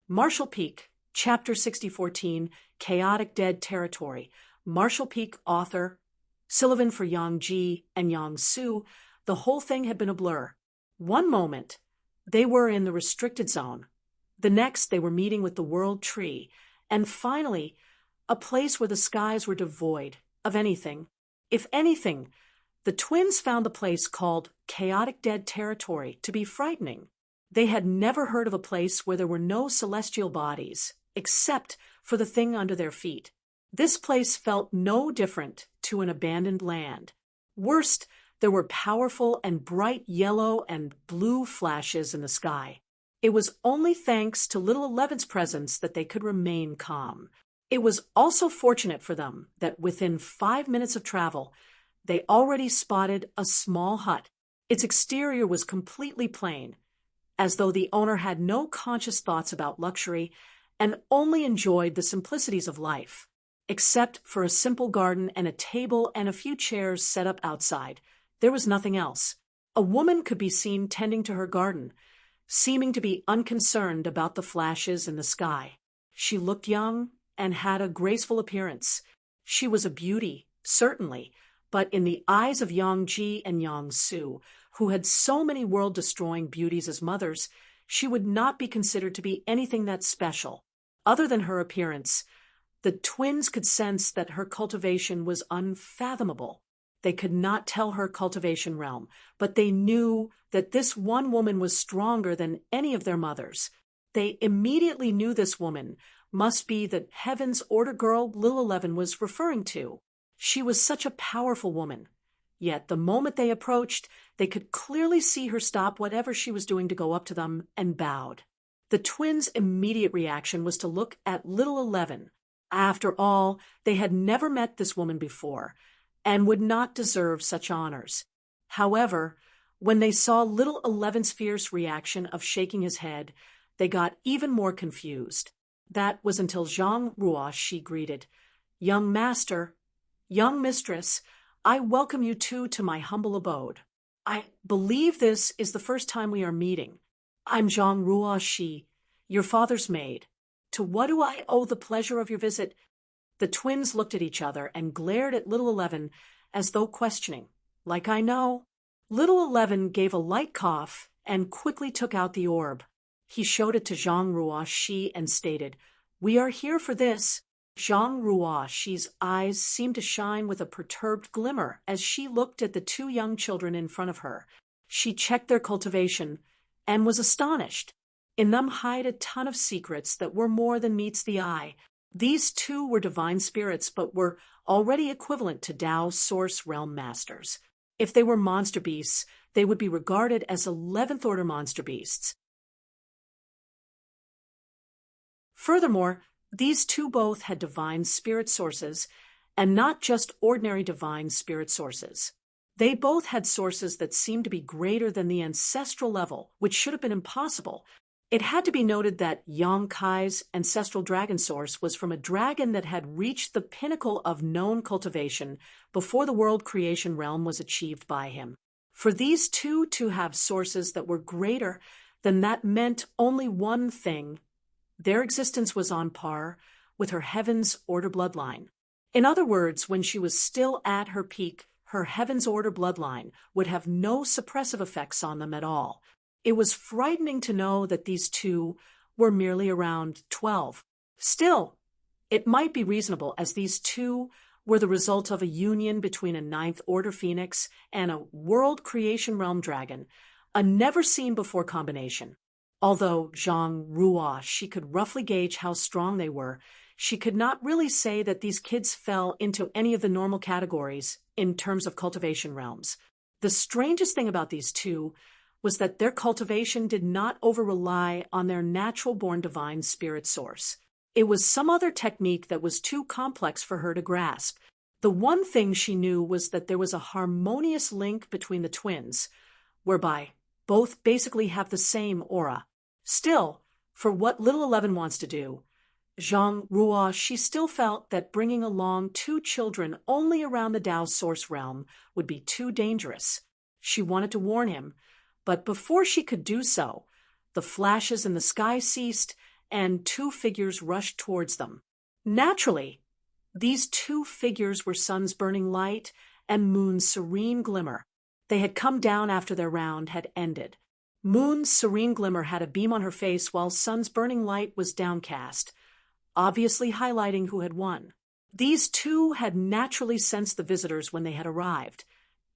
Marshall Peak, Chapter 6014, Chaotic Dead Territory. Marshall Peak author, Sullivan for Yang Ji and Yang Su. The whole thing had been a blur. One moment, they were in the restricted zone. The next, they were meeting with the world tree. And finally, a place where the skies were devoid of anything. If anything, The twins found the place called Chaotic Dead Territory to be frightening. They had never heard of a place where there were no celestial bodies, except for the thing under their feet. This place felt no different to an abandoned land. Worst, there were powerful and bright yellow and blue flashes in the sky. It was only thanks to Little Eleven's presence that they could remain calm. It was also fortunate for them that within 5 minutes of travel, they already spotted a small hut. Its exterior was completely plain, as though the owner had no conscious thoughts about luxury and only enjoyed the simplicities of life. Except for a simple garden and a table and a few chairs set up outside, there was nothing else. A woman could be seen tending to her garden, seeming to be unconcerned about the flashes in the sky. She looked young and had a graceful appearance. She was a beauty, certainly, but in the eyes of Yang Ji and Yang Su, who had so many world-destroying beauties as mothers, she would not be considered to be anything that special. Other than her appearance, the twins could sense that her cultivation was unfathomable. They could not tell her cultivation realm, but they knew that this one woman was stronger than any of their mothers. They immediately knew this woman must be the Heaven's Order girl Lil 11 was referring to. She was such a powerful woman. Yet the moment they approached, they could clearly see her stop whatever she was doing to go up to them and bowed. The twins' immediate reaction was to look at Little 11. After all, they had never met this woman before, and would not deserve such honors. However, when they saw Little 11's fierce reaction of shaking his head, they got even more confused. That was until Zhang Ruo she greeted, "Young master, young mistress, I welcome you two to my humble abode. I believe this is the first time we are meeting. I'm Zhang Ruo Shi, your father's maid. To what do I owe the pleasure of your visit?" The twins looked at each other and glared at Little 11 as though questioning. "Like I know." Little 11 gave a light cough and quickly took out the orb. He showed it to Zhang Ruo Shi and stated, "We are here for this." Zhang Ruo Shi's eyes seemed to shine with a perturbed glimmer as she looked at the two young children in front of her. She checked their cultivation and was astonished. In them hide a ton of secrets that were more than meets the eye. These two were divine spirits, but were already equivalent to Tao Source Realm Masters. If they were monster beasts, they would be regarded as 11th order monster beasts. Furthermore, these two both had divine spirit sources, and not just ordinary divine spirit sources. They both had sources that seemed to be greater than the ancestral level, which should have been impossible. It had to be noted that Yang Kai's ancestral dragon source was from a dragon that had reached the pinnacle of known cultivation before the world creation realm was achieved by him. For these two to have sources that were greater than that meant only one thing: their existence was on par with her Heaven's Order bloodline. In other words, when she was still at her peak, her Heaven's Order bloodline would have no suppressive effects on them at all. It was frightening to know that these two were merely around 12. Still, it might be reasonable, as these two were the result of a union between a 9th Order Phoenix and a World Creation Realm Dragon, a never-seen-before combination. Although Zhang Ruo she could roughly gauge how strong they were, she could not really say that these kids fell into any of the normal categories in terms of cultivation realms. The strangest thing about these two was that their cultivation did not over-rely on their natural-born divine spirit source. It was some other technique that was too complex for her to grasp. The one thing she knew was that there was a harmonious link between the twins, whereby both basically have the same aura. Still, for what Little 11 wants to do, Zhang Ruo she still felt that bringing along two children only around the Tao Source realm would be too dangerous. She wanted to warn him, but before she could do so, the flashes in the sky ceased and two figures rushed towards them. Naturally, these two figures were Sun's burning light and Moon's serene glimmer. They had come down after their round had ended. Moon's serene glimmer had a beam on her face while Sun's burning light was downcast, obviously highlighting who had won. These two had naturally sensed the visitors when they had arrived.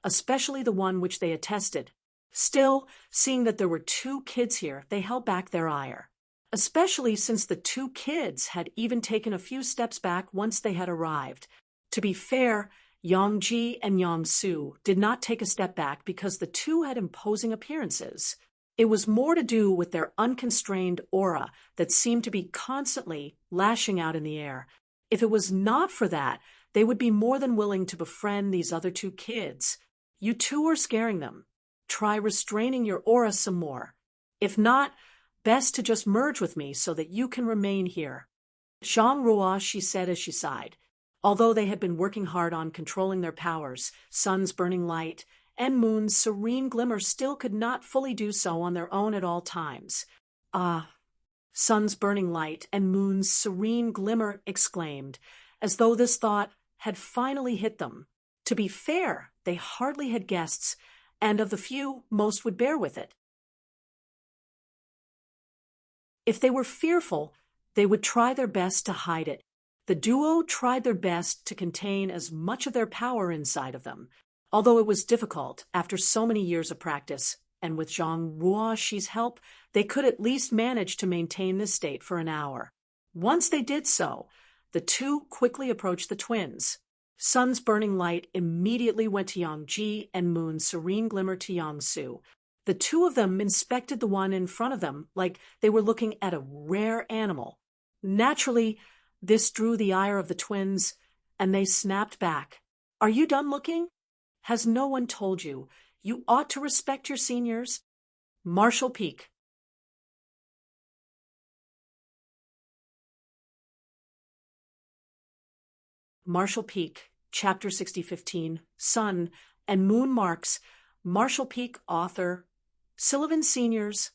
especially the one which they attested. Still, seeing that there were 2 kids here, they held back their ire, especially since the 2 kids had even taken a few steps back once they had arrived. To be fair, Yongji and Yongsu did not take a step back because the 2 had imposing appearances. It was more to do with their unconstrained aura that seemed to be constantly lashing out in the air. If it was not for that, they would be more than willing to befriend these other 2 kids. You 2 are scaring them. Try restraining your aura some more. If not, best to just merge with me so that you can remain here. Zhang Ruo, she said as she sighed. Although they had been working hard on controlling their powers, sun's burning light, and moon's serene glimmer still could not fully do so on their own at all times. Ah, sun's burning light and moon's serene glimmer, exclaimed, as though this thought had finally hit them. To be fair, they hardly had guests, and of the few, most would bear with it. If they were fearful, they would try their best to hide it. The duo tried their best to contain as much of their power inside of them, although it was difficult after so many years of practice, and with Zhang Ruoxi's help, they could at least manage to maintain this state for an hour. Once they did so, the 2 quickly approached the twins. Sun's burning light immediately went to Yongji and moon's serene glimmer to Yongsu. The 2 of them inspected the one in front of them like they were looking at a rare animal. Naturally, this drew the ire of the twins, and they snapped back. Are you done looking? Has no one told you? You ought to respect your seniors. Marshall Peak. Marshall Peak, Chapter 6015, Sun and Moon Marks. Marshall Peak author. Sullivan Seniors.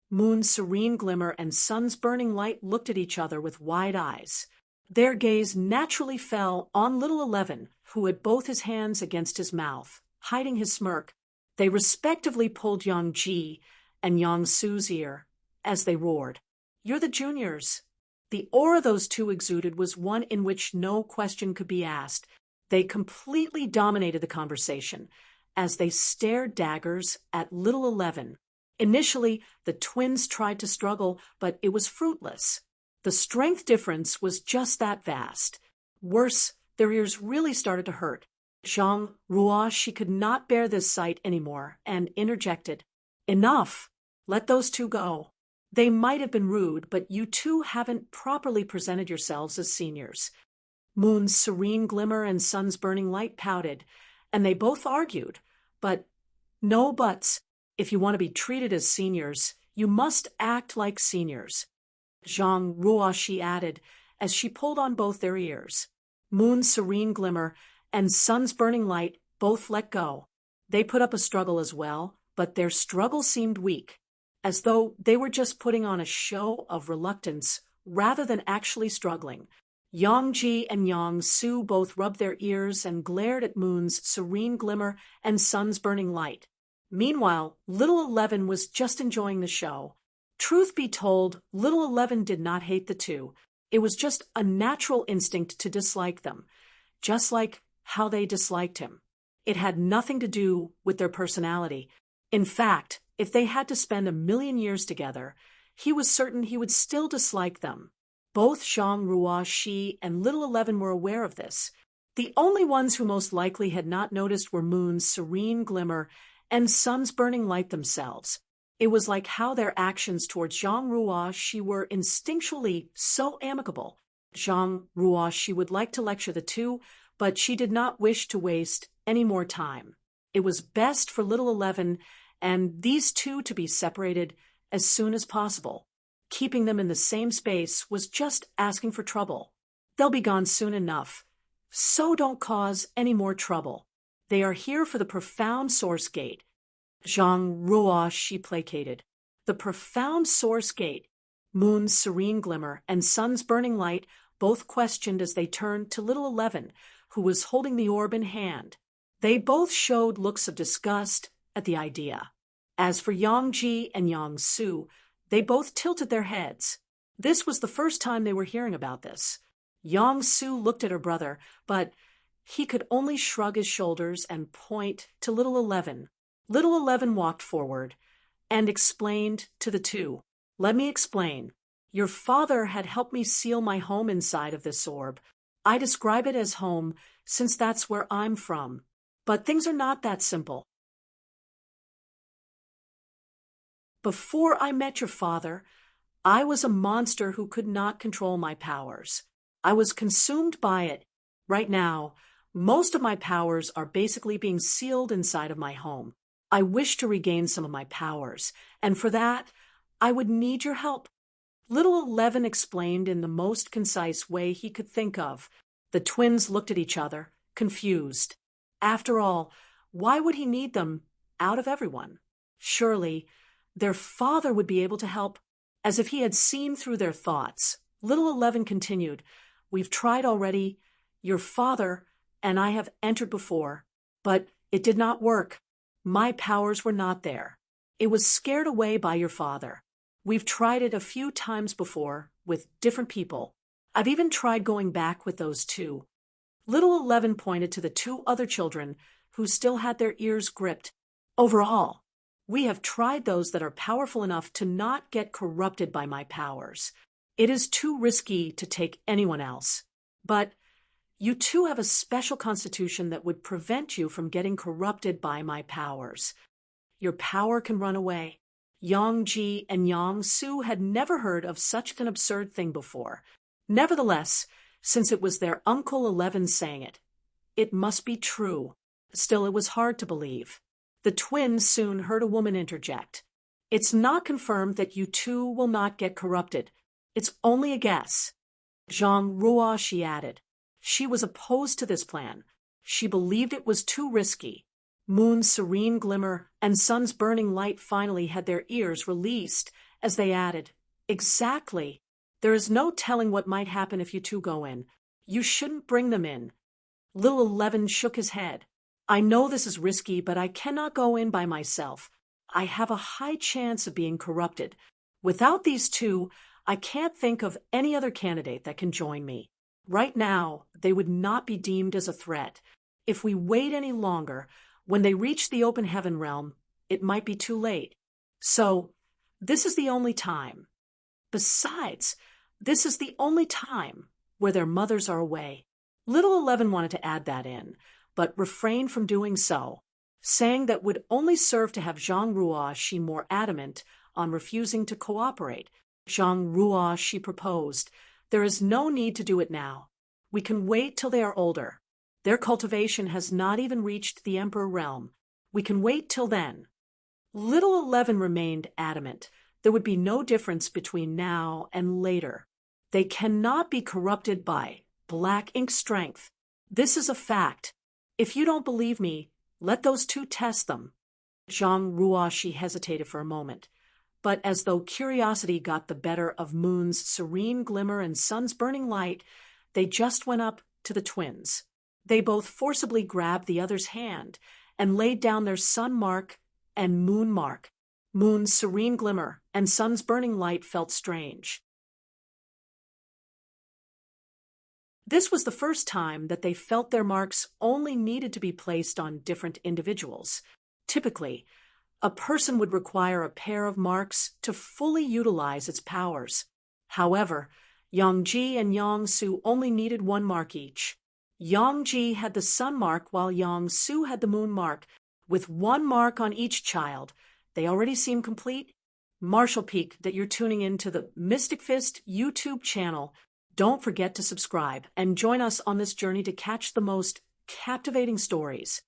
Moon's serene glimmer and sun's burning light looked at each other with wide eyes. Their gaze naturally fell on little 11, who had both his hands against his mouth, hiding his smirk. They respectively pulled Yongji and Yongsu's ear as they roared, "You're the juniors." The aura those 2 exuded was one in which no question could be asked. They completely dominated the conversation as they stared daggers at little 11. Initially, the twins tried to struggle, but it was fruitless. The strength difference was just that vast. Worse, their ears really started to hurt. Zhang Ruo, she could not bear this sight anymore, and interjected, "Enough! Let those 2 go. They might have been rude, but you 2 haven't properly presented yourselves as seniors." Moon's serene glimmer and sun's burning light pouted, and they both argued, but no buts. If you want to be treated as seniors, you must act like seniors. Zhang Ruo, she added, as she pulled on both their ears. Moon's serene glimmer and sun's burning light both let go. They put up a struggle as well, but their struggle seemed weak, as though they were just putting on a show of reluctance rather than actually struggling. Yongji and Yongsu both rubbed their ears and glared at Moon's serene glimmer and sun's burning light. Meanwhile, little 11 was just enjoying the show. Truth be told, little 11 did not hate the 2. It was just a natural instinct to dislike them, just like how they disliked him. It had nothing to do with their personality. In fact, if they had to spend 1,000,000 years together, he was certain he would still dislike them. Both Zhang Ruoxi and little 11 were aware of this. The only ones who most likely had not noticed were Moon's serene glimmer and sun's burning light themselves. It was like how their actions towards Zhang Ruoxi were instinctually so amicable. Zhang Ruoxi would like to lecture the 2, but she did not wish to waste any more time. It was best for little 11 and these 2 to be separated as soon as possible. Keeping them in the same space was just asking for trouble. They'll be gone soon enough, so don't cause any more trouble. They are here for the profound source gate. Zhang Ruo, she placated. The profound source gate. Moon's serene glimmer and sun's burning light both questioned as they turned to little 11, who was holding the orb in hand. They both showed looks of disgust at the idea. As for Yongji and Yongsu, they both tilted their heads. This was the first time they were hearing about this. Yongsu looked at her brother, but He could only shrug his shoulders and point to little 11. Little 11 walked forward and explained to the two. Let me explain. Your father had helped me seal my home inside of this orb. I describe it as home since that's where I'm from. But things are not that simple. Before I met your father, I was a monster who could not control my powers. I was consumed by it. Right now, most of my powers are basically being sealed inside of my home. I wish to regain some of my powers, and for that, I would need your help. Little 11 explained in the most concise way he could think of. The twins looked at each other, confused. After all, why would he need them out of everyone? Surely, their father would be able to help. As if he had seen through their thoughts, little 11 continued, We've tried already. Your father and I have entered before, but it did not work. My powers were not there. It was scared away by your father. We've tried it a few times before with different people. I've even tried going back with those two. Little 11 pointed to the two other children who still had their ears gripped. Overall, we have tried those that are powerful enough to not get corrupted by my powers. It is too risky to take anyone else. But you two have a special constitution that would prevent you from getting corrupted by my powers. Your power can run away. Yang Ji and Yang Su had never heard of such an absurd thing before. Nevertheless, since it was their Uncle 11 saying it, it must be true. Still, it was hard to believe. The twins soon heard a woman interject. It's not confirmed that you two will not get corrupted. It's only a guess. Zhang Ruo, she added. She was opposed to this plan. She believed it was too risky. Moon's serene glimmer and sun's burning light finally had their ears released as they added, Exactly. There is no telling what might happen if you two go in. You shouldn't bring them in. Little 11 shook his head. I know this is risky, but I cannot go in by myself. I have a high chance of being corrupted. Without these two, I can't think of any other candidate that can join me. Right now, they would not be deemed as a threat. If we wait any longer, when they reach the open heaven realm, it might be too late. So, this is the only time. Besides, this is the only time where their mothers are away. Little 11 wanted to add that in, but refrained from doing so, saying that would only serve to have Zhang Ruo she more adamant on refusing to cooperate. Zhang Ruo she proposed, There is no need to do it now. We can wait till they are older. Their cultivation has not even reached the Emperor realm. We can wait till then. Little 11 remained adamant. There would be no difference between now and later. They cannot be corrupted by black ink strength. This is a fact. If you don't believe me, let those two test them. Zhang Ruo she hesitated for a moment, but as though curiosity got the better of Moon's serene glimmer and sun's burning light, they just went up to the twins. They both forcibly grabbed the other's hand and laid down their sun mark and moon mark. Moon's serene glimmer and sun's burning light felt strange. This was the first time that they felt their marks only needed to be placed on different individuals. Typically, a person would require a pair of marks to fully utilize its powers. However, Yang Ji and Yang Su only needed one mark each. Yang Ji had the sun mark while Yang Su had the moon mark. With one mark on each child, they already seem complete. Marshall Peak, that you're tuning into the Mystic Fist YouTube channel. Don't forget to subscribe and join us on this journey to catch the most captivating stories.